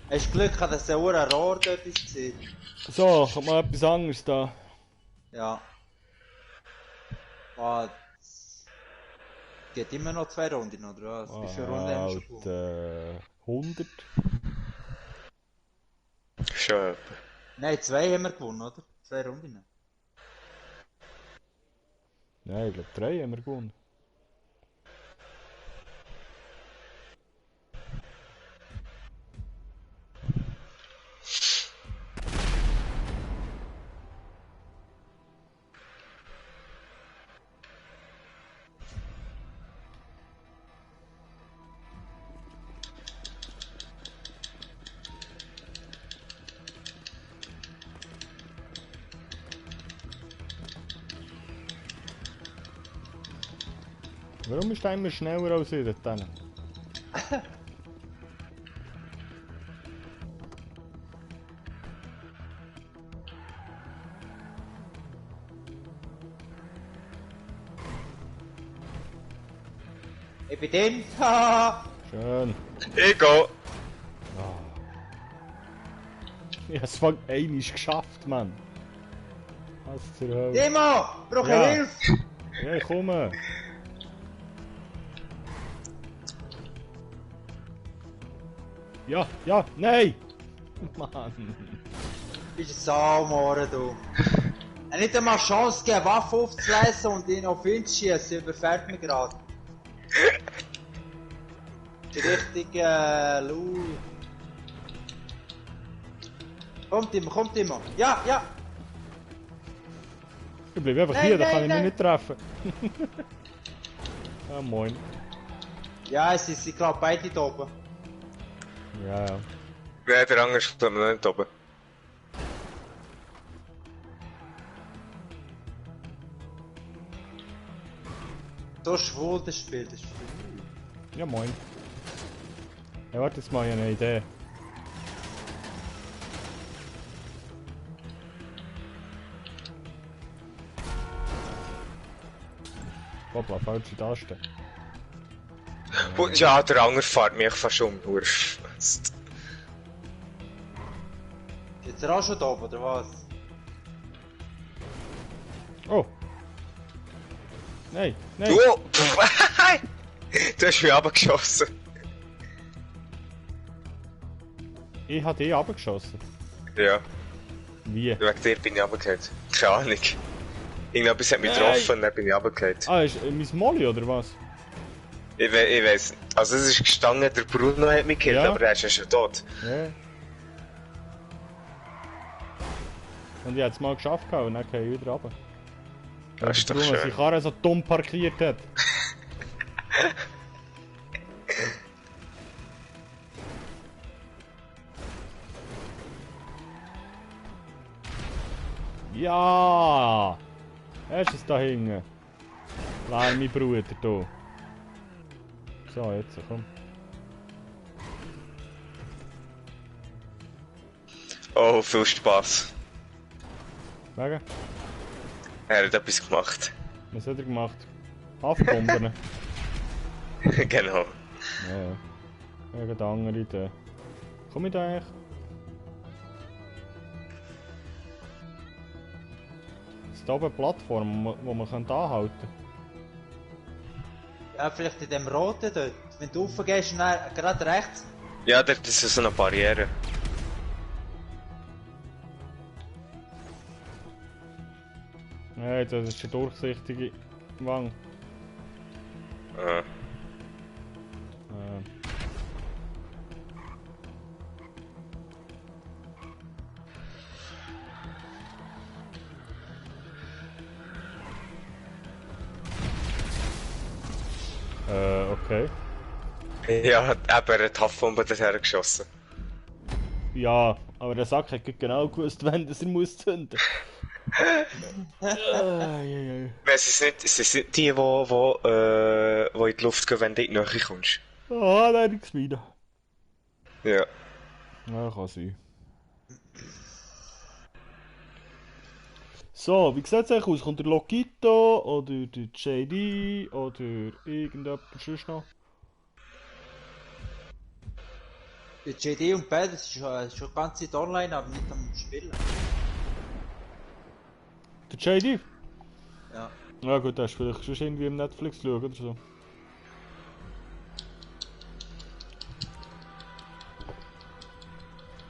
Hast du Glück, dass der Uhr ein Rohr dort ist? So, kommt mal etwas anderes da. Ja. Ah, es geht immer noch 2 Runden, oder was? Wie viele Runden haben wir schon gewonnen? 100. Schon. Nein, 2 haben wir gewonnen, oder? 2 Runden. Nein, ich glaube 3 haben wir gewonnen. Warum ist der immer schneller als ich dort hinten? Ich bin drin! Haha! Schön. Ich geh. Ich hab's fast einmal geschafft, Mann. Was zur Hölle? Demo! Brauche Ja. Hilfe! Ja, ich komme. Ja, ja, nein! Mann. Bist ein Saumohren, du. Er hat nicht einmal Chance gegeben, Waffe aufzulesen und ihn auf ihn zu schießen. Überfährt mich gerade. Die richtige Lu. Kommt immer. Ja, ja. Ich bleib einfach Nein, hier, da nein, kann ich mich nein. nicht treffen. Ah, moin. Ja, es sind gerade beide da oben. Ja, ja. Nein, der andere steht noch nicht oben. So schwul das Spiel, das ist schwul. Ja, moin. Ja, warte, jetzt mal, ich habe eine Idee. Hoppla, falsche Taste. Und ja, der andere fährt mich fast um. Urfast. Jetzt er auch schon da oben, oder was? Oh! Nein, nein! Du! Du hast mich abgeschossen. Ich habe dich abgeschossen. Ja, Wie? wegen dir bin ich runtergefallen. Keine Ahnung. Irgendetwas hat mich Nein. getroffen und dann bin ich runtergefallen. Ah, ist mein Molly oder was? Ich weiss nicht. Also es ist gestanden, der Bruno hat mich gekillt, Ja. aber er ist ja schon tot. Ja. Und ich habe es mal geschafft und dann gehe ich wieder runter. Weil Das ist der doch Bruno schön. seine Karre so dumm parkiert hat. Ja! Hast du es da hinten? Lern mein Bruder hier. So, jetzt komm. Oh, viel Spaß. Wegen? Er hat etwas gemacht. Was hat er gemacht? Hafenbomben? Genau. Ja, ja. Ich habe eine andere Idee. Komm ich da eigentlich? Ist da oben eine Plattform, wo man anhalten kann? Ja, vielleicht in dem roten dort. Wenn du raufgehst und dann gerade rechts. Ja, dort ist so eine Barriere. Nein, das ist eine durchsichtige Wang. Ah. Okay. Ja, eben, er hat Haftbombe dorthin geschossen. Ja, aber der Sack hat genau gewusst, wann das er muss zünden. Eieiei. Nein, es sind die, wo in die Luft gehen, wenn du in die Nähe kommst. Ah, nein, nichts wieder. Ja. Ja, kann sein. So, wie sieht es eigentlich aus? Kommt der Lokito oder der JD oder irgendjemand sonst noch? Der JD und Bad ist schon die ganze Zeit online, aber nicht am Spielen. Der JD? Ja. Ja gut, der ist vielleicht schon irgendwie im Netflix schauen oder so.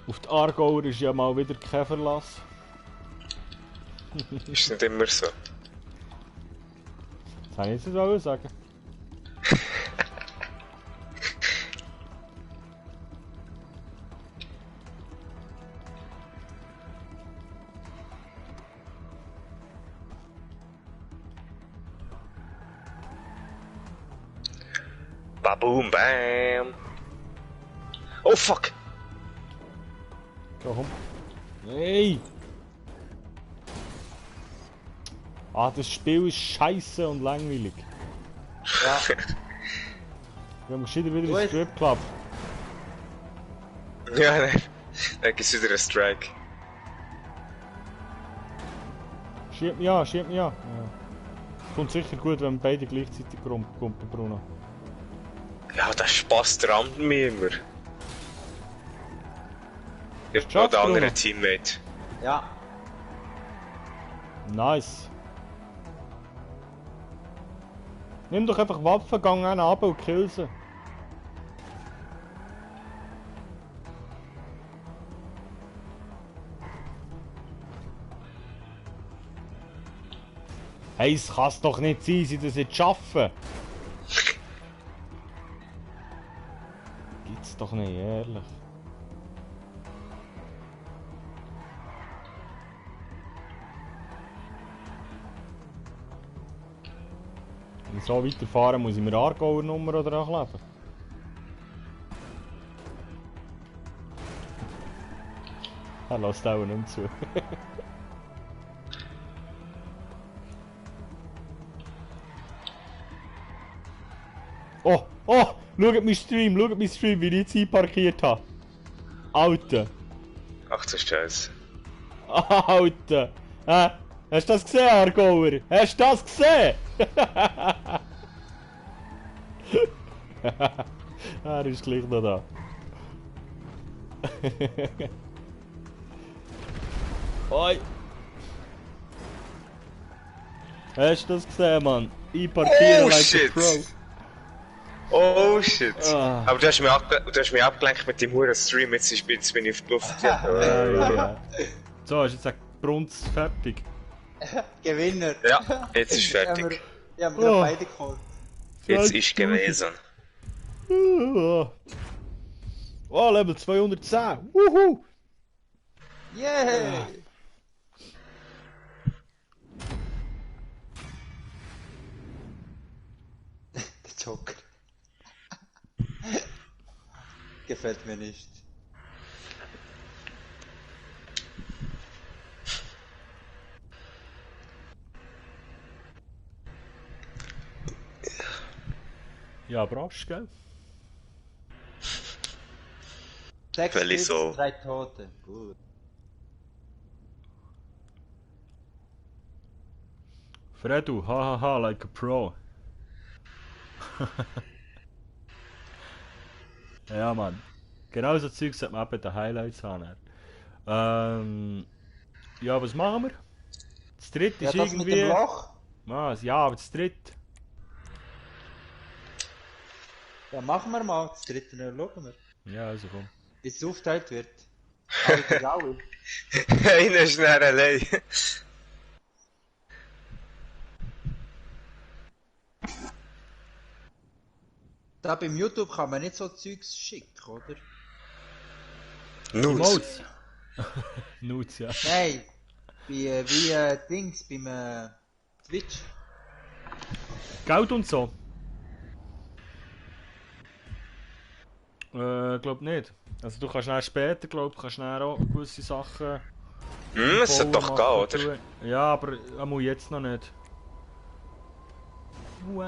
Auf die Aargauer ist ja mal wieder kein Verlass. Ist nicht immer so. Das kann ich jetzt nicht wollen sagen. Baboom, bam. Oh fuck! So, komm. Hey! Ah, das Spiel ist scheiße und langweilig. Ja. Wir haben wieder in Gut. den Stripclub. Ja, nein. Dann gibt's wieder einen Strike. Schieb mich an, schieb mich an. Ja. Kommt sicher gut, wenn wir beide gleichzeitig kommen, Bruno. Ja, der Spaß rammt mich immer. Ich hab noch Geschafft, den anderen Bruno. Teammate. Ja. Nice. Nimm doch einfach Waffen, gang einen ab und kill sie. Hey, es kann's doch nicht sein, sie das nicht schaffen. Gibt's doch nicht, ehrlich. Wenn ich so weiterfahren, muss ich mir Aargauer Nummer oder nachleben. Er lässt auch nicht zu. Oh, oh! Schaut meinen Stream, wie ich jetzt einparkiert habe. Alter! Ach du Scheiße. Alter! Hast du das gesehen, Aargauer? Hast du das gesehen? Er ist gleich noch da. Oi! Hast du das gesehen, Mann? Einparkieren Oh, like shit. a Pro. Oh shit. Ah. Aber du hast mich abgelenkt mit dem huren Stream, jetzt bin ich auf die Luft. Ja. So, ist jetzt ein Brunz fertig. Gewinner. Ja, jetzt ist fertig. Ja, wir haben beide geholt. Jetzt ist gewesen. Oh, Level 210. Wuhu! Yeah! Der Joker. Gefällt mir nicht. Ja, brauchst du, gell? 6 Völlig Kills, so. 3 Tote. Gut. Fredu, hahaha, like a Pro. Ja, Mann. Genau so Zeug sollte man auch bei den Highlights haben. Ja, was machen wir? Das dritte Ja, ist das mit irgendwie... dem Loch. Was? Ja, aber das dritte... Ja, machen wir mal. Das dritte schauen wir. Ja, also komm. Bis es aufgeteilt wird. Alter Gaul. Einer ist nachher allein. Da beim YouTube kann man nicht so Zeugs schicken, oder? Nuss. Emotes. Nudes, ja. Nein. Wie Dings beim Twitch. Geld und so. Glaub nicht. Also du kannst dann später, kannst dann auch gewisse Sachen Es sollte doch gehen, oder? Ja, aber muss jetzt noch nicht.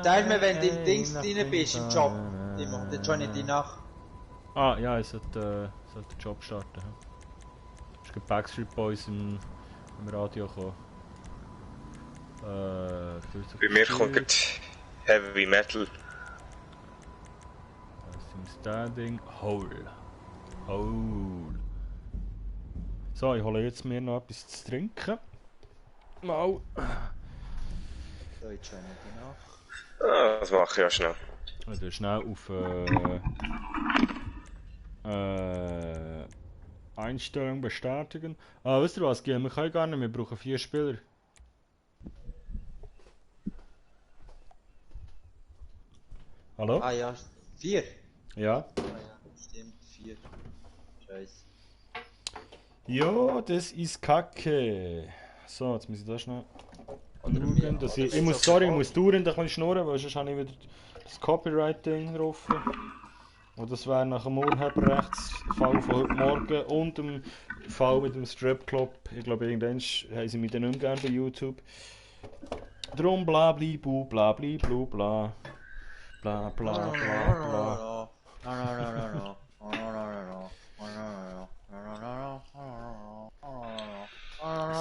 Teil mir, wenn du im Dings drin bist, im Job. Timo, dann schon nicht die Nacht. Ah, ja, ich sollte den Job starten. Ja. Es gibt Backstreet Boys im Radio gekommen. Bei mir kommt gerade Heavy Metal. Standing Hole. Hole. So, ich hole jetzt mir noch etwas zu trinken. Mal. Da ist schon nicht die Nacht. Ah, das mache ich ja schnell. Oder schnell auf Einstellung bestätigen. Ah, wisst ihr was, Guillaume? Wir können gar nicht, wir brauchen 4 Spieler. Hallo? Ah ja, 4. Ja? Ah ja, stimmt, 4. Scheiße. Ja, das ist Kacke. So, jetzt muss ich da schnell schauen, dass ich muss dauern, da kann ich schnurren, weil sonst habe ich wieder das Copyright-Ding drauf. Und das wäre nach dem Urheberrechtsfall von heute Morgen und dem Fall mit dem Stripclub. Ich glaube, irgendwann haben sie mich dann nicht mehr gern bei YouTube. Drum bla bli bu bla bli blu bla. Bla bla bla bla.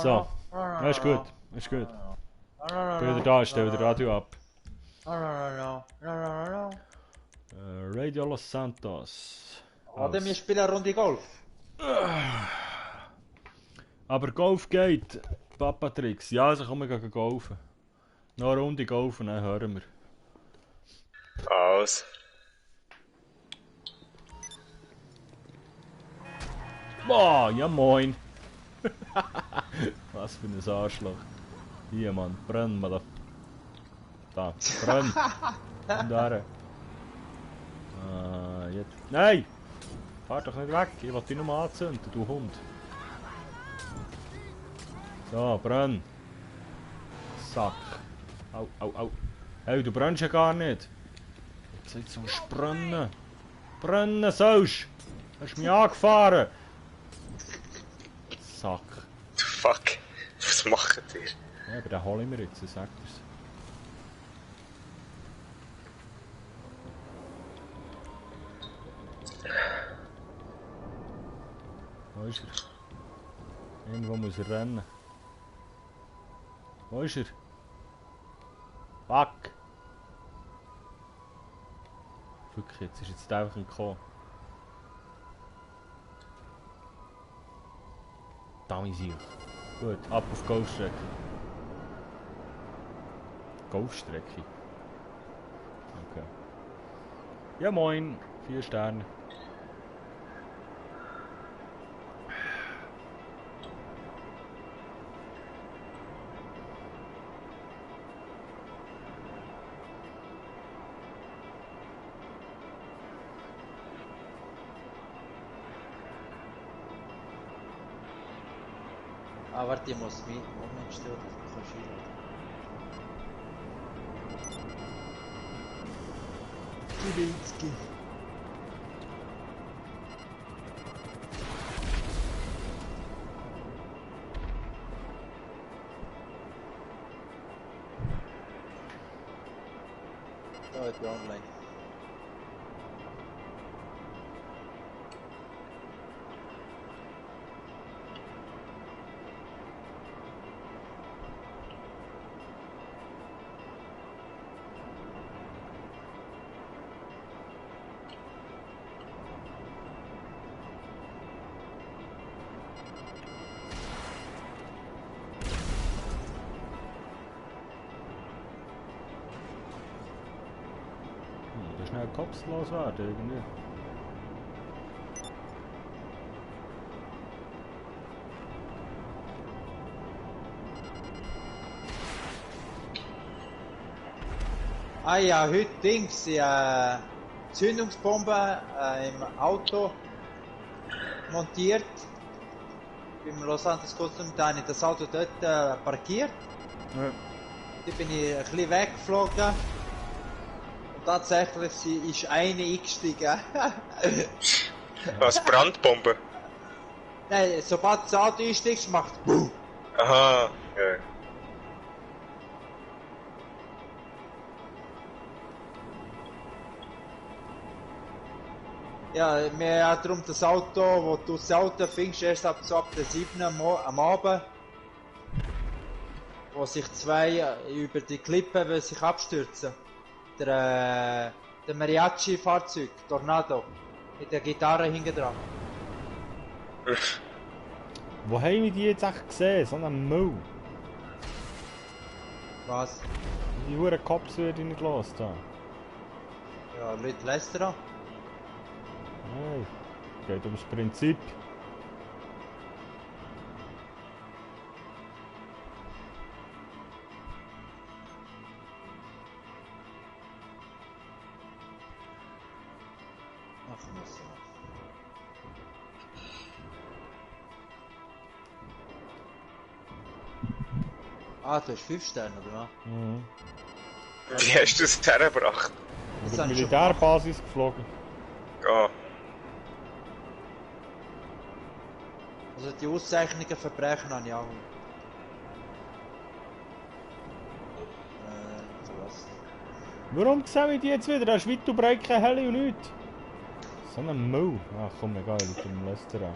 So, ja, ist gut, ist gut. Bin wieder da, stell wieder Radio ab. Radio Los Santos. Oder wir spielen eine Runde Golf. Aber Golf geht, Papa Tricks. Ja, also komm, wir gehen golfen. Noch eine Runde golfen, dann hören wir. Aus. Boah, ja moin. Was für ein Arschloch. Hier, Mann, brenn mal da. Da, brenn. Und da. Jetzt. Nein! Fahr doch nicht weg, ich will dich nur anzünden, du Hund. So, brenn. Sack. Au, au, au. Hey, du brennst ja gar nicht. Jetzt sollst du brennen. Brennen sollst. Hast mich angefahren. Sack. Fuck. Was macht ihr? Ja, aber den hole ich mir jetzt, ich sag dir's. Wo ist er? Irgendwo muss er rennen. Wo ist er? Fuck! Fuck, jetzt ist jetzt einfach gekommen. Da ist er. Gut, ab auf Golfstrecke. Golfstrecke? Okay. Ja moin, 4 Sterne. Ah, warte, ich muss mich umstellen, dass ich verschieben kann. Kilinski. Da, ich bin online. Schnell kopflos werden irgendwie. Ah ja, heute Dings, die Zündungsbombe im Auto montiert. Beim Los Santos Custom, da habe ich das Auto dort parkiert. Ja. Da bin ich ein bisschen weggeflogen. Und tatsächlich sie ist eine eingestiegen. Als Brandbombe. Nein, sobald das Auto einsteigst, macht Buh. Aha, ja. Ja, wir haben darum das Auto, wo du das Auto findest, erst ab der 7 am Abend. Wo sich zwei über die Klippe will sich abstürzen. Der Mariachi-Fahrzeug, Tornado. Mit der Gitarre hinten dran. Wo haben wir die jetzt echt gesehen? So einen Müll. Was? Die Huren Cops werden nicht los da. Ja, Leute lästern. Nein. Geht ums Prinzip. Ach, muss ja. Ah, du hast 5 Sterne, oder was? Mhm. Wie hast du es hergebracht? Das Über haben die wir schon Militärbasis geflogen. Ja. Also die Auszeichnungen Verbrechen habe ich auch. Verlassen. Warum sehen wir die jetzt wieder? Da ist weit und breit keine Helle und nichts. So ein Müll. Ach komm, egal, mit dem Lester an.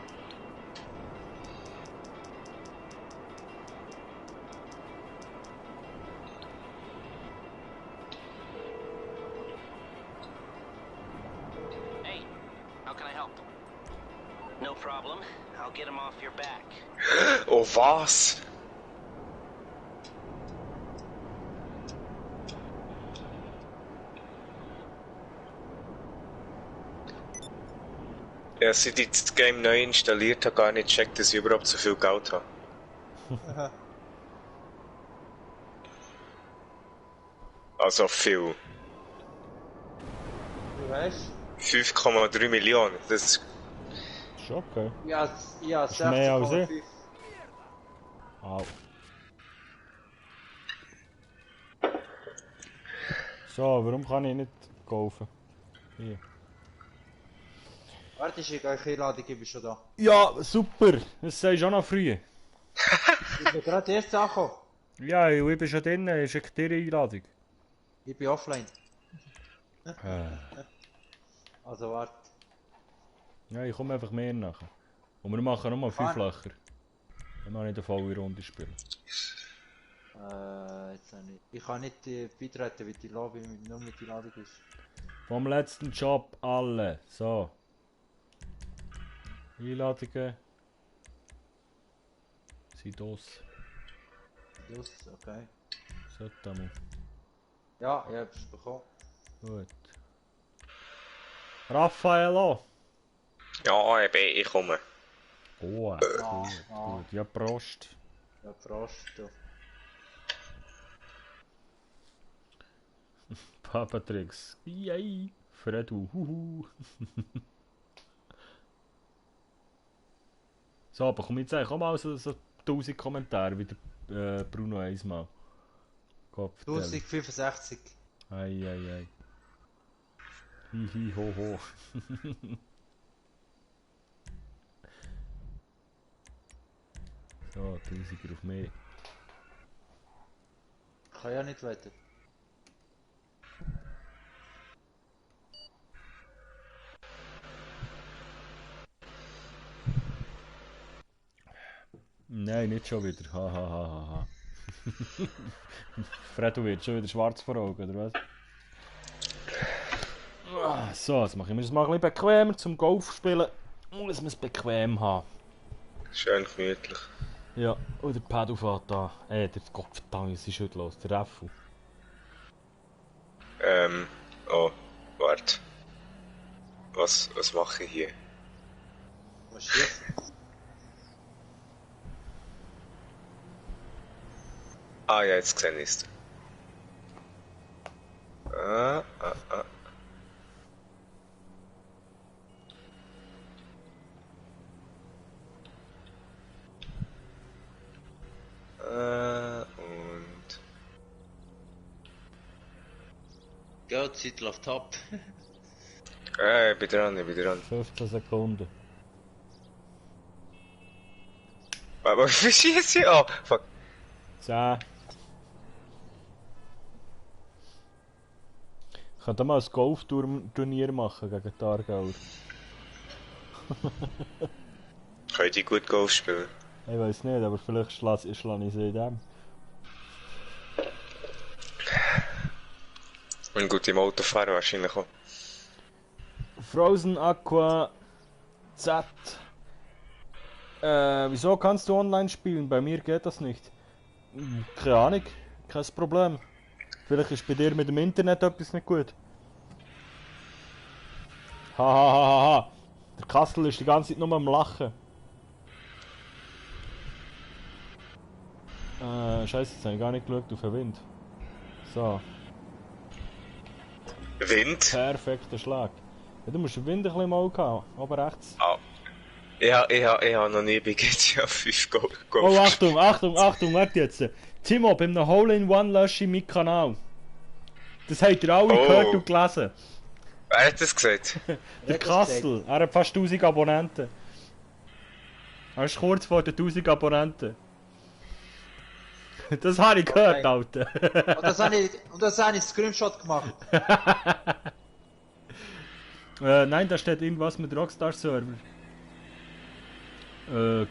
Hey, how can I help? No problem. I'll get him off your back. Oh, was? Ja, seit ich das Game neu installiert habe, gar nicht gecheckt, dass ich überhaupt so viel Geld habe. Also viel. Du weißt? 5,3 Millionen. Das ist... Ist okay. Ja, ist mehr als 60,5. Au. So, warum kann ich nicht kaufen? Hier. Warte, ich euch Einladung, ich bin schon da. Ja, super. Das sagst du auch noch früh. Ich bin gerade erst angekommen. Ja, ich bin schon drin. Ich schicke dir eine Einladung. Ich bin offline. Also warte. Ja, ich komme einfach mehr nachher. Und wir machen nochmal 5 Ah. Löcher. Wenn wir nicht eine volle Runde spielen. Jetzt habe ich kann nicht beitreten, weil die Lobby nur mit die Ladung ist. Vom letzten Job alle. So. Einladungen. Sind das. Los, okay. Sollte mal. Ja, ich hab's bekommen. Gut. Raffaello. Ja, eben, ich komme. Gut, gut, gut. Ja, Prost. Ja, Prost. Du. Papatrix. Yay. Fredu. Huhu. So, aber komm jetzt eigentlich auch mal so 1000 Kommentare wie der Bruno einmal. Kopf. 1065. Ei. Hihi, ho, ho. So, 1000er auf mehr. Kann ja nicht weiter. Nein, nicht schon wieder. Ha, ha, ha, ha, ha. Fredo wird schon wieder schwarz vor Augen, oder was? So, jetzt mache ich mir das mal ein bisschen bequemer zum Golf spielen. Muss man es bequem haben. Schön gemütlich. Ja, und der Pedal fährt da. Der Gott verdammt, was ist heute los? Der Raffu. Oh, warte. Was mache ich hier? Was ist jetzt? Ah, ja, jetzt sehe ich es. Und... Go, Titel auf Top. Ich bin dran. 15 Sekunden. Aber wie schießt sie? Oh, fuck. 10. Ich könnte mal ein Golfturnier machen gegen die Aargauer. Können die gut Golf spielen? Ich weiß nicht, aber vielleicht schlage ich sie in dem. Und gut im Auto fahren wahrscheinlich auch. Frozen Aqua Z. Wieso kannst du online spielen? Bei mir geht das nicht. Keine Ahnung, kein Problem. Vielleicht ist bei dir mit dem Internet etwas nicht gut. Hahaha. Der Kastel ist die ganze Zeit nur am Lachen. Scheiße, jetzt habe ich gar nicht geschaut auf den Wind. So, Wind? perfekter Schlag. Ja, du musst den Wind ein bisschen im Auge haben, oben rechts. Ah. Ich hab noch nie bei GTA 5 Golf Oh, Achtung, warte jetzt. Timo, beim Hole-in-One lösche ich meinen Kanal. Das habt ihr alle Oh. gehört und gelesen. Wer hat das gesagt? Der Kastel, er hat fast 1000 Abonnenten. Er ist kurz vor den 1000 Abonnenten. Das habe ich gehört, Alter. Und das habe ich Screenshot gemacht. Nein, da steht irgendwas mit Rockstar Server.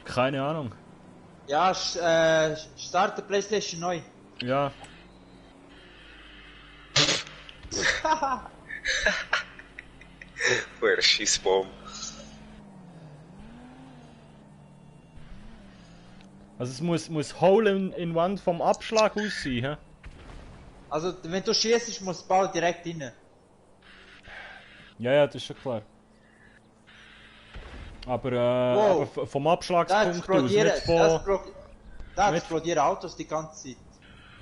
Keine Ahnung. Ja, starte PlayStation neu. Ja. Wer Schissbaum. Also es muss Hole-in-One vom Abschlag aus sein, hä? Also, wenn du schießt, muss der Ball direkt rein. Ja, das ist schon klar. Aber, Wow. aber vom Da Abschlagspunkt aus, explodieren, nicht von... da nicht- explodieren Autos die ganze Zeit.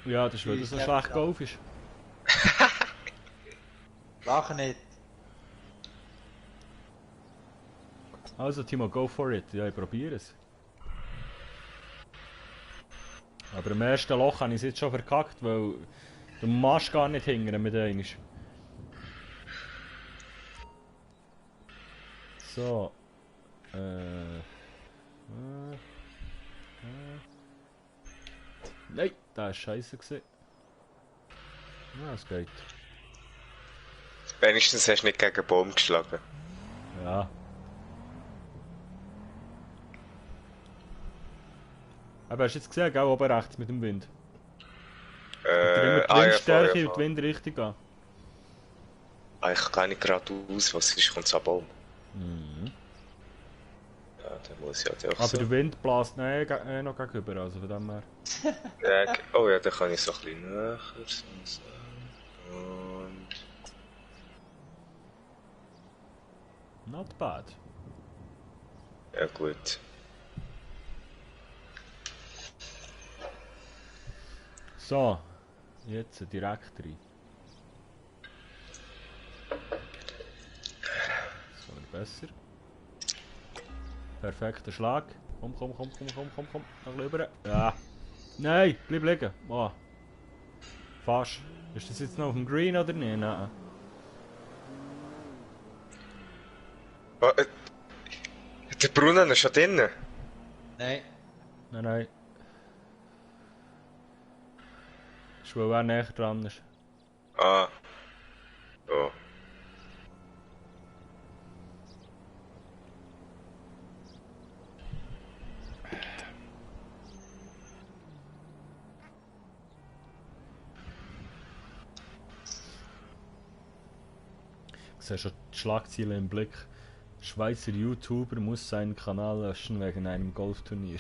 Ja, das ist, weil das so Ja, schlecht ja. Golf ist. Lach nicht. Also Timo, go for it. Ja, ich probiere es. Aber im ersten Loch habe ich es jetzt schon verkackt, weil du machst gar nicht hingern mit einem. So. Nein, das ist scheiße gewesen. Ja, es geht. Wenigstens hast du nicht gegen einen Baum geschlagen. Ja. Aber hast du jetzt gesehen, gell, oben rechts mit dem Wind? Immer die Windstärke und die Windrichtung an. Ich kann nicht geradeaus, was ist, kommt so ein Baum. Mhm. Ja, dann muss ja doch Aber so. der Wind bläst noch gegenüber, also von dem her. Ja, oh ja, dann kann ich so ein bisschen näher. So. Und... Not bad. Ja gut. So, jetzt direkt rein. So, besser. Perfekter Schlag. Komm. Noch ein bisschen rüber. Ja. Nein, bleib liegen. Oh. Fast. Ist das jetzt noch auf dem Green oder nicht? Nein. Oh, der Brunnen ist schon drinnen. Nein. Nein. Ist, weil er näher dran ist. Ah. Oh. Ich sehe schon die Schlagziele im Blick. Schweizer YouTuber muss seinen Kanal löschen wegen einem Golfturnier.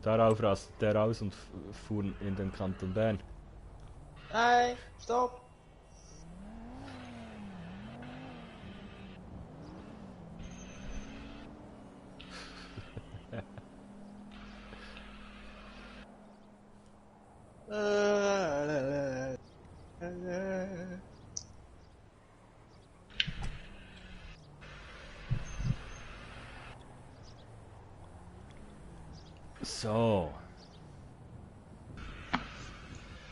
Darauf rastet er aus und fuhr in den Kanton Bern. Nein, stopp. So.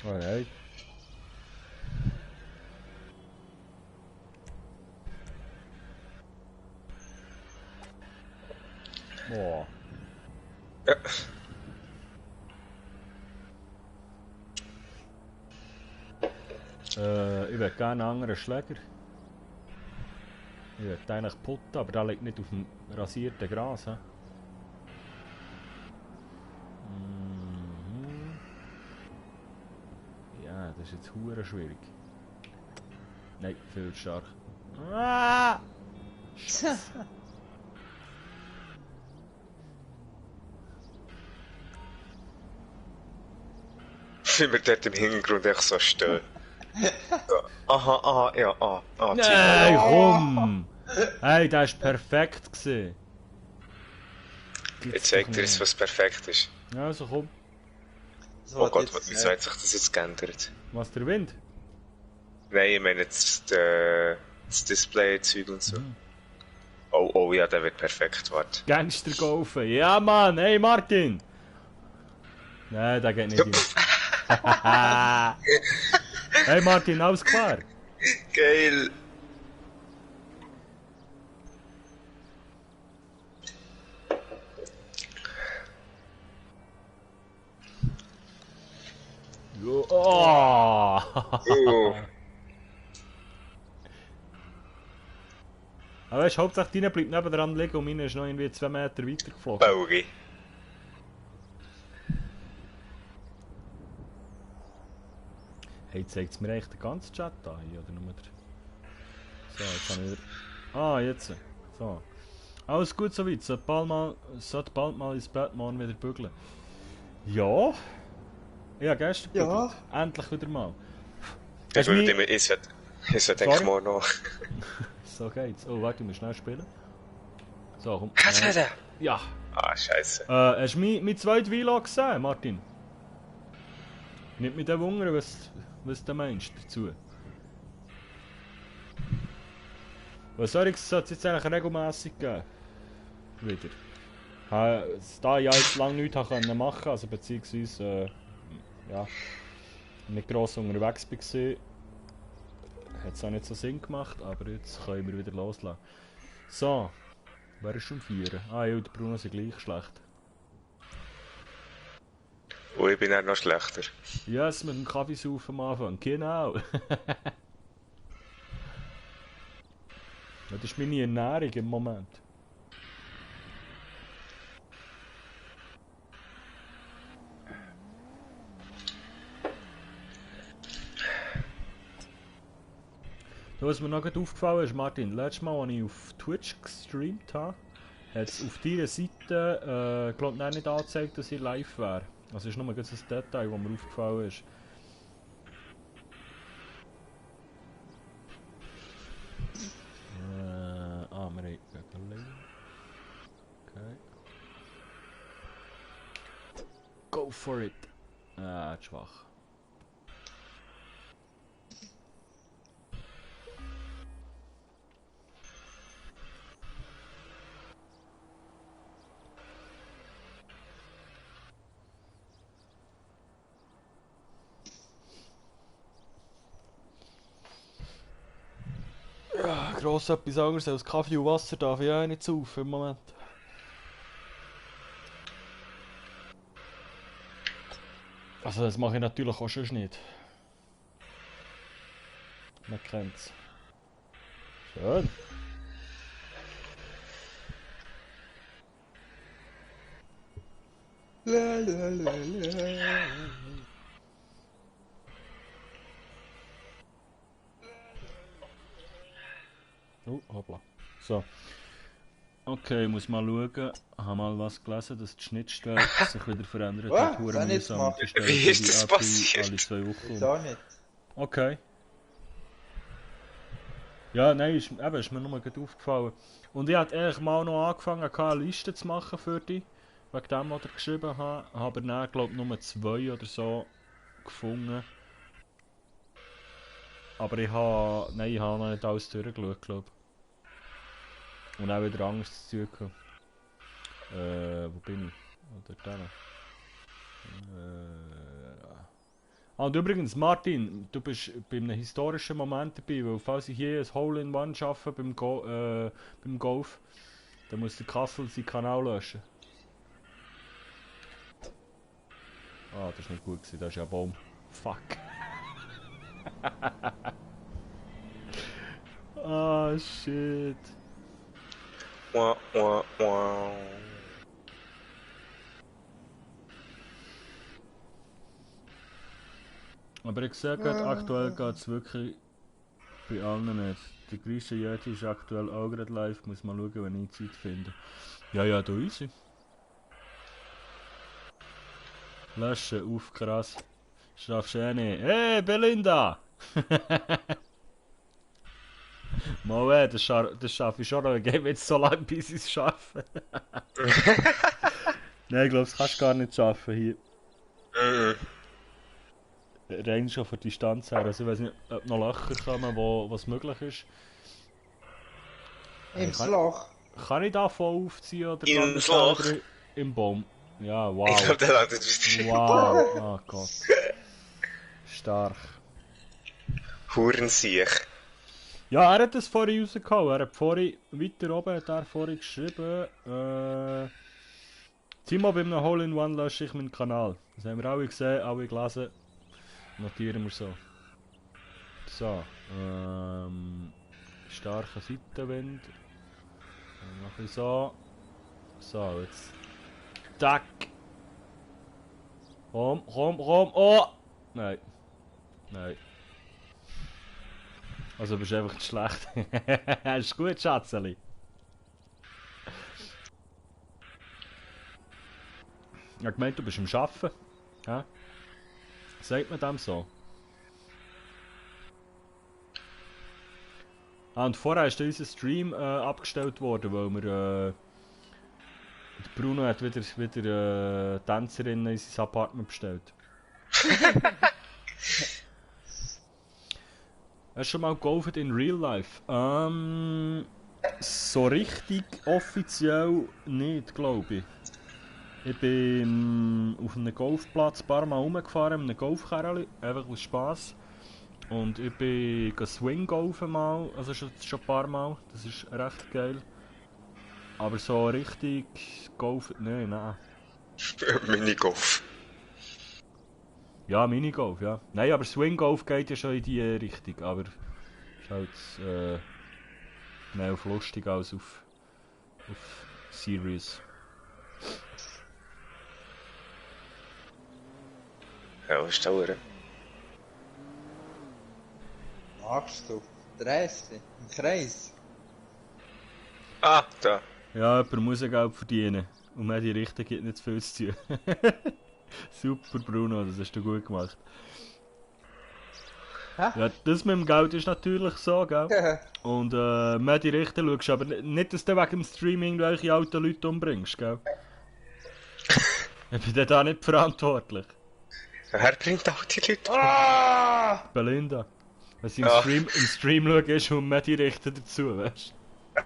Alright. Ich will gerne einen anderen Schläger. Ich will eigentlich putten, aber der liegt nicht auf dem rasierten Gras. He? Ja, das ist jetzt hure schwierig. Nein, viel zu stark. Ah! Wie wir dort im Hintergrund echt so stehen. So. Aha, ja, Nein, komm! Hey, das war perfekt gewesen. Ich zeig dir jetzt, was perfekt ist. Ja, also komm. So, Oh Gott, jetzt, wieso hat sich das jetzt geändert? Was der Wind? Nein, ich meine jetzt das Display-Zeug und so. Oh ja, der wird perfekt, warte. Gangster golfen. Ja, Mann, hey Martin! Nein, der geht nicht rein. Hey Martin, alles klar? Geil! Jo, oh. Aber weißt du, Hauptsache deiner bleibt nebendran liegen und meine ist noch irgendwie 2 Meter weiter geflogen. Baugi. Hey, zeigt es mir eigentlich den ganzen Chat an hier, oder nur der... So, jetzt habe ich wieder... Ah, jetzt. So. Alles gut soweit, sollte bald mal ins Bett morgen wieder bügeln. Ja. Ja, gestern Ja. gebügelt. Endlich wieder mal. Ich Hast du mich- würde ich sollte eigentlich morgen noch. So geht's. Oh, warte, ich muss schnell spielen. So, komm. Katze! Ja. Ah, scheiße. Hast du mein zweites Vlog gesehen, Martin? Nicht mit dem wundern, was du meinst dazu. Was soll ich, sollte es jetzt eigentlich regelmässig geben? Wieder. Da ich ja jetzt lange nichts machen konnte, also beziehungsweise ja, nicht gross unterwegs war, hat es auch nicht so Sinn gemacht, aber jetzt können wir wieder loslassen. So, wer ist schon 4? Ah ja, der Bruno ist gleich schlecht. Und ich bin auch noch schlechter. Yes, mit dem Kaffeesaufen am Anfang, genau. Das ist meine Ernährung im Moment. Was mir noch gerade aufgefallen ist, Martin, letztes Mal, als ich auf Twitch gestreamt habe, hat es auf deiner Seite, glaub ich, nicht angezeigt, dass ich live wäre. Also ist nur ganz ein Detail, das mir aufgefallen ist. Wir haben Göppeli. Okay. Go for it! Ah, schwach. Ja, gross etwas anderes als Kaffee und Wasser darf ich auch nicht saufen im Moment. Also das mache ich natürlich auch schon nicht. Man kennt's. Schön. Oh, hoppla. So. Okay, ich muss mal schauen. Ich habe mal was gelesen, dass die Schnittstelle sich wieder verändert Was? hat. Das habe ich nicht Mühsam. gemacht. Die Stelle Wie ist die das API passiert? alle 2 Wochen. Ist auch nicht. Okay. Ja, nein, ist mir nur gerade aufgefallen. Und ich hatte eigentlich mal noch angefangen, eine Liste zu machen für dich. Wegen dem, was ich geschrieben habe. Aber dann, glaube ich, nur 2 oder so gefunden. Aber ich habe noch nicht alles durchgeschaut, glaube ich. Und auch wieder Angst zu tun. Wo bin ich? Oder da. Und übrigens, Martin, du bist bei einem historischen Moment dabei, weil falls ich hier ein Hole-in-One schaffe beim Golf, dann muss der Kassel seinen Kanal löschen. Ah, das ist nicht gut gewesen, das ist ja ein Baum. Fuck. Ah, shit. Wah, wah, wah. Aber ich sehe gerade, aktuell geht es wirklich bei allen nicht. Der Grisha Yeti ist aktuell auch gerade live. Muss mal schauen, wenn ich Zeit finde. Ja, da easy. Löschen, auf, krass. Schaffst du eh nicht. Hey, Belinda! Mal das schaffe ich schon noch. Ich gebe jetzt so lange, bis ich es schaffe. Nein, ich glaube, das kannst du gar nicht schaffen hier. Rein schon von Distanz her. Also ich weiß nicht, ob noch Löcher kommen, wo was möglich ist. Im Loch. Kann ich da voll aufziehen oder Im landet Loch? der im Baum? Ja, wow. Ich glaube, der landet wieder. Wow, oh Gott. Stark. Hurensiech. Ja, er hat das vorhin rausgehauen. Er hat vorhin, weiter oben hat er vorhin geschrieben, Timo, bei einem Hole-in-One lösche ich meinen Kanal. Das haben wir alle gesehen, alle gelesen. Notieren wir so. So, starker Seitenwind. Noch ein bisschen so. So, jetzt. Tack! Komm, oh! Nein. Nein. Also bist du einfach zu schlecht. Ist gut, Schatzeli. Ich hab gemeint, du bist am Arbeiten. Ja? Sagt man dem so? Ah, und vorher ist unser Stream abgestellt worden, weil wir... der Bruno hat wieder Tänzerinnen in sein Apartment bestellt. Hast du schon mal gegolft in Real Life? So richtig offiziell nicht, glaube ich. Ich bin auf einem Golfplatz ein paar Mal rumgefahren, mit einem Golfkarreli, einfach aus Spass. Und ich bin Swing-Golfen mal, also schon ein paar Mal, das ist recht geil. Aber so richtig Golf, nein. Minigolf. Ja, Minigolf, ja. Nein, aber Swing-Golf geht ja schon in die Richtung, aber ist halt mehr auf lustig als auf serious. Ja, was ist da? Machst du? Drehst du? Im Kreis? Ah, da. Ja, jemand muss ja Geld verdienen. Und mehr die Richtung gibt nicht zu viel zu tun. Super, Bruno, das hast du gut gemacht. Hä? Ja, das mit dem Geld ist natürlich so, gell? Und mehr die Richtung schaust aber nicht, dass du wegen dem Streaming irgendwelche alten Leute umbringst, gell? Ich bin da nicht verantwortlich. Wer bringt auch die Leute? Belinda. Wenn sie Ja. im Stream schauen, ist und mehr die Richter dazu, weißt du?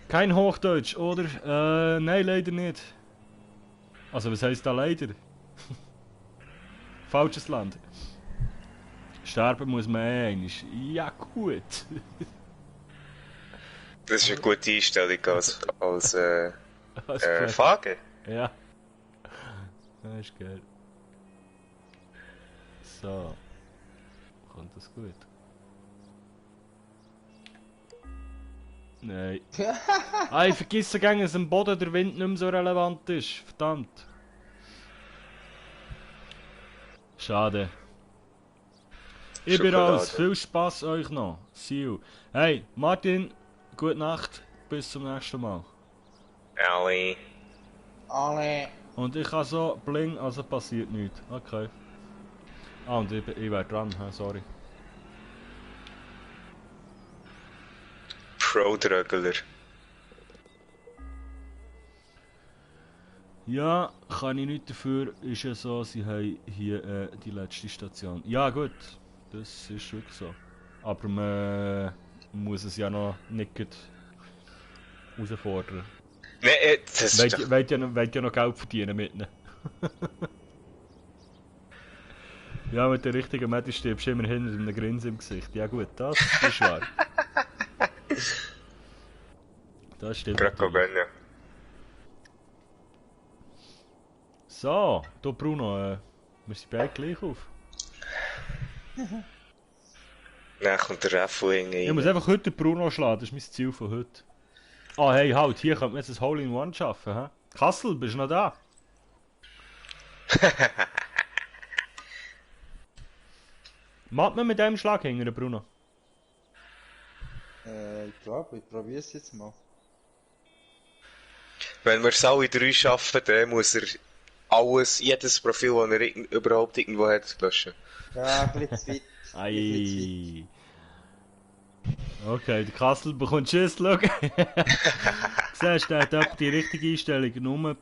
Kein Hochdeutsch, oder? Nein, leider nicht. Also, was heisst da leider? Falsches Land. Sterben muss man einmal. Ja, gut. Das ist eine gute Einstellung als Als Frage. Ja. Das ist geil. So. Kommt das gut? Nein. Ich vergesse gerne, dass am Boden der Wind nicht mehr so relevant ist. Verdammt. Schade. Ich bin Schokolade. raus. Viel Spaß euch noch. See you. Hey, Martin, gute Nacht. Bis zum nächsten Mal. Ali. Alle. Und ich habe so Bling, also passiert nichts. Okay. Ah, und ich wäre dran, sorry. Pro-Drögler. Ja, kann ich nicht dafür. Ist ja so, sie haben hier die letzte Station. Ja gut, das ist wirklich so. Aber man muss es ja noch nicht gleich herausfordern. Nee, das ist doch... Wollt ja noch Geld verdienen mit ihnen. Ja, mit der richtigen Medi stirbst du immerhin mit einem Grinsen im Gesicht. Ja gut, das ist wahr. Das stimmt. Greco natürlich. Benja. So, du Bruno, wir sind beide gleich auf. Dann kommt der Refo Ich muss rein. einfach heute den Bruno schlagen, das ist mein Ziel von heute. Ah, hey, halt, hier könnte man jetzt ein Hole-in-One schaffen, hä? Kassel, bist du noch da? Macht man mit dem Schlag hinter Bruno? Ich glaube, ich probiere es jetzt mal. Wenn wir es alle drei schaffen, dann muss er alles, jedes Profil, das er überhaupt irgendwo hat, löschen. Ja, ein bisschen zu weit. Ein bisschen zu weit. Ei. Okay, der Kassel bekommt Schiss, schau. Siehst du, der hat etwa die richtige Einstellung. Nur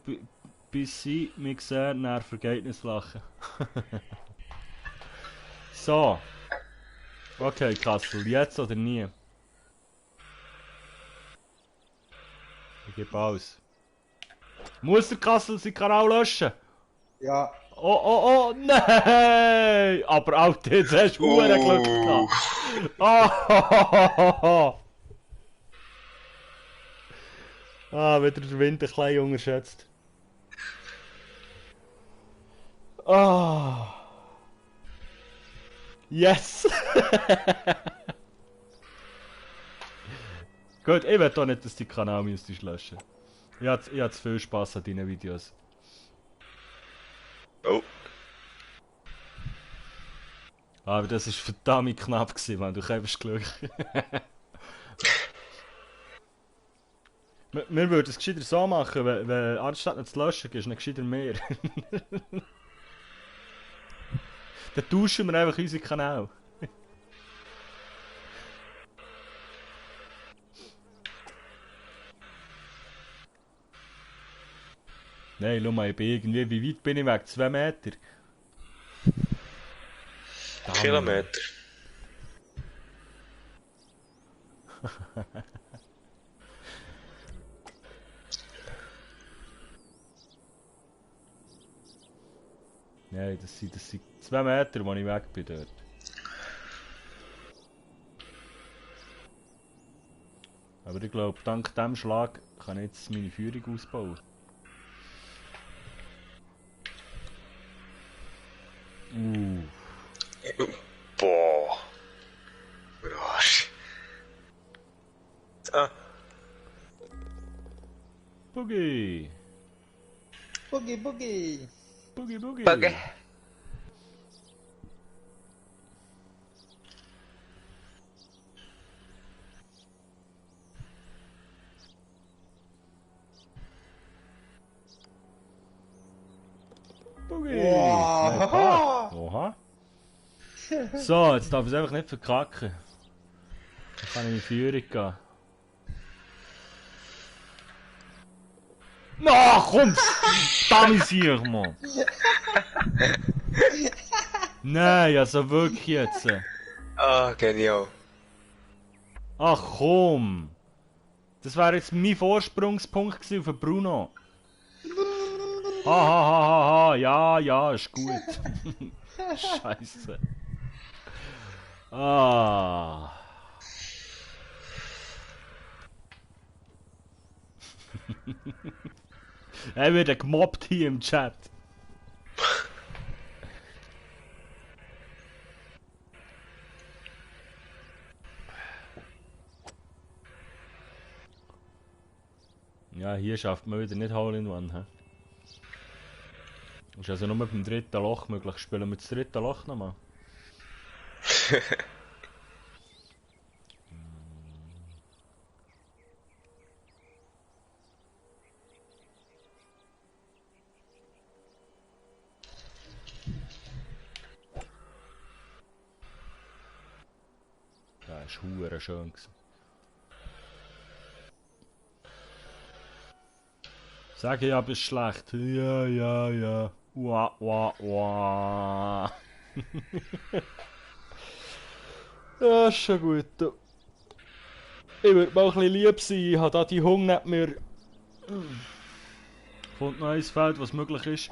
bis sie mich sehen, dann vergeht nicht das Lachen. So. Okay, Kassel, jetzt oder nie? Ich gebe aus. Muss der Kassel seinen Kanal löschen? Ja, Oh, oh, oh, nein! Aber auch jetzt hast du Glück gehabt. Oh, ah, wieder der Wind ein bisschen unterschätzt. Ah. Yes! Gut, ich will doch nicht, dass die Kanal müsstest löschen. Ich hatte zu viel Spaß an deinen Videos. Oh. Aber das war verdammt knapp gewesen, man. Du hast Glück. Wir würden es gescheiter so machen, wenn anstatt nicht zu löschen, gehst du nicht gescheiter mehr. Dann tauschen wir einfach unseren Kanal. Nein, schau mal, ich bin irgendwie, wie weit bin ich weg? 2 Meter? Kilometer. Nein, das sind 2 Meter, wo ich weg bin dort. Aber ich glaube, dank diesem Schlag kann ich jetzt meine Führung ausbauen. Boah. Arsch. Ah, Boogie! Boogie, Boogie. Boogie, Boogie! Bugge. Boogie! Wow. Nein, fuck. Oha! So, jetzt darf ich es einfach nicht verkacken. Dann kann ich in die Führung gehen. Na, komm! Damisier, Mann! Nein, also wirklich jetzt. Ah, genial. Ach komm! Das wäre jetzt mein Vorsprungspunkt gewesen auf den Bruno. Ha ha ha ha ha, ja, ja, ist gut. Scheiße. Ah. Er wird gemobbt hier im Chat. Ja, hier schafft man wieder nicht Hole-in-One. He? Ist also nur beim dritten Loch möglich. Spielen wir das dritte Loch nochmal? Das war hure schön gewesen. Sag ich, aber ist schlecht. Ja, ja, ja. Wah, wah, wah. Ja, ist schon gut. Du. Ich würde mal ein bisschen lieb sein. Ich habe da die Hunger nicht mehr. Kommt noch ein Feld, was möglich ist.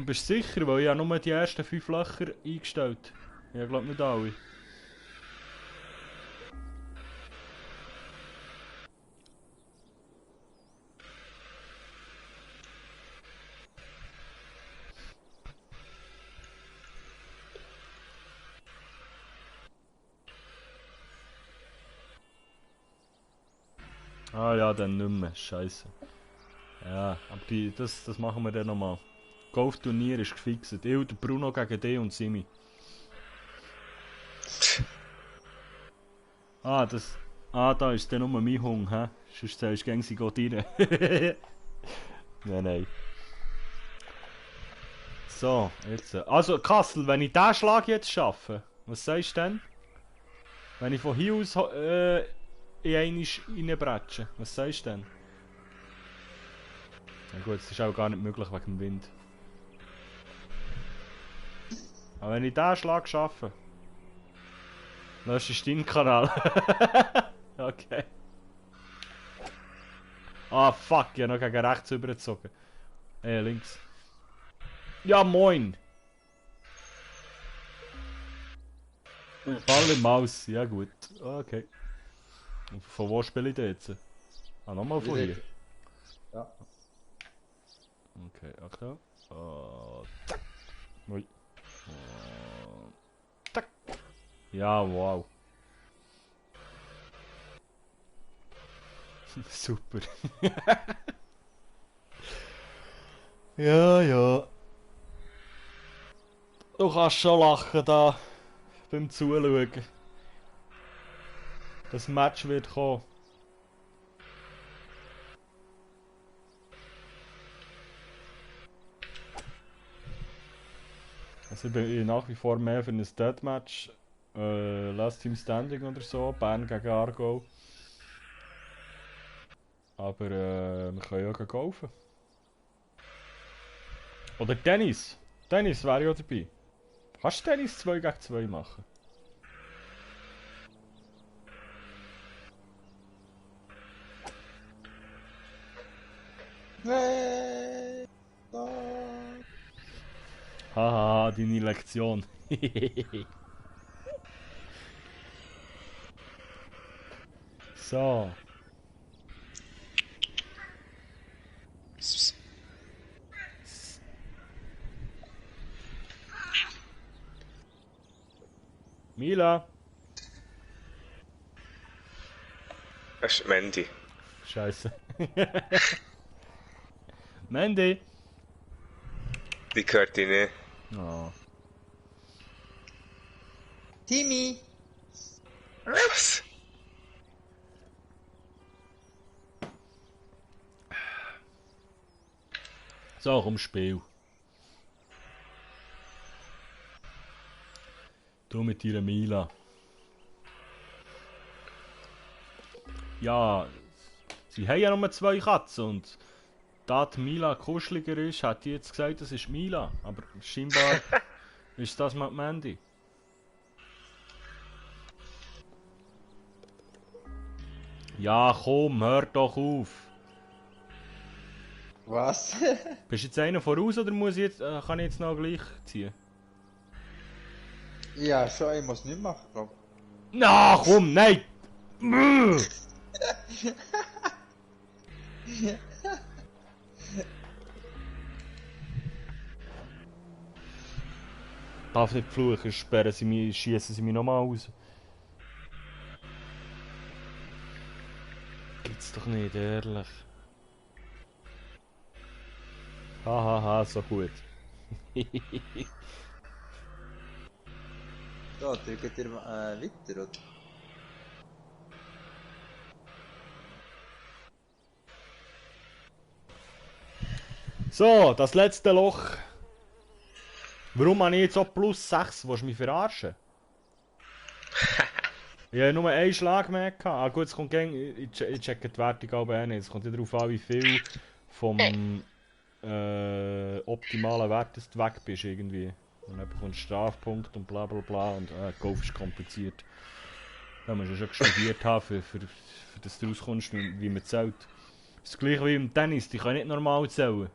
Bist du sicher? Weil ich habe nur die ersten 5 Löcher eingestellt. Ich glaube nicht alle. Ah ja, dann nicht mehr. Scheiße. Ja, aber das machen wir dann nochmal. Golfturnier ist gefixt. Ich und der Bruno gegen dich und Simi. Da ist dann nur mein Hund, hä? Sonst sagst du, sie geht rein. Nein. So, jetzt. Also, Kassel, wenn ich diesen Schlag jetzt schaffe, was sagst du denn? Wenn ich von hier aus in einen reinbretsche, was sagst du denn? Na gut, das ist auch gar nicht möglich wegen dem Wind. Aber wenn ich diesen Schlag schaffe, löschst du deinen Kanal. Okay. Ah fuck, ich habe noch gegen rechts übergezogen. Links. Ja moin! Ball im Maus, ja gut. Okay. Und von wo spiele ich denn jetzt? Ah, nochmal von hier. Ja. Okay, Achtung. Zack. Ui. Zack. Ja, wow. Super. Ja. Du kannst schon lachen da beim Zuschauen. Das Match wird kommen. Also ich bin nach wie vor mehr für ein Deathmatch. Last Team Standing oder so, Bern gegen Aargau. Aber wir können ja kaufen. Oder Tennis. Tennis wäre ja dabei. Kannst du Tennis 2 gegen 2 machen? Haha, deine Lektion. So. Mila. Das ist Mandy. Scheiße. Mandy. Die gehört dir nicht. Oh. Timmy! Was? So, komm, Spiel. Du mit deiner Mila. Ja, sie haben ja nur 2 Katzen und da die Mila kuscheliger ist, hat die jetzt gesagt, das ist Mila. Aber scheinbar ist das mit Mandy. Ja, komm, hör doch auf. Was? Bist du jetzt einer voraus oder muss ich jetzt, kann ich jetzt noch gleich ziehen? Ja, schon, ich muss nicht machen, glaub. Na, komm, nein! Darf nicht fluchen, sperren sie mich, schießen sie mich nochmal raus. Gibt's doch nicht, ehrlich. Hahaha, so gut. Da, drückt ihr weiter, oder? So, das letzte Loch. Warum habe ich jetzt auch plus 6? Willst du mich verarschen? Ich habe nur einen Schlag mehr gehabt. Ah gut, es kommt gegen. Ich checke die Wertung auch nicht. Es kommt ja darauf an, wie viel vom optimalen Wert dass du weg bist irgendwie. Und dann bekommst du Strafpunkt und bla bla bla. Und Golf ist kompliziert. Da musst du schon studiert haben, für dass du rauskommst, wie man zählt. Das ist gleich wie im Tennis, die können nicht normal zählen.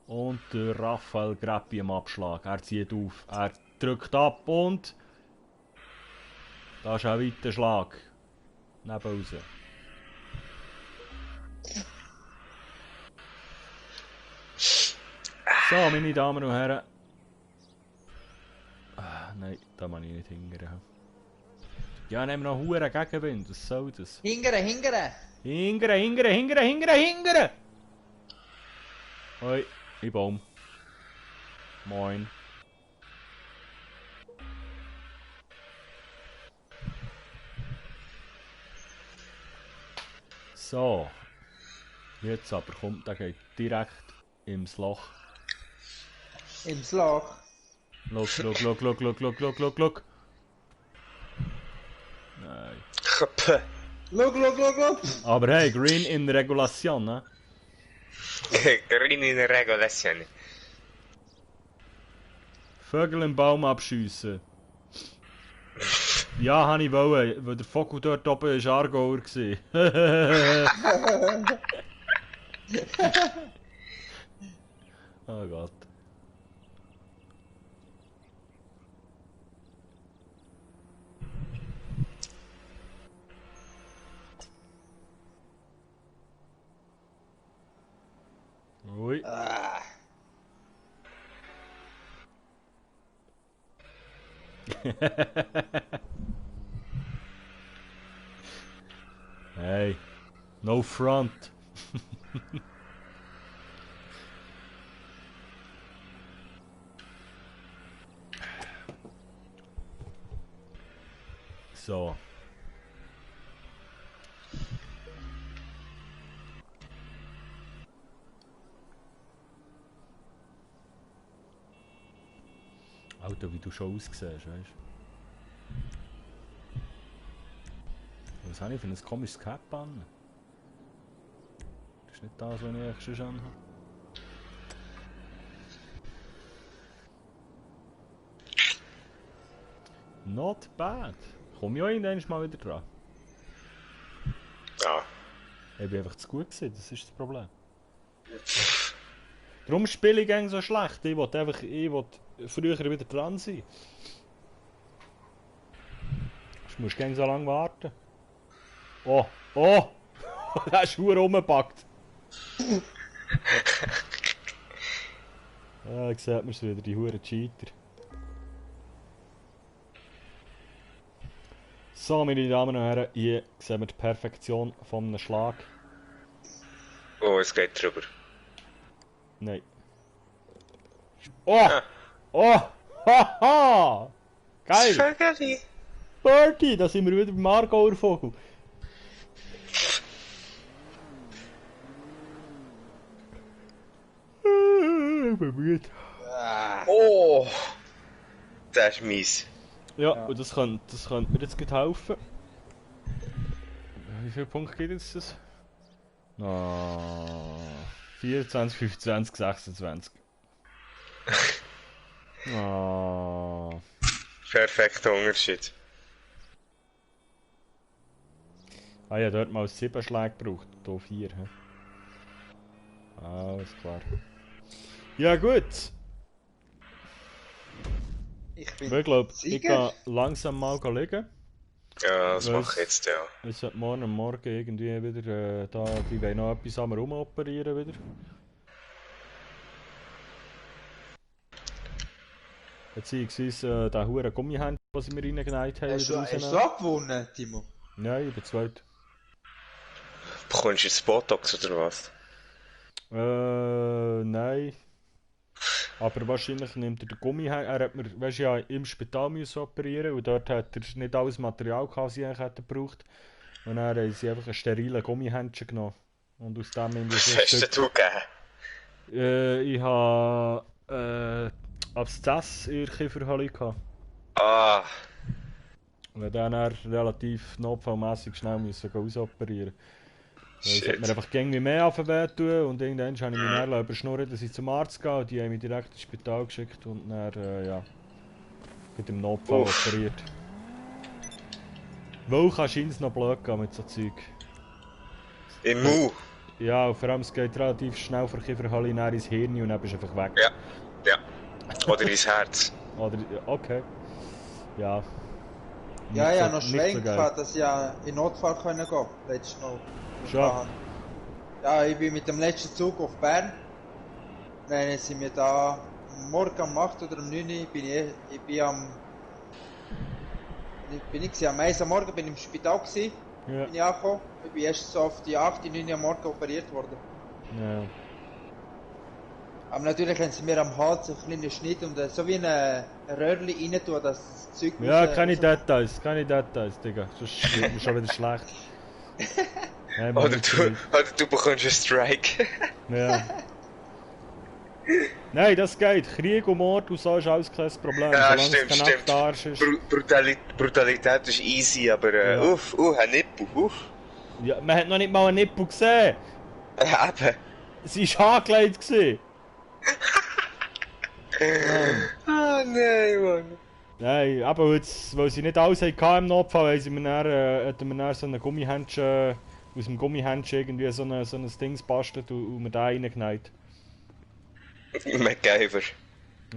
Und der Raphael Grappi im Abschlag. Er zieht auf, er drückt ab und... Da ist ein weiter Schlag. Neben raus. So, meine Damen und Herren. da muss ich nicht hingern. Ja, nehmen wir noch Huren Gegenwind, was soll das? Hingere! Hingern! Hoi, ich Baum. Moin. So. Jetzt aber kommt, der geht direkt ins Loch. Ins Loch. Look. Nein. Look! Aber hey, Green in Regulation, ne? Green in Regulation. Vögel im Baum abschiessen. Ja, habe ich wollen, weil der Vogel dort oben war Aargauer. Oh Gott. Ui. Hey, no front. So. Alter, wie du schon aussiehst, weißt du? Was habe ich für ein komisches Cap an? Das ist nicht das, was ich eigentlich schon anhabe. Not bad. Komm ich auch irgendwann mal wieder dran. Ja. Ich bin einfach zu gut gewesen, das ist das Problem. Darum spiele ich gegen so schlecht. Ich will früher wieder dran sein. Du musst gegen so lange warten. Oh! Der ist verdammt rumgepackt. Ja, sieht man es wieder, die verdammten Cheater. So, meine Damen und Herren, hier sehen wir die Perfektion von einem Schlag. Oh, es geht drüber. Nein. Oh! Oh! Haha! Geil! Vögeli. Birdie! Da sind wir wieder beim Aargauer Vogel. Ich bin müde. Oh! Das ist mies. Ja, und das könnte mir jetzt gut helfen. Wie viele Punkte gibt jetzt das? 24, 25, 26. Perfekter Unterschied. Ah ja, dort mal 7 Schläge gebraucht, hier 4. Alles klar. Ja gut. Ich bin Ich glaube, ich Sieger. gehe langsam mal liegen. Ja, das Was? mache ich jetzt, ja. Ich sollte morgen irgendwie wieder die wollen noch etwas am rumoperieren wieder. Beziehungsweise den huren Gummihändchen, den sie mir reingeneigt haben, Hast du wieder rausnehmen. abgewonnen, Timo? Nein, ich bin zweit. Bekommst du jetzt Botox oder was? Nein. Aber wahrscheinlich nimmt er den Gummihändchen. Er hat mir, weißt du, ja, im Spital müssen operieren und dort hat er nicht alles Material gehabt, was ich eigentlich hätte gebraucht. Und dann haben sie einfach einen sterilen Gummihändchen genommen. Und aus dem haben wir Was so hast Stück. du gegeben? Ich habe Abszess in der Kieferhalle gehabt. Ah, Und dann relativ notfallmässig schnell müssen ausoperieren. Weil es hat mir shit. einfach irgendwie mehr auf tun und irgendwann habe ich mich dann überschnurrt, dass ich zum Arzt gehe und die haben mich direkt ins Spital geschickt und dann, ja, mit dem Notfall Uff. operiert. Weil kann es noch blöd gehen mit so Zeug. Im Mu. Ja, und vor allem es geht relativ schnell von der Kieferhalle näher ins Hirn und dann bist du einfach weg. Ja. Ja. Oder ins Herz. Oder, okay. Ja. Ja, Nicht ja, so- noch nicht schwenk, so geil. gehabt, dass ich ja in Notfall können gehen. Letztes Mal. Schon? Ja, ich bin mit dem letzten Zug auf Bern. Dann sind wir da morgen um 8 oder um 9 Uhr bin ich bin am bin ich gewesen. Am 1 am Morgen bin ich im Spital gewesen, Ja. bin ich angekommen. Ich bin erst so auf die 8, 9 am Morgen operiert worden. Ja. Aber natürlich haben sie mir am Hals einen kleinen Schnitt und so wie ein Röhrchen rein tun, dass das Zeug Ja, raus- keine raus- Details, Digga. Sonst wird mir schon wieder schlecht. Nein, Mann, Oder nicht du, gut. oder du bekommst einen Strike. Ja. Nein, das geht. Krieg und Mord und so ist alles kein Problem. Ja, Solange stimmt, es kein stimmt. Arsch ist. Brutalität ist easy, aber Ja. ein Nippel, Ja, man hat noch nicht mal einen Nippel gesehen. Eben. Sie war angelegt gewesen. Ah, nein, Mann. Nein, aber jetzt, weil sie nicht alles hatten im Notfall, haben sie mir dann, hatten wir dann so einen Gummihändchen, aus dem Gummihändchen irgendwie so ein Ding gebastelt und mir da reingeneigt. MacGyver.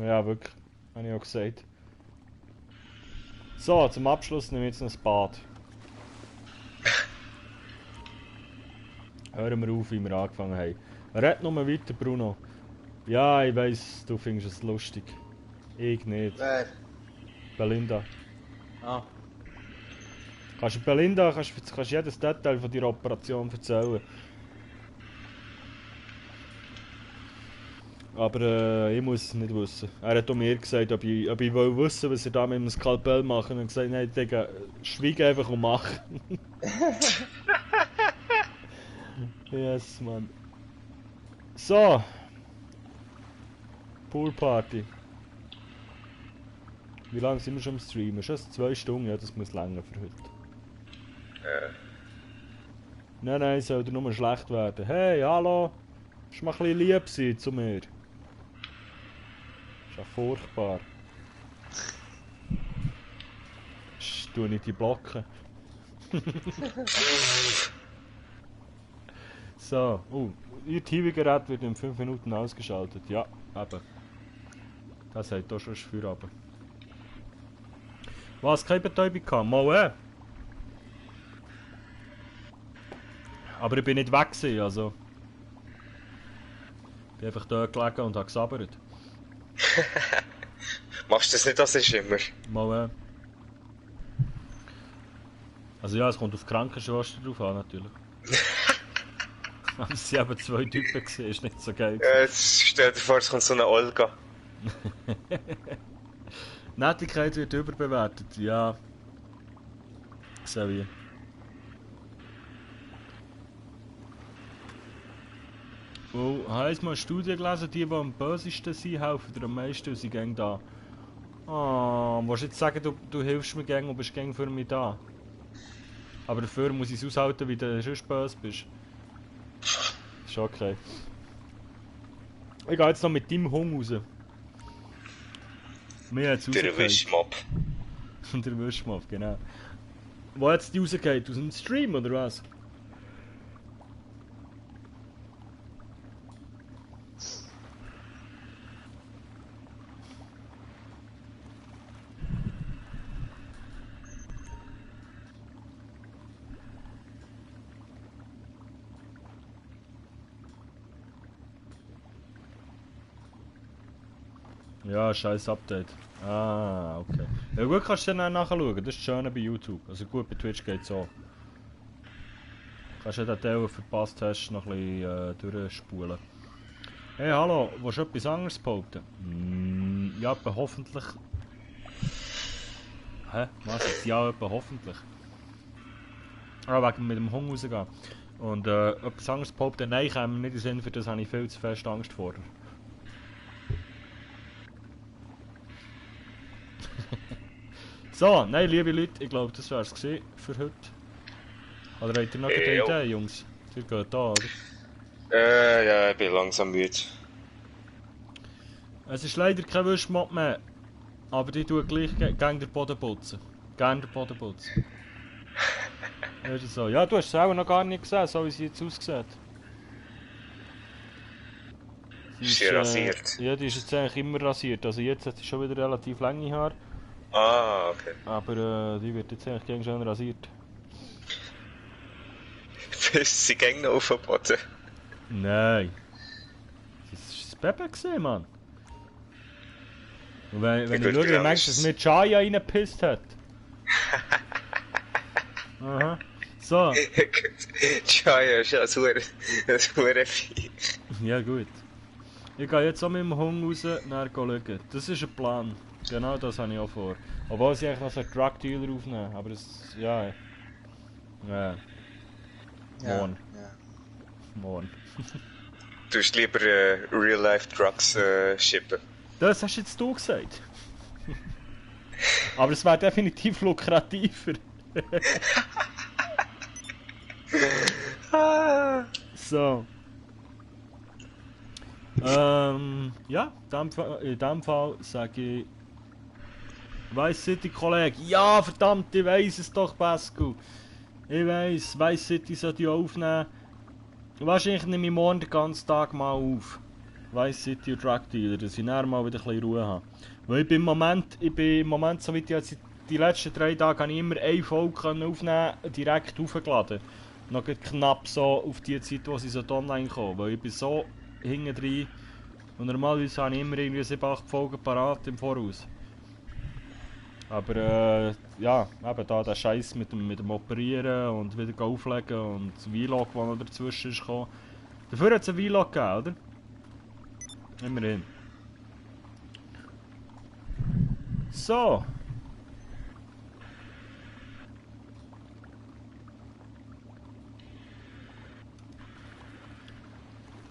Ja, wirklich. Habe ich auch gesagt. So, zum Abschluss nehmen wir jetzt noch ein Bad. Hören wir auf, wie wir angefangen haben. Red nur weiter, Bruno. Ja, ich weiss, du findest es lustig. Ich nicht. Wer? Belinda. Ah. Kannst jedes Detail von deiner Operation erzählen. Aber ich muss es nicht wissen. Er hat auch mir gesagt, ob ich will wissen, was er da mit dem Skalpell macht. Und er hat gesagt, nein, Digga, schweig einfach und mach. Yes, Mann. So. Poolparty. Wie lange sind wir schon am Streamen? Schon 2 Stunden? Ja, das muss länger für heute. Nein, soll dir nur schlecht werden. Hey, hallo! Ist mal ein bisschen lieb sein zu mir. Ist ja furchtbar. Tu nicht die Blocken. So, Ihr TV-Gerät wird in 5 Minuten ausgeschaltet. Ja, eben. Das hat doch schon für aber. Was? Keine Betäubung gehabt? Mal Aber ich bin nicht weg gewesen, also. Ich bin einfach dort gelegen und habe gesabbert. Machst du das nicht als immer? Mal Also ja, es kommt auf die Krankenschwester drauf an, natürlich. Aber sie haben 2 Typen gesehen, ist nicht so geil. Jetzt stell dir vor, es kommt so eine Olga. Nettigkeit wird überbewertet, ja. So wie. Oh, habe ich mal eine Studie gelesen, die am bösesten sind, helfen dir am meisten und sie gehen da. Oh, willst du jetzt sagen, du hilfst mir gegen und bist gegen für mich da? Aber dafür muss ich es aushalten, wie du sonst böse bist. Ist okay. Ich gehe jetzt noch mit deinem Hund raus. Mir hat's Der rausgefallen. Wischmob. Der Wischmob, genau. Wo hat's die rausgeht? Aus dem Stream oder was? Ja, scheiß Update. Ah, okay. Ja gut, kannst du dann nachschauen, das ist das Schöne bei YouTube. Also gut, bei Twitch geht's auch. Kannst du den Teil, den du verpasst hast, noch ein bisschen durchspulen. Hey, hallo, willst du etwas anderes behaupten? Ja, etwa hoffentlich... Hä? Was jetzt? Ja, etwa hoffentlich. Ah, wegen mit dem Hund rausgehen. Und etwas anderes behaupten, nein, käme mir nicht in den Sinn, für das habe ich viel zu fest Angst vor. So, nein, liebe Leute, ich glaube, das wäre es für heute. Oder habt ihr noch eine Jo. Idee, Jungs? Ihr geht da, oder? Ja, ich bin langsam müde. Es ist leider kein Wischmob mehr, aber die tun gleich gegen den Boden putzen. Gerne den Boden putzen. Ist es so? Ja, du hast es auch noch gar nicht gesehen, so wie sie jetzt aussieht. Ist sie rasiert? Ja, die ist jetzt eigentlich immer rasiert. Also jetzt hat sie schon wieder relativ lange Haare. Ah, okay. Aber die wird jetzt eigentlich gern schön rasiert. Bist sie gegen noch auf dem Boden? Nein. Das war das Pepe gesehen, Mann. Und wenn ich gut, schaue, wie ja, manchmal das- es mit Chaya reingepisst hat. Aha. So, Tja, ja, ist ja ein Viech. ja gut. Ich gehe jetzt auch mit dem Hund raus, dann schauen. Das ist ein Plan. Genau das habe ich auch vor. Obwohl sie eigentlich noch so einen Drug Dealer aufnehmen. Aber das, ja. Ja, Ja, morgen. ja. Morgen. Du hast lieber Real-Life-Drugs shippen. Das hast jetzt du gesagt. Aber es wäre definitiv lukrativer. So. Ja, in dem Fall sage ich. Vice City Kollege. Ja, verdammt, ich weiss es doch, Pascal. Ich weiss, Vice City sollte ich aufnehmen. Wahrscheinlich nehme ich morgen den ganzen Tag mal auf. Vice City und Drug Dealer, dass ich dann mal wieder ein bisschen Ruhe habe. Weil ich bin im Moment so weit, jetzt die letzten 3 Tage habe ich immer eine Folge aufnehmen, direkt aufgeladen. Noch knapp so auf die Zeit, wo sie so online kommen. Weil ich bin so hinten drin. Und normalerweise habe ich immer irgendwie 7-8 Folgen parat im Voraus. Aber ja, eben da der Scheiß mit dem Operieren und wieder auflegen und das Vlog, das noch dazwischen ist gekommen. Dafür hat es ein Vlog gegeben, oder? Immerhin. So.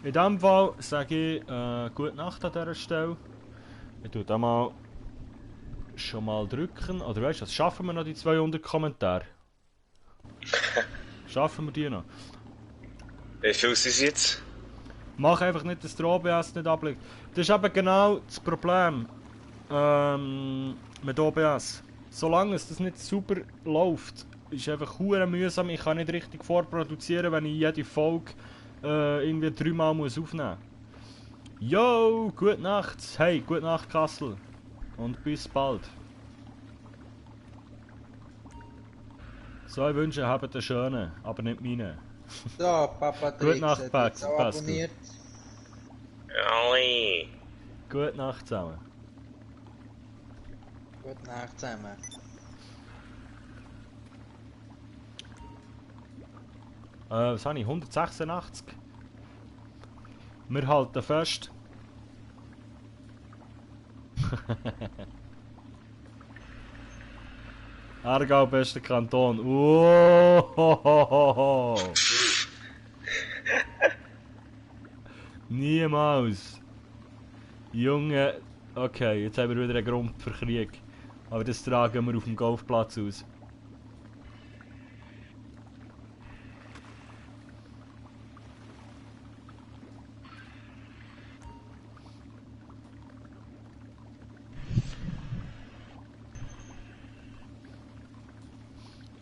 In diesem Fall sage ich gute Nacht an dieser Stelle. Ich tue da mal schon mal drücken. Oder weißt du, was schaffen wir noch die 200 Kommentare? Schaffen wir die noch? Wie viel sind es jetzt? Mach einfach nicht, dass der OBS nicht abliegt. Das ist eben genau das Problem mit OBS. Solange es das nicht super läuft, ist einfach hure mühsam. Ich kann nicht richtig vorproduzieren, wenn ich jede Folge irgendwie 3-mal muss aufnehmen muss. Yo, gute Nacht. Hey, gute Nacht Kassel. Und bis bald. So, ich wünsche, habt einen schönen, aber nicht meinen. So, Papa Gute Tricks Nacht, hat Pax, jetzt auch Pascal. abonniert. Oi. Gute Nacht zusammen. Gute Nacht zusammen. Was habe ich? 186? Wir halten fest. Aargau, bester Kanton. Oh, niemals. Junge, okay, jetzt haben wir wieder einen Grund für Krieg. Aber das tragen wir auf dem Golfplatz aus.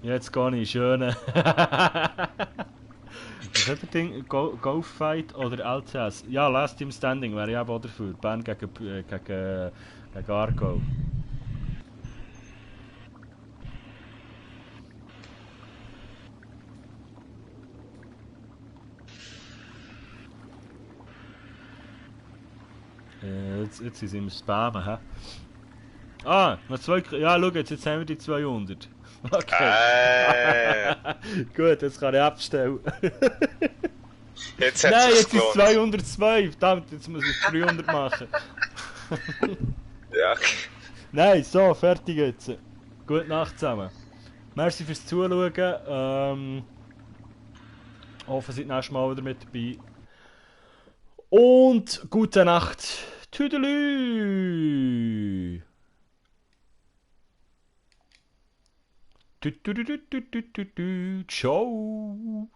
Jetzt gehe ich schön. Was hat der Ding? Golf Fight oder LCS? Ja, Last Team Standing wäre ich eben auch dafür. Bern gegen Aargau. Jetzt sind sie im Spammen, hä? Ah, noch 2. Ja, schau jetzt haben wir die 200. Okay. Gut, jetzt kann ich abstellen. Jetzt hat Nein, sich's jetzt ist es gelohnt. 202. Verdammt, jetzt muss ich 300 machen. Ja, okay. Nein, so, fertig jetzt. Gute Nacht zusammen. Merci fürs Zuschauen. Hoffe, ihr seid nächstes Mal wieder mit dabei. Und gute Nacht. Tüdelü. Ciao.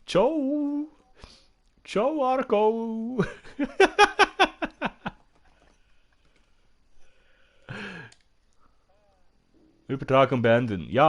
Ciao. Ciao, Argo. Übertragung beenden. Ja.